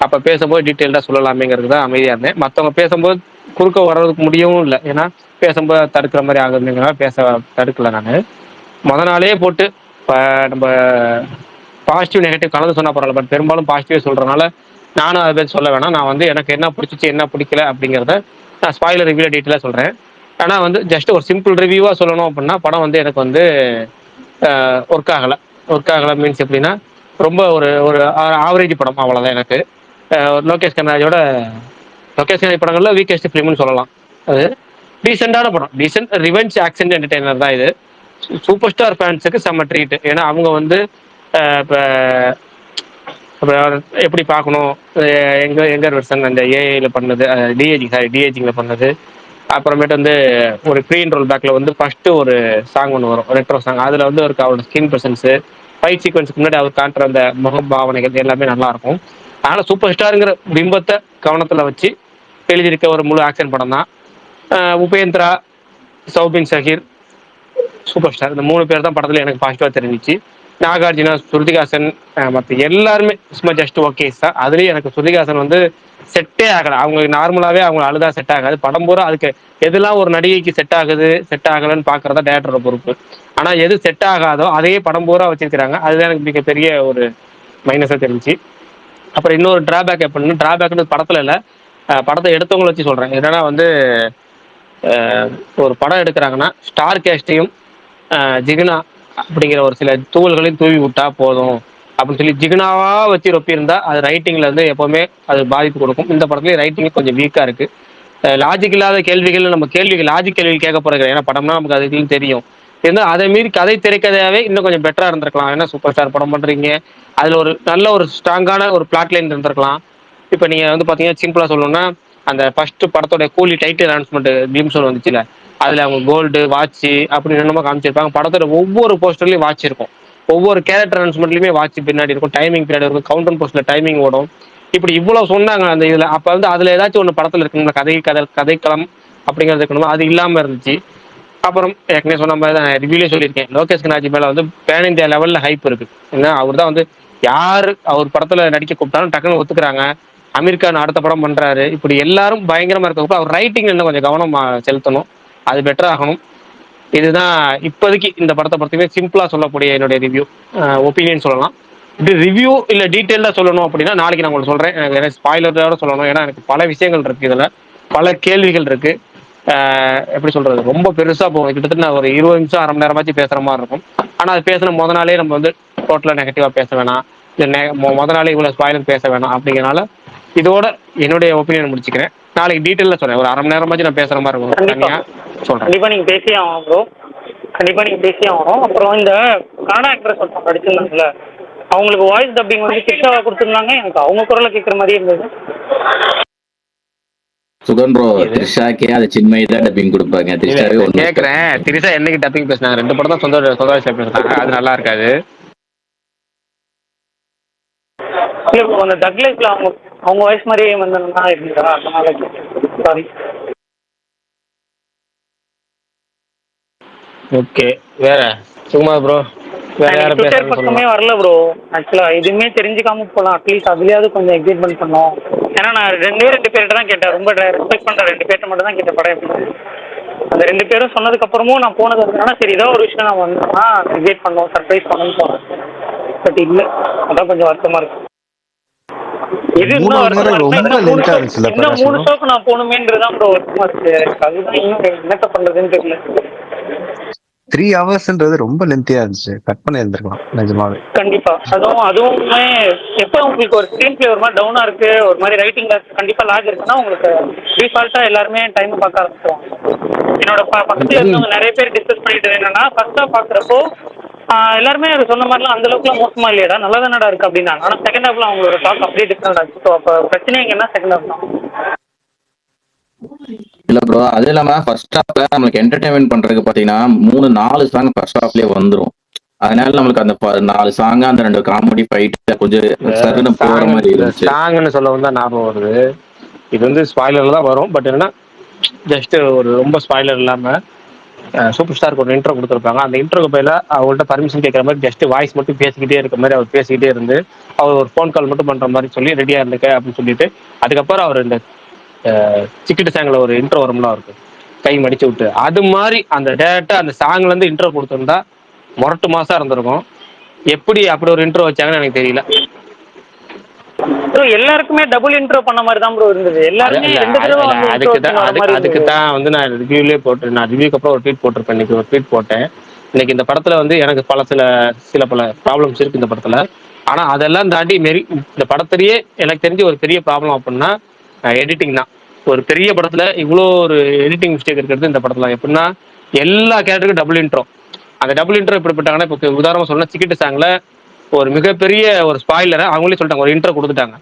Speaker 1: அப்ப பேசும்போது டீட்டெயில்டா சொல்லலாமேங்கிறது தான் அமைதியா இருந்தேன். மற்றவங்க பேசும்போது குறுக்க வர்றதுக்கு முடியவும் இல்லை, ஏன்னா பேசும்போது தடுக்கிற மாதிரி ஆகுதுங்கிறனால தடுக்கல. நான் நாளே போட்டு நம்ம பாசிட்டிவ் நெகட்டிவ் கலந்து சொன்னா பரவாயில்ல, பட் பெரும்பாலும் பாசிட்டிவே சொல்றதுனால நானும் அதை பற்றி சொல்ல வேணாம். நான் வந்து எனக்கு என்ன பிடிச்சிச்சு என்ன பிடிக்கல அப்படிங்கிறத நான் ஸ்பாயிலர் ரிவ்யூல டீட்டெயிலாக சொல்றேன். ஆனால் வந்து ஜஸ்ட் ஒரு சிம்பிள் ரிவ்யூவாக சொல்லணும் அப்படின்னா படம் வந்து எனக்கு வந்து ஒர்க் ஆகலை மீன்ஸ் எப்படின்னா ரொம்ப ஒரு ஆவரேஜ் படம், அவ்வளோதான். எனக்கு லோகேஷ் கனகராஜ் படங்கள்ல வீக்கெஸ்ட் ஃபிலிம்னு சொல்லலாம். அது டீசெண்டான படம், டீசென்ட் ரிவெஞ்ச் ஆக்ஷன் என்டர்டெய்னர் தான் இது. சூப்பர் ஸ்டார் ஃபேன்ஸுக்கு செம்ம ட்ரீட். ஏன்னா அவங்க வந்து இப்போ எப்படி பார்க்கணும், எங்கர் வெர்சன் அந்த ஏஐல பண்ணது, டிஏஜிங்கில் பண்ணது, அப்புறமேட்டு வந்து ஒரு ப்ரீ ரோல் பேக்கில் வந்து ஃபர்ஸ்ட்டு ஒரு சாங் ஒன்று வரும், ரெட்ரோ சாங். அதில் வந்து அவரோட ஸ்கின் ப்ரெசன்ஸு, ஃபைட் சீக்வன்ஸுக்கு முன்னாடி அவர் காட்டுற அந்த முக பாவனைகள் எல்லாமே நல்லாயிருக்கும். அதனால் சூப்பர் ஸ்டாருங்கிற பிம்பத்தை கவனத்தில் வச்சு எழுதியிருக்க ஒரு முழு ஆக்ஷன் படம் தான். உபேந்திரா, சௌபின் ஷஹீர், சூப்பர் ஸ்டார், இந்த 3 பேர் தான் படத்தில் எனக்கு பாசிட்டிவாக தெரிஞ்சிச்சு. நாகார்ஜுனா, ஸ்ருதிஹாசன், மற்ற எல்லாருமே சும்மா ஜஸ்ட் ஓகேஸ் தான். அதுலேயும் எனக்கு ஸ்ருதிஹாசன் வந்து செட்டே ஆகலை. அவங்க நார்மலாகவே அவங்க அழுதா செட் ஆகாது. படம் பூரா அதுக்கு எதெல்லாம் ஒரு நடிகைக்கு செட் ஆகலைன்னு பார்க்குறதா டேரக்டரோட பொறுப்பு. ஆனால் எது செட் ஆகாதோ அதையே படம் பூரா வச்சிருக்கிறாங்க. அதுதான் எனக்கு மிகப்பெரிய ஒரு மைனஸாக தெரிஞ்சு. அப்புறம் இன்னொரு டிராபேக் எப்படின்னு, டிராபேக்னு படத்தில் இல்லை, படத்தை எடுத்தவங்களை வச்சு சொல்கிறேன். என்னன்னா வந்து ஒரு படம் எடுக்கிறாங்கன்னா ஸ்டார் கேஸ்டையும் ஜிகினா அப்படிங்கிற ஒரு சில தூவல்களையும் தூவி விட்டா போதும் அப்படின்னு சொல்லி ஜிகினாவா வச்சு ரொப்பியிருந்தா அது ரைட்டிங்ல இருந்து எப்பவுமே அது பாதிப்பு கொடுக்கும். இந்த படத்துலேயே ரைட்டிங் கொஞ்சம் வீக்கா இருக்கு. லாஜிக் இல்லாத கேள்விகள், நம்ம லாஜிக் கேள்வி கேட்க போறது. ஏன்னா படம்னா நமக்கு அதுக்குன்னு தெரியும், ஏன்னா அதை மீறி கதை திரைக்கதையாவே இன்னும் கொஞ்சம் பெட்டரா இருந்திருக்கலாம். ஏன்னா சூப்பர் ஸ்டார் படம் பண்றீங்க, அதுல ஒரு நல்ல ஒரு ஸ்ட்ராங்கான ஒரு பிளாட் லைன் இருந்திருக்கலாம். இப்ப நீங்க வந்து பாத்தீங்கன்னா சிம்பிளா சொல்லணும்னா அந்த ஃபர்ஸ்ட் படத்தோட கூலி டைட்டில் அனௌன்ஸ்மெண்ட் கிளிம்ஸ் வந்துச்சுல, அதுல அவங்க கோல்டு வாட்ச் அப்படி என்னமோ காமிச்சிருப்பாங்க. படத்தோட ஒவ்வொரு போஸ்டர்லயும் வாட்ச் இருக்கும், ஒவ்வொரு கேரக்டர் அனௌன்ஸ்மெண்ட்லயுமே வாட்ச் பின்னாடி இருக்கும், டைமிங் பின்னாடி இருக்கும், கவுண்டர் போஸ்ட்ல டைமிங் ஓடும். இப்படி இவ்வளவு சொன்னாங்க அந்த இதுல. அப்ப வந்து அதுல ஏதாச்சும் ஒண்ணு படத்துல இருக்கணும், கதைக்களம் அப்படிங்கிறது இருக்கணும். அது இல்லாம இருந்துச்சு. அப்புறம் ஏற்கனவே சொன்ன மாதிரி தான் ரிவ்யூலே சொல்லியிருக்கேன், லோகேஷ் கனாஜி மேல வந்து பேன் இந்தியா லெவல்ல ஹைப் இருக்கு. ஏன்னா அவர் தான் வந்து யாரு அவர் படத்துல நடிக்க கூப்பிட்டாலும் டக்குன்னு ஒத்துக்கிறாங்க. அமீர் கான் அடுத்த படம் பண்றாரு. இப்படி எல்லாரும் பயங்கரமா இருக்கப்ப அவர் ரைட்டிங் இன்னும் கொஞ்சம் கவனம் செலுத்தணும், அது பெட்டர் ஆகணும். இதுதான் இப்போதைக்கு இந்த படத்தை பொறுத்தவரை சிம்பிளா சொல்லக்கூடிய என்னுடைய ரிவ்யூ, ஒப்பீனியன் சொல்லலாம். இது ரிவ்யூ இல்ல டீட்டெயிலா சொல்லணும் அப்படின்னா நாளைக்கு நான் உங்களுக்கு சொல்றேன். எனக்கு ஸ்பாயிலரோட சொல்லணும், ஏன்னா எனக்கு பல விஷயங்கள் இருக்கு, இதுல பல கேள்விகள் இருக்கு. எப்படி சொல்றது, ரொம்ப பெருசா போகும். கிட்டத்தட்ட நான் ஒரு 20 நிமிஷம் அரை மணி நேரமாச்சு பேசுற மாதிரி இருக்கும். ஆனா அது பேசின முத நாளே நம்ம வந்து டோட்டலா நெகட்டிவா பேச வேணாம், இல்லை முத நாளே இவ்வளவு ஸ்பாயிலர் பேச வேணாம். அப்படிங்கிறனால இதோட என்னுடைய ஒப்பீனியன் முடிச்சுக்கிறேன். நாளைக்கு டீட்டெயிலா சொல்றேன், ஒரு அரை மணி நேரமாச்சு நான் பேசுற மாதிரி இருக்கும். தனியா சொல்றேன்.
Speaker 14: கண்டிப்பா நீங்க பேசியே ஆகணும் ப்ரோ, கண்டிப்பா நீங்க பேசியே ஆகணும். அப்புறம் இந்த கன்னடா ஆக்ட்ரஸ் ஒருத்தவங்க நடிச்சிருந்தாங்கல்ல, அவங்களுக்கு வாய்ஸ் டப்பிங் வந்து கிட்டாவா கொடுத்துருந்தாங்க. எனக்கு அவங்க குரலை கேட்குற மாதிரி இருந்தது.
Speaker 3: சுகன் ப்ரோ, த்ரிஷாக்கே அது சின்மயி தான் டப்பிங் கொடுப்பாங்க. த்ரிஷாவே ஒண்ணு
Speaker 1: கேக்குறேன், த்ரிஷா என்னைக்கு டப்பிங் பேசினாங்க? 2 படம் தான் சொந்த பேசினாங்க, அது நல்லா இருக்காது.
Speaker 14: இல்ல ப்ரோ, அந்த தக் லைஃப்ல அவங்க வாய்ஸ் மாதிரியே வந்தா இருந்தா, அதனால சாரி.
Speaker 1: ஓகே, வேற சுகுமார் ப்ரோ, வேற யார
Speaker 14: ட்விட்டர் பக்கமே வரல ப்ரோ. ஆக்சுவலா எதுவுமே தெரிஞ்சுக்காம போகலாம், அட்லீஸ்ட் அதுலயாவது கொஞ்சம் எக்ஸைட்மெண்ட் பண்ணோம். ஏன்னா நான் ரெண்டு பேர்கிட்ட தான் கேட்டேன், ரொம்ப ரெஸ்பெக்ட் பண்ற 2 பேர்ட்ட மட்டும் தான் கேட்ட படம் எப்படி. அந்த 2 பேரும் சொன்னதுக்கு அப்புறமும் நான் போனது இருந்தேன்னா சரி ஏதோ ஒரு விஷயம் நான் வந்தேன்னா எக்ஸைட் பண்ணோம், சர்ப்ரைஸ் பண்ணணும்னு போனேன். பட் இல்லை, அதான் கொஞ்சம் வருத்தமா இருக்கு. இது இன்னும் வருத்தமா இருக்கு. இன்னும் 3 ஷோக்கு நான் போகணுமேன்றதுதான் ப்ரோ வருத்தமா இருக்கு. அதுதான் இன்னும் என்னத்த பண்றதுன்னு தெரியல.
Speaker 13: 3 ஹவர்ஸ்ன்றது ரொம்ப லென்த்தியா இருந்துச்சு, கட் பண்ணி இருந்திருக்கலாம் நிஜமாவே.
Speaker 14: கண்டிப்பா அதுவுமே எப்ப உங்களுக்கு ஒரு ஸ்கிரீன் பிளே ஒரு மாதிரி டவுனா இருக்கு, ஒரு மாதிரி ரைட்டிங்ல கண்டிப்பா லாக் இருக்குன்னா உங்களுக்கு டிஃபால்ட்டா எல்லாருமே டைம் பார்க்க ஆரம்பிச்சிருவாங்க. என்னோட ஃபர்ஸ்ட் இருந்தவங்க நிறைய பேர் டிஸ்கஸ் பண்ணிட்டு என்னன்னா, ஃபர்ஸ்டா பாக்குறப்போ எல்லாருமே சொன்ன மாதிரிலாம் அந்த அளவுக்குலாம் மோசமா இல்லையடா, நல்லா தானடா இருக்கு அப்படின்னாங்க. ஆனா செகண்ட் ஹாஃப்ல அவங்களோட டாக் அப்படியே டிஃபரெண்ட் ஆச்சு. ஸோ அப்போ பிரச்சனை என்ன செகண்ட் ஹாஃப் தான்.
Speaker 3: இல்ல ப்ரோ, அது இல்லாம ஃபர்ஸ்ட் ஹாஃப்ல நம்மளுக்கு என்டர்டைன்மெண்ட் பண்றதுக்கு பாத்தீங்கன்னா 3-4 சாங் ஃபர்ஸ்ட் ஹாஃப்லயே வந்துரும். அதனால நம்மளுக்கு அந்த 4 சாங், அந்த 2 காமெடி ஃபைட் கொஞ்சம் சருன்னு போற மாதிரி இருந்துச்சு.
Speaker 1: சாங்னு சொல்லவும் தான் ஞாபகம் வருது. இது வந்து ஸ்பாயிலர்ல தான் வரும், பட் என்னன்னா ஜஸ்ட் ஒரு ரொம்ப ஸ்பாயிலர் இல்லாம சூப்பர் ஸ்டாருக்கு ஒரு இன்ட்ரோ கொடுத்துருப்பாங்க. அந்த இன்ட்ரோக்கு போயில அவங்கள்ட்ட பர்மிஷன் கேட்குற மாதிரி ஜஸ்ட் வாய்ஸ் மட்டும் பேசிக்கிட்டே இருக்க மாதிரி அவர் பேசிக்கிட்டே இருந்து அவர் ஒரு ஃபோன் கால் மட்டும் பண்ற மாதிரி சொல்லி ரெடியா இருந்துக்க அப்படின்னு சொல்லிட்டு அதுக்கப்புறம் அவர் இந்த சிக்கிட்டு சாங்ல ஒரு இன்ட்ரோ வரும்ல, அவருக்கு கை மடிச்சு விட்டு அது மாதிரி அந்த டேரக்டா அந்த சாங்ல இருந்து இன்ட்ரோ கொடுத்துருந்தா மொரட்டு மாசா இருந்திருக்கும். எப்படி அப்படி ஒரு இன்ட்ரோ வச்சாங்கன்னு எனக்கு தெரியல.
Speaker 14: எல்லாருக்குமே டபுள் இன்ட்ரோ பண்ண மாதிரி தான் ப்ரோ இருந்தது. எல்லாருமே
Speaker 1: அதுக்கு தான் வந்து நான் ரிவ்யூலே போட்டு, நான் ரிவ்யூக்கு அப்புறம் ஒரு ட்வீட் போட்டிருப்பேன். இன்னைக்கு ஒரு ட்வீட் போட்டேன். இன்னைக்கு இந்த படத்துல வந்து எனக்கு சில பல ப்ராப்ளம்ஸ் இருக்கு இந்த படத்துல. ஆனா அதெல்லாம் தாண்டி இந்த படத்திலேயே எனக்கு தெரிஞ்ச ஒரு பெரிய ப்ராப்ளம் அப்படின்னா எடிட்டிங் தான். ஒரு பெரிய படத்துல இவ்வளோ ஒரு எடிட்டிங் மிஸ்டேக் இருக்கிறது இந்த படத்துல. எப்படின்னா எல்லா கேரக்டருக்கும் டபுள் இன்ட்ரோ. அந்த டபுள் இன்ட்ரோ எப்படி போட்டாங்கன்னா, இப்போ உதாரணமா சொன்னா சிக்கிட்டு சாங்ல ஒரு மிகப்பெரிய ஒரு ஸ்பாயிலரை அவங்களே சொல்லிட்டாங்க, ஒரு இன்ட்ரோ கொடுத்துட்டாங்க.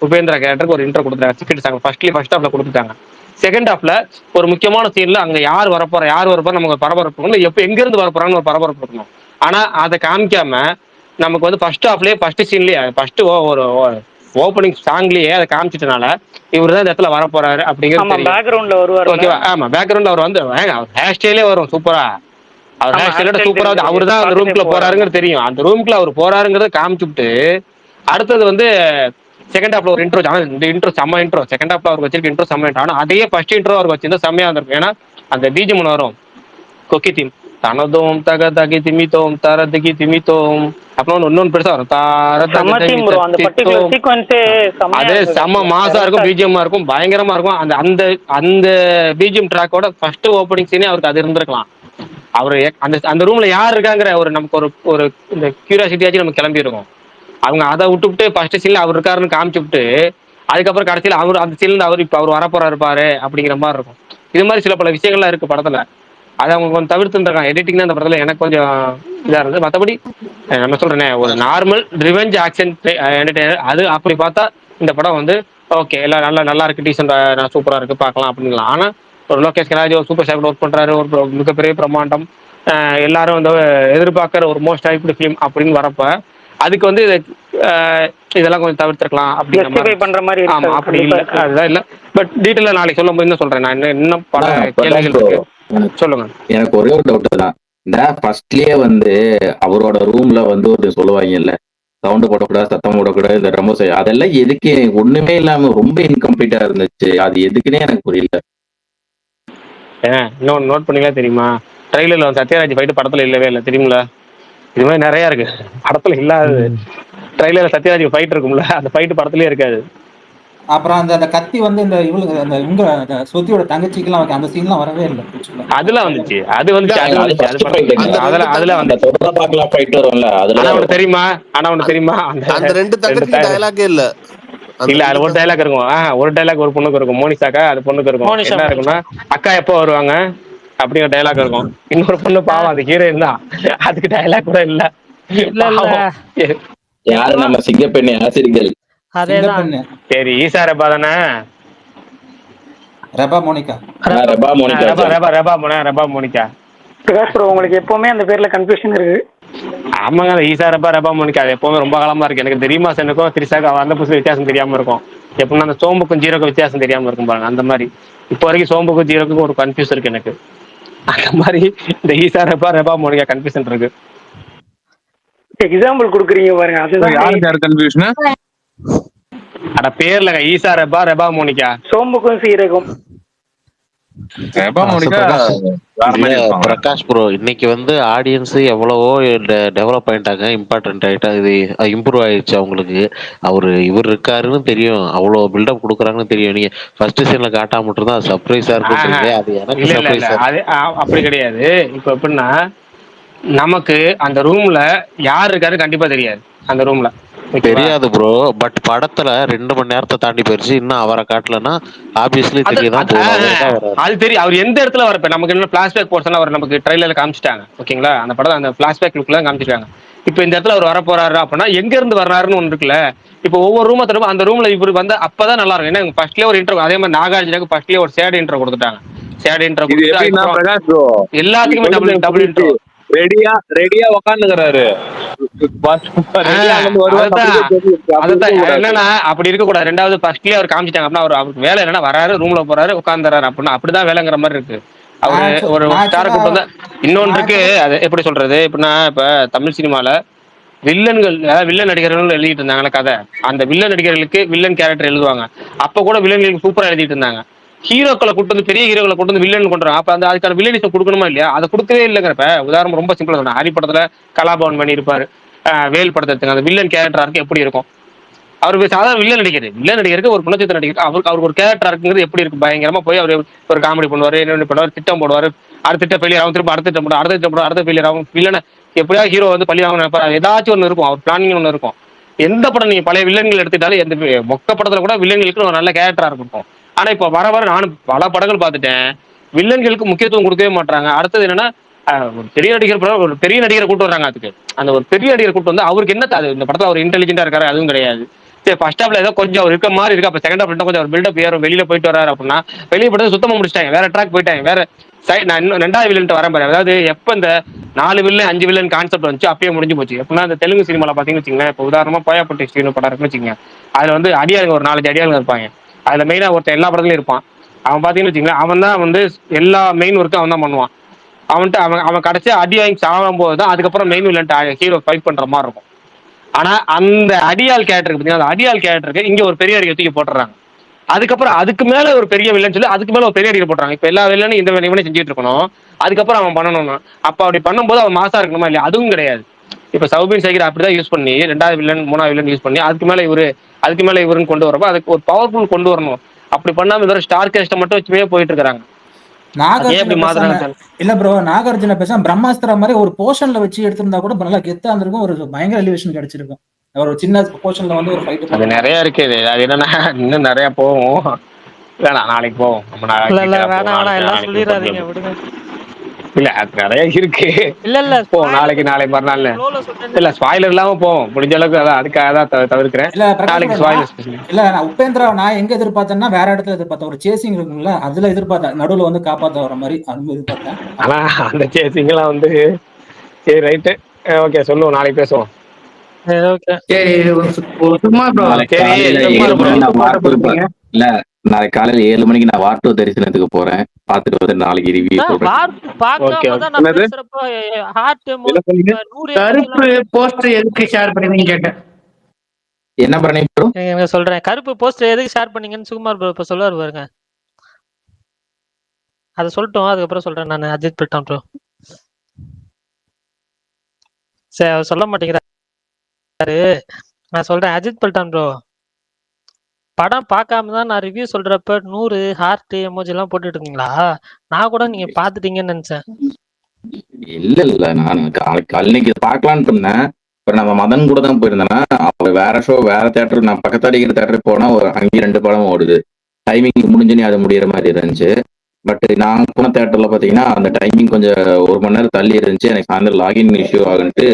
Speaker 1: உபேந்திரா கேரக்டருக்கு ஒரு இன்ட்ரோ கொடுத்துட்டாங்க சிக்கிட்டு சாங் ஃபர்ஸ்ட் ஹாஃப்ல கொடுத்துட்டாங்க. செகண்ட் ஹாஃப்ல ஒரு முக்கியமான சீன்ல அங்க யார் வரப்போற நமக்கு பரபரப்பு இல்லை, எப்போ எங்க இருந்து வரப்போறாங்கன்னு ஒரு பரபரப்பு இருக்கணும். ஆனா அதை காமிக்காம நமக்கு வந்து ஃபர்ஸ்ட் ஹாஃப்லயே ஃபர்ஸ்ட் சீன்லயே ஃபர்ஸ்ட் ஒரு ஓப்பனிங் சாங்லயே அதை காமிச்சிட்டனால இவர் தான் இந்த இடத்துல வரப்போறாரு அப்படிங்கிறது
Speaker 14: பேக்ரவுண்ட்ல வருவாரு.
Speaker 1: ஓகேவா? ஆமா, பேக்ரவுண்ட்ல அவர் வந்து அவர் ஹேர் ஸ்டைலே வரும் சூப்பரா. அவர் ஹேர் ஸ்டைலோட சூப்பரா வந்து அவர் தான் அந்த ரூம்குள்ள போறாருங்கிறது தெரியும். அந்த ரூம்குள்ள அவர் போறாருங்கிறத காமிச்சுட்டு அடுத்தது வந்து செகண்ட் ஹாஃப்ல ஒரு இன்ட்ரோ. ஆனா இந்த இன்ட்ரோ செம்ம இன்ட்ரோ. செகண்ட் ஹாஃப்ல அவர் வச்சிருக்க இன்ட்ரோ செம்ம இன்ட்ரோ. ஆனா அதையே ஃபர்ஸ்ட் இன்ட்ரோ அவர் வச்சிருந்தா செம்மையா இருந்திருக்கும். ஏன்னா அந்த பிஜிஎம் ஒன்று வரும், கொக்கி தீம், தனதோம் தக தகி திமித்தோம் தர தகி திமித்தோம், அப்புறம் இன்னொன்னு பெருசா வரும், அதே செம்ம மாசா இருக்கும், பிஜிஎம்மா இருக்கும், பயங்கரமா இருக்கும். அந்த அந்த அந்த பிஜிஎம் ட்ராக்கோட ஃபர்ஸ்ட் ஓப்பனிங் சீனே அவருக்கு அது இருந்திருக்கலாம். அவரு அந்த அந்த ரூம்ல யார் இருக்காங்கிற ஒரு நமக்கு ஒரு இந்த கியூரியாசிட்டியாச்சும் நமக்கு கிளம்பி இருக்கும். அவங்க அதை விட்டுவிட்டு ஃபர்ஸ்ட் சீன்ல அவர் இருக்காருன்னு காமிச்சு விட்டு அதுக்கப்புறம் கடைசியில் அவர் அந்த சீன்ல அவர் இப்ப அவர் வரப்போறாரு பாரு அப்படிங்கிற மாதிரி இருக்கும். இது மாதிரி சில பல விஷயங்கள்லாம் இருக்கு படத்துல. அதை அவங்க கொஞ்சம் தவிர்த்துருக்காங்க. எடிட்டிங் தான் அந்த படத்துல எனக்கு கொஞ்சம் இதா இருந்தது. மற்றபடி நம்ம சொல்றேனே ஒரு நார்மல் ரிவெஞ்ச் ஆக்ஷன் என்டர்டைனர் அது அப்படி பார்த்தா இந்த படம் வந்து ஓகே எல்லாம் நல்லா இருக்கு, டீசெண்டா சூப்பரா இருக்கு, பார்க்கலாம் அப்படிங்களா. ஆனா ஒரு லோகேஷ் கனகராஜ் ஒரு சூப்பர் ஸ்டார் ஒர்க் பண்றாரு, ஒரு மிகப்பெரிய பிரம்மாண்டம், எல்லாரும் வந்து எதிர்பார்க்கிற ஒரு மோஸ்ட் ஹைப்டு ஃபிலிம் அப்படின்னு வரப்ப அதுக்கு வந்து இதெல்லாம் கொஞ்சம் தவிர்த்திருக்கலாம் அப்படிங்கிற மாதிரி
Speaker 14: பண்ற மாதிரி
Speaker 1: ஆமா அப்படி இல்லை, அதுதான் இல்லை. பட் டீட்டெயிலாக நாளைக்கு சொல்லும் போது இன்னும் சொல்றேன். நான் இன்னும் பல கேள்விகள் இருக்கு. சொல்லுங்க.
Speaker 3: எனக்கு ஒரே ஒரு டவுட் தான். இந்த ஃபர்ஸ்ட்லயே வந்து அவரோட ரூம்ல வந்து ஒரு சொல்லுவாங்கல்ல, சவுண்டு போடக்கூடாது, சத்தம் போடக்கூடாது, இந்த ரொம்ப அதெல்லாம் எதுக்கு ஒண்ணுமே இல்லாம ரொம்ப இன்கம்ப்ளீட்டா இருந்துச்சு. அது எதுக்குன்னே எனக்கு புரியல.
Speaker 1: இன்னொன்று நோட் பண்ணிக்கலாம் தெரியுமா, ட்ரெயிலர்ல சத்யராஜ் ஃபைட்டு படத்துல இல்லவே இல்லை தெரியுங்களா. இது மாதிரி நிறைய இருக்கு படத்துல இல்லாதது. ட்ரெயிலர்ல சத்யராஜ் ஃபைட் இருக்கும்ல, அந்த ஃபைட்டு படத்துலயே இருக்காது.
Speaker 12: அப்புறம் அந்த கத்தி வந்து இந்த இவளுக்கு அந்த இவங்க ஸ்ருதியோட தங்கச்சிக்கெல்லாம் அந்த சீன்லாம் வரவே இல்லை.
Speaker 1: அதெல்லாம் வந்துச்சு, அது வந்துச்சு. அதெல்லாம் உனக்கு தெரியுமா, உனக்கு தெரியுமா
Speaker 6: அந்த 2 தங்கச்சிக்கு டயலாகே இல்ல.
Speaker 1: இல்ல அது ஒரு டைலாக் இருக்கும். ஒரு டைலாக் ஒரு பொண்ணுக்கு இருக்கும், மோனிஷாக்கா அது பொண்ணுக்கு இருக்கும். என்ன இருக்குன்னா, அக்கா எப்போ வருவாங்க அப்படிங்கிற டைலாக் இருக்கும். இன்னொரு பொண்ணு பாவம் அது ஹீரோயின் தான், அதுக்கு டைலாக் கூட இல்ல.
Speaker 3: யாரு நம்ம சிங்கப்பெண்ணை ஆசிரியர்கள்.
Speaker 1: சரி ஈசா ரெபா தானே,
Speaker 12: Reba Monica.
Speaker 1: Reba Monica.
Speaker 14: Prakash bro உங்களுக்கு எப்பவுமே அந்த பேர்ல கன்ஃபியூஷன் இருக்கு.
Speaker 1: ஆமாங்க, ஈசா ரெபா மோனிகா அது எப்பவுமே ரொம்ப காலமா இருக்கு. எனக்கு தெரியுமா சென்னுக்கும் திரிசாக்கும் அந்த புதுசு வித்தியாசம் தெரியாம இருக்கும். எப்படின்னா அந்த சோம்புக்கும் ஜீரோக்கும் வித்தியாசம் தெரியாம இருக்கும் பாருங்க. அந்த மாதிரி இப்போ வரைக்கும் சோம்புக்கும் ஜீரோக்கும் ஒரு கன்ஃபியூஸ் இருக்கு எனக்கு. அந்த மாதிரி இந்த ஈசா ரெபா மோனிகா கன்ஃபியூஷன் இருக்கு.
Speaker 14: எக்ஸாம்பிள் கொடுக்குறீங்க பாருங்க, அதுதான்
Speaker 4: யாருக்கு கன்ஃபியூஷன்.
Speaker 1: அட பேர்ல ஈசா ரெபா மோனிகா,
Speaker 14: சோம்புக்கும் சீரகம்.
Speaker 5: பிரகாஷ் ப்ரோ இன்னைக்கு வந்து ஆடியன்ஸ் எவ்வளவோ டெவலப் ஆயிட்டாங்க, இம்பார்ட்டன்ட் ஆயிட்டா, இது இம்ப்ரூவ் ஆயிடுச்சு அவங்களுக்கு. இவர் இருக்காருன்னு தெரியும், அவ்வளவு பில்டப் கொடுக்குறாங்கன்னு தெரியும். நீங்க ஃபர்ஸ்ட் சீன்ல காட்டாம மட்டும் தான் சர்ப்ரைஸா இருக்குன்றீங்க. அது எனக்கு சர்ப்ரைஸ்.
Speaker 1: அது அப்படி கிடையாது. இப்போ எப்படின்னா நமக்கு அந்த ரூம்ல யார் இருக்காரு கண்டிப்பா தெரியாது. அந்த ரூம்ல
Speaker 5: தெரியாது ப்ரோ, பட் படத்துல 2 மணி நேரத்தை தாண்டி போயிருச்சு, இன்னும் அவரை காட்டலன்னா ஆப்வியஸ்லி தெரியுதான்.
Speaker 1: அது தெரியும் அவர் எந்த இடத்துல வரப்ப. நமக்கு என்ன பிளாஷ்பேக் போர்ஷன் அவர் நமக்கு ட்ரைலர்ல காமிச்சிட்டாங்க ஓகேங்களா. அந்த படம் அந்த பிளாஷ்பேக் லுக்ல காமிச்சிட்டாங்க. இப்போ இந்த இடத்துல அவர் வர போறாரு அப்படின்னா எங்க இருந்து வர்றாருன்னு ஒன்று இருக்குல்ல. இப்போ ஒவ்வொரு ரூமை திரும்ப அந்த ரூம்ல இவர் வந்து அப்பதான் நல்லா இருக்கும். ஏன்னா ஃபர்ஸ்ட்லயே ஒரு இன்ட்ரோ, அதே மாதிரி நாகார்ஜுனாக்கு ஃபர்ஸ்ட்லயே ஒரு சேட் இன்ட்ரோ கொடுத்துட்டாங்க. சேட் இன்ட்ரோ எல்லாத்துக்குமே டபுள் இன்ட்ரோ.
Speaker 4: ரெடியா உக்காந்துக்கிறாரு.
Speaker 1: என்னன்னா அப்படி இருக்க கூடாது. ரெண்டாவது ஃபர்ஸ்ட்லயே அவர் காமிச்சிட்டாங்க அப்படின்னா அவருக்கு வேலை என்னன்னா வராரு, ரூம்ல போறாரு, உட்காந்துறாரு அப்படின்னா அப்படிதான் வேலைங்கிற மாதிரி இருக்கு. அவரு ஒரு ஸ்டாரை கூட்டு வந்தா இன்னொன்று இருக்கு. அது எப்படி சொல்றது, எப்படின்னா இப்ப தமிழ் சினிமால வில்லன்கள் வில்லன் நடிகர்கள் எழுதிட்டு இருந்தாங்களே கதை, அந்த வில்லன் நடிகர்களுக்கு வில்லன் கேரக்டர் எழுதுவாங்க. அப்ப கூட வில்லன்களுக்கு சூப்பரா எழுதிட்டு இருந்தாங்க. ஹீரோக்களை கூட்டு வந்து பெரிய ஹீரோக்களை கொண்டு வந்து வில்லன் கொண்டு வராங்க. அப்ப அந்த அதுக்கான வில்லனிசம் கொடுக்கணுமா இல்லையா, அதை கொடுக்கவே இல்லைங்கிறப்ப உதாரணம் ரொம்ப சிம்பிளா சொன்னேன். ஹரி படத்துல கலாபவன் பண்ணி இருப்பாரு, வேல் படத்துக்கு அந்த வில்லன் கேரக்டரா இருக்கு எப்படி இருக்கும். அவருக்கு சாதாரண வில்லன் நடிகருக்கு ஒரு குணச்சித்திர நடிகர் அவருக்கு ஒரு கேரக்டர் இருக்குங்கிறது எப்படி இருக்கு. பயங்கரமா போய் அவர் ஒரு காமெடி பண்ணுவாரு, என்ன பண்ணுவார், திட்டம் போடுவாரு, அடுத்த திட்டம் ஃபெயிலியர் ஆகும், திரும்ப அடுத்த திட்டம் போடுவார், அடுத்த திட்டம் போடுவார், அடுத்த ஃபெயிலியர் ஆகும். வில்லனை எப்படியா ஹீரோ வந்து பழி வாங்க நினைப்பாரு. ஏதாச்சும் ஒன்று இருக்கும், அவர் பிளானிங் ஒன்று இருக்கும். எந்த படம் நீங்க பழைய வில்லன்கள் எடுத்துட்டாலும் எந்த மொக்க படத்துல கூட வில்லன்களுக்கு ஒரு நல்ல கேரக்டரா இருக்கும். ஆனா இப்ப வர நானும் பல படங்கள் பார்த்துட்டேன், வில்லன்களுக்கு முக்கியத்துவம் கொடுக்கவே மாட்டாங்க. அடுத்தது என்னன்னா ஒரு பெரிய நடிகரை கூட்டு வர்றாங்க. அதுக்கு அந்த ஒரு பெரிய நடிகர் கூட்டு வந்து அவருக்கு என்ன இந்த படத்துல அவர் இன்டெலிஜென்டா இருக்காரு அதுவும் கிடையாது. சரி ஃபர்ஸ்ட் ஹாப்ல ஏதோ கொஞ்சம் அவர் இருக்க மாதிரி இருக்கு. அப்ப செகண்ட் ஹாப்ல கொஞ்சம் ஒரு பில்டப் ஏறும், வெளியில போயிட்டு வராரு அப்படின்னா வெளியே போட்டு சுத்தமா முடிச்சிட்டாங்க, வேற ட்ராக் போயிட்டாங்க, வேற சைட். நான் இன்னும் 2வது வில்லன் வரேன் பாரு. அதாவது எப்ப இந்த 4 வில்லன் 5 வில்லன் கான்செப்ட் வந்துச்சு அப்பயே முடிஞ்சு போச்சு. எப்படின்னா இந்த தெலுங்கு சினிமால பாத்தீங்கன்னு வச்சுக்கோங்களேன். இப்போ உதாரணமா போயாப்பட்டி ஸ்ரீனு படம் இருக்குன்னு வச்சுக்கோங்க. அதுல வந்து அடியாளுங்க ஒரு 4-5 அடியாளுங்க இருப்பாங்க. அதுல மெயினா ஒருத்தன் எல்லா படத்துலயும் இருப்பான். அவன் பாத்தீங்கன்னு வச்சுக்கோங்களேன், அவன் தான் வந்து எல்லா மெயின் ஒர்க்கும் அவன் தான் பண்ணுவான். அவன் கடைசி அடி வாங்கி சாகும் போதுதான் அதுக்கப்புறம் மெயின் வில்லன் ஹீரோ ஃபைட் பண்ற மாதிரி இருக்கும். ஆனா அந்த அடியாள் கேரக்டருக்கு பார்த்தீங்கன்னா, அந்த அடியாள் கேரக்டருக்கு இங்க ஒரு பெரிய அடியை தூக்கி போட்டுறாங்க. அதுக்கப்புறம் அதுக்கு மேல ஒரு பெரிய வில்லன் சொல்லி அதுக்கு மேல ஒரு பெரிய அடியை போட்டுறாங்க. இப்ப எல்லா வில்லனும் இந்த வில்லனை செஞ்சுட்டு இருக்கணும், அதுக்கப்புறம் அவன் பண்ணணும்னா அப்ப அப்படி பண்ணும்போது அவன் மாசா இருக்கணுமா இல்லையா, அதுவும் கிடையாது. இப்ப சௌபின் சைகர் அப்படிதான் யூஸ் பண்ணி 2வது வில்லன் 3வது வில்லன் யூஸ் பண்ணி அதுக்கு மேல இவருன்னு கொண்டு வரப்போ அதுக்கு ஒரு பவர்ஃபுல் கொண்டு வரணும். அப்படி பண்ணாம இதோட ஸ்டார் கேஸ்ட மட்டும் வச்சுமே போயிட்டு இருக்காங்க.
Speaker 12: இல்ல ப்ரோ, நாகார்ஜுன பேசாம பிரம்மாஸ்திரா மாதிரி ஒரு போர்ஷன்ல வச்சு எடுத்திருந்தா கூட நல்லா கெத்தா இருந்திருக்கும், ஒரு பயங்கர எலிவேஷன் கிடைச்சிருக்கும். ஒரு சின்ன போர்ஷன்ல வந்து ஒரு ஃபைட்
Speaker 1: அது நிறைய இருக்கு. அது என்னன்னா இன்னும் நிறைய போவோம். வேணாம் நாளைக்கு போவோம்.
Speaker 2: வேணாம் எல்லாம் சொல்லிடாதீங்க விடுங்க.
Speaker 1: இல்ல அது நிறைய இருக்கு.
Speaker 2: இல்ல இல்ல
Speaker 1: போவோம் நாளைக்கு, நாளை மறுநாள்ல.
Speaker 2: ஃப்ளோல சொல்றேன்னு
Speaker 1: இல்ல ஸ்பாயிலர் இல்லாம போவோம். முடிஞ்ச அளவுக்கு அதான் அதுக்காக தான் தவிர்க்கிறேன்.
Speaker 12: இல்ல பிரகாஷ்
Speaker 1: நாளைக்கு
Speaker 12: bro,
Speaker 1: ஸ்பாயிலர் ஸ்பெஷல்.
Speaker 12: இல்ல நான் உபேந்திரா நான் எங்க எதிர்பார்த்தேன்னா வேற இடத்துல எதிர்பார்த்தேன். ஒரு சேசிங் இருக்குங்களா அதுல எதிர்பார்த்தேன், நடுவுல வந்து காப்பாத்த வர மாதிரி அது எதிர்பார்த்தேன்.
Speaker 1: ஆனா அந்த சேசிங்லாம் வந்து சரி ரைட்டு. ஓகே சொல்லுவோம், நாளைக்கு பேசுவோம்.
Speaker 2: ஓகே
Speaker 15: சரி சும்மா ப்ரோ.
Speaker 3: நாளைக்கு
Speaker 1: சரி
Speaker 3: காலையில
Speaker 1: சும்மா
Speaker 3: 7 மணிக்கு நான் வார் டூ
Speaker 15: போட்டீங்க.
Speaker 3: இல்ல நாளைக்கு காலையில 7 மணிக்கு நான் வார் 2 தரிசனத்துக்கு போறேன். பார்த்துட்டு வந்து நாளைக்கு ரிவ்யூ சொல்றேன்.
Speaker 2: வார்ப்பு
Speaker 1: ஓகே
Speaker 2: பார்க்காம
Speaker 1: ஓகே.
Speaker 2: தான் நான்
Speaker 1: என்னது
Speaker 2: பேசுறப்ப ஹார்ட்
Speaker 15: என்ன சொன்னீங்க?
Speaker 2: 100
Speaker 15: கருப்பு
Speaker 2: எமோஜிலாம்
Speaker 15: போஸ்டர் எதுக்கு ஷேர் பண்ணீங்கன்னு கேட்டேன்.
Speaker 3: என்ன பண்ணி ப்ரோ?
Speaker 2: சொல்றேன். கருப்பு போஸ்டர் எதுக்கு ஷேர் பண்ணீங்கன்னு சுகுமார் ப்ரோ இப்ப சொல்லுவாரு பாருங்க. அதை சொல்லிட்டோம், அதுக்கப்புறம் சொல்றேன் நான். அஜித் பல்டான் ப்ரோ சரி அவர் சொல்ல மாட்டேங்கிறாரு. நான் சொல்றேன் அஜித் பல்டான் ப்ரோ, படம் பார்க்காம தான் நான் ரிவ்யூ சொல்றப்ப 100 ஹார்ட் எமோஜி எல்லாம் போட்டுட்டு இருந்தீங்களா? நான் கூட நீங்க பாத்துட்டீங்கன்னு நினைச்சேன்.
Speaker 3: இல்ல நான் அன்னைக்கு பார்க்கலான்னு இருந்தேன். இப்ப நம்ம மதன் கூட தான் போயிருந்தேன்னா அவர் வேற ஷோ வேற தேட்டர், நான் பக்கத்து அடிக்கிற தேட்டருக்கு போனா அங்கேயும் 2 படம் ஓடுது. டைமிங் முடிஞ்சுன்னு அது முடியற மாதிரி இருந்துச்சு. பட் நான் போன தேட்டர்ல பாத்தீங்கன்னா அந்த டைமிங் கொஞ்சம் 1 மணி நேரம் தள்ளி இருந்துச்சு. எனக்கு சாயந்தரம் லாகின் இஷ்யூ ஆகுன்ட்டு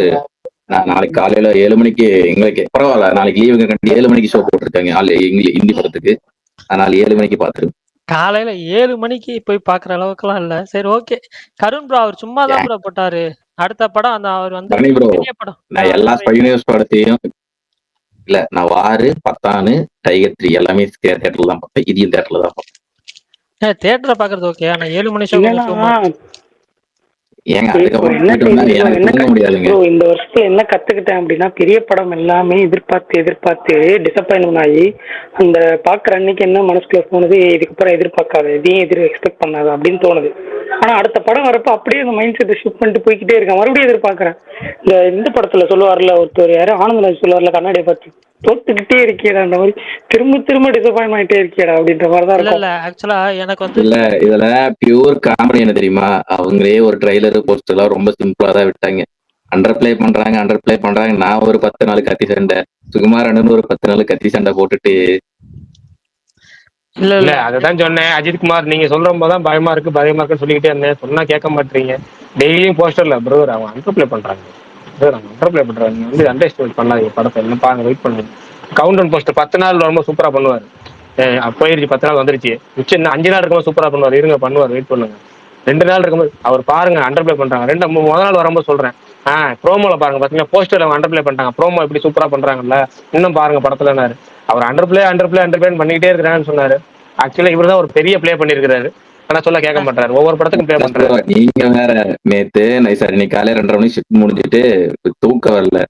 Speaker 3: நான் நாளைக்கு காலையில 7 மணிக்கு எங்களுக்கு பரவாயில்ல, நாளைக்கு லீவுங்க கட்டி 7 மணிக்கு ஷோ போட்டிருக்காங்க ஹிந்தி படத்துக்கு. அதனால 7 மணிக்கு பாத்துருவேன்.
Speaker 2: காலையில 7 மணிக்கு போய் பாக்குற அளவுக்குலாம் இல்ல. சரி ஓகே. கருண் ப்ரோ அவர் சும்மா தான் ப்ரோ போட்டாரு. அடுத்த படம் அந்த அவர் வந்து
Speaker 3: பண்ணி ப்ரோ,
Speaker 2: பெரிய படம்.
Speaker 3: நான் எல்லா ஸ்பை நியூஸ் படத்தையும் இல்ல நான் வாரு, பத்தானு, டைகர் 3 எல்லாமே தேட்டர்ல தான் பார்த்தேன். இதையும் தேட்டர்ல தான் பார்த்தேன்.
Speaker 2: தியேட்டர்ல பாக்குறது ஓகே. ஆனா 7 மணி ஷோ
Speaker 3: ஏங்க அதுக்கப்புறம் போயிட்டு வந்தா எனக்கு தூங்க முடியாதுங்க.
Speaker 14: இந்த வருஷத்துல என்ன கத்துக்கிட்டேன் அப்படின்னா, பெரிய படம் எல்லாமே எதிர்பார்த்து டிசப்பாயின்மெண்ட் ஆகி அந்த பாக்குற அன்னைக்கு என்ன மனசுக்குள்ள தோணுது, இதுக்கப்புறம் எதிர்பார்க்காது, இதையும் எக்ஸ்பெக்ட் பண்ணாது அப்படின்னு தோணுது. ஆனா அடுத்த படம் வரப்ப அப்படியே அந்த மைண்ட் செட்டை ஷிஃப்ட் பண்ணிட்டு போய்கிட்டே இருக்கேன். மறுபடியும் எதிர்பார்க்கறேன். இந்த படத்துல சொல்லுவார்ல ஒருத்தர், யாரு ஆனந்தராஜ் சொல்லுவார்ல கண்ணாடியை பார்த்து, தோத்துக்கிட்டே இருக்கியடா அந்த மாதிரி, திரும்ப டிசப்பாயின்ட் ஆகிட்டே இருக்கியடா அப்படின்ற மாதிரி தான் இருக்கும்.
Speaker 2: இல்ல ஆக்சுவலா எனக்கு வந்து
Speaker 3: இல்ல இதுல பியூர் காமெடி என்ன தெரியுமா, அவங்களே ஒரு ட்ரைலர் போஸ்டர் எல்லாம் ரொம்ப சிம்பிளா தான் விட்டாங்க. அண்டர் பிளே பண்றாங்க. நான் ஒரு 10 நாள் கத்தி சண்டை, சுகுமார் அண்ணன் ஒரு 10 நாள் கத்தி சண்டை போட்டுட்டு.
Speaker 1: இல்ல அதுதான் சொன்னேன் அஜித் குமார், நீங்க சொல்ற போதுதான் பயமா இருக்குன்னு சொல்லிக்கிட்டே இருந்தேன். சொன்னா கேட்க மாட்டீங்க. டெய்லியும் போஸ்டர்ல ப்ரோ அவங்க அண்டர் பிளே பண்றாங்க, அண்டர் பிளே பண்றாங்க, நீங்க வந்து அண்டர் எஸ்டிமேட் பண்ணாதீங்க படத்தை, என்ன பாருங்க வெயிட் பண்ணுங்க. கவுண்ட் போஸ்டர் 10 நாள் ரொம்ப சூப்பரா பண்ணுவாரு. போயிருச்சு 10 நாள் வந்துருச்சு, மிச்சம் இன்னும் 5 நாள் இருக்கும்போது சூப்பரா பண்ணுவார். இருங்க பண்ணுவார், வெயிட் பண்ணுங்க. 2 நாள் இருக்கும்போது அவர் பாருங்க அண்டர் பிளே பண்றாங்க. முதல் நாள் வரும்போது சொல்றேன் ப்ரோமோல பாருங்க, பாத்தீங்கன்னா போஸ்டர்ல அவங்க அண்டர் பிளே பண்ணிட்டாங்க, ப்ரோமோ எப்படி சூப்பரா பண்றாங்கல்ல, இன்னும் பாருங்க படத்துலனாரு. அவர் அண்டர் பிளே பண்ணிக்கிட்டே இருக்கிறான்னு சொன்னாரு. ஆக்சுவலா இவர் தான் ஒரு பெரிய பிளே பண்ணிருக்காரு. ஆனா சொல்ல கேட்க மாட்டாரு, ஒவ்வொரு படத்துக்கும் பிளே பண்றாரு.
Speaker 3: நீங்க வேற நேத்து சார் இன்னைக்கு காலையில 2:30 மணிக்கு ஷிஃப்ட் முடிஞ்சிட்டு தூக்கம் வரல.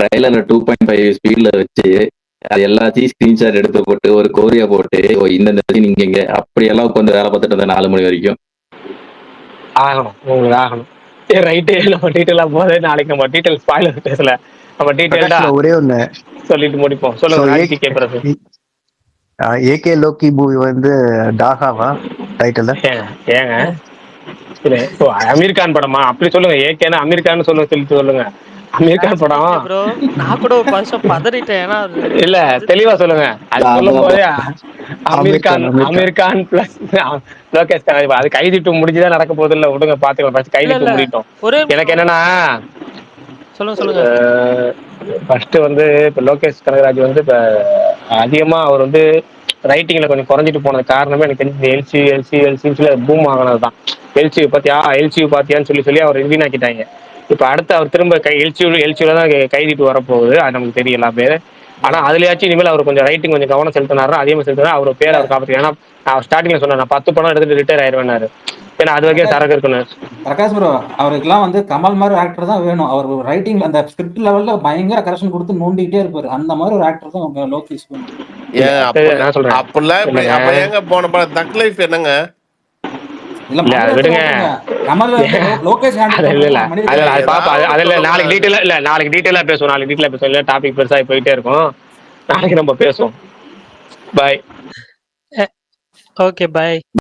Speaker 3: ட்ரைலர்ல 2.5 ஸ்பீட்ல வச்சு அது எல்லாத்தையும் ஸ்கிரீன்ஷாட் எடுத்து போட்டு ஒரு கோரியா போட்டு இந்த நீங்க இங்க அப்படியெல்லாம் உட்காந்து வேலை பார்த்துட்டு இருந்தேன் 4 மணி வரைக்கும்.
Speaker 1: ஆகணும் உங்களுக்கு ஆகணும். ரைட்டு, நம்ம டீட்டெயிலா போதே நாளைக்கு நம்ம டீட்டெயில் ஸ்பாயிலர் பேசல, நம்ம டீட்டெயில்டா
Speaker 13: ஒரே ஒண்ணு
Speaker 1: சொல்லிட்டு முடிப்போம். சொல்லுங்க கேட்கறது.
Speaker 13: ஏகே லோக்கி மூவி வந்து டாகாவா டைட்டில்?
Speaker 1: ஏங்க அமீர் கான் படமா அப்படி சொல்லுங்க. ஏகேனா அமீர் கான் சொல்லுங்க. அமீர் கான் படம்
Speaker 2: நான் கூட ஒரு வருஷம் பதறிட்டேன்.
Speaker 1: இல்ல தெளிவா சொல்லுங்க. அது சொல்லும் போதே அமீர் கான் பிளஸ் லோகேஷ் கனகராஜ், அது கைதி 2 முடிஞ்சுதான் நடக்க போகுது. இல்ல விடுங்க பாத்துக்கலாம், கைதி 2 முடிட்டோம். எனக்கு என்னன்னா
Speaker 2: சொல்லுங்க
Speaker 1: ஃபர்ஸ்ட் வந்து இப்ப லோகேஷ் கனகராஜ் வந்து இப்ப அதிகமா அவர் வந்து ரைட்டிங்ல கொஞ்சம் குறைஞ்சிட்டு போனது காரணமே எனக்கு தெரிஞ்சு எல்சி பூம் ஆகினதுதான். எல்சியூ பாத்தியான்னு சொல்லி அவர் வீணாக்கிட்டாங்க. இப்ப அடுத்து அவர் திரும்ப எல்சியூல தான் கைதி 2 வரப்போகுது, அது நமக்கு தெரியும் எல்லா பேரு. ஆனா அதுலயாச்சும் இனிமேல் அவர் கொஞ்சம் ரைட்டிங் கொஞ்சம் கவனம் செலுத்தினாரு, அதிகமாக செலுத்தினா அவர் பேர் அவர் காப்பாற்று. ஏன்னா நான் ஸ்டார்டிங்ல சொன்னேன், நான் 10 படம் எடுத்துட்டு ரிட்டையர் ஆயிடுவேன்னாரு. ஏன்னா அது வரைக்கும் சரக்கு இருக்கணும்.
Speaker 12: பிரகாஷ் ப்ரோ அவருக்குலாம் வந்து கமல் மாதிரி ஆக்டர் தான் வேணும். அவர் ரைட்டிங் அந்த ஸ்கிரிப்ட் லெவல்ல பயங்கர கரெக்ஷன் கொடுத்து நோண்டிக்கிட்டே இருப்பாரு. அந்த மாதிரி ஒரு ஆக்டர் தான் லோகேஷ் வேணும்.
Speaker 6: அப்ப ஏங்க போன படம் தக் லைஃப் என்னங்க?
Speaker 1: விடுங்க, நாளைக்கு டீட்டெயிலா பேசுவோம். டாபிக் பெருசா போயிட்டே இருக்கும், நாளைக்கு நம்ம பேசுவோம். பாய்.
Speaker 2: ஓகே பாய்.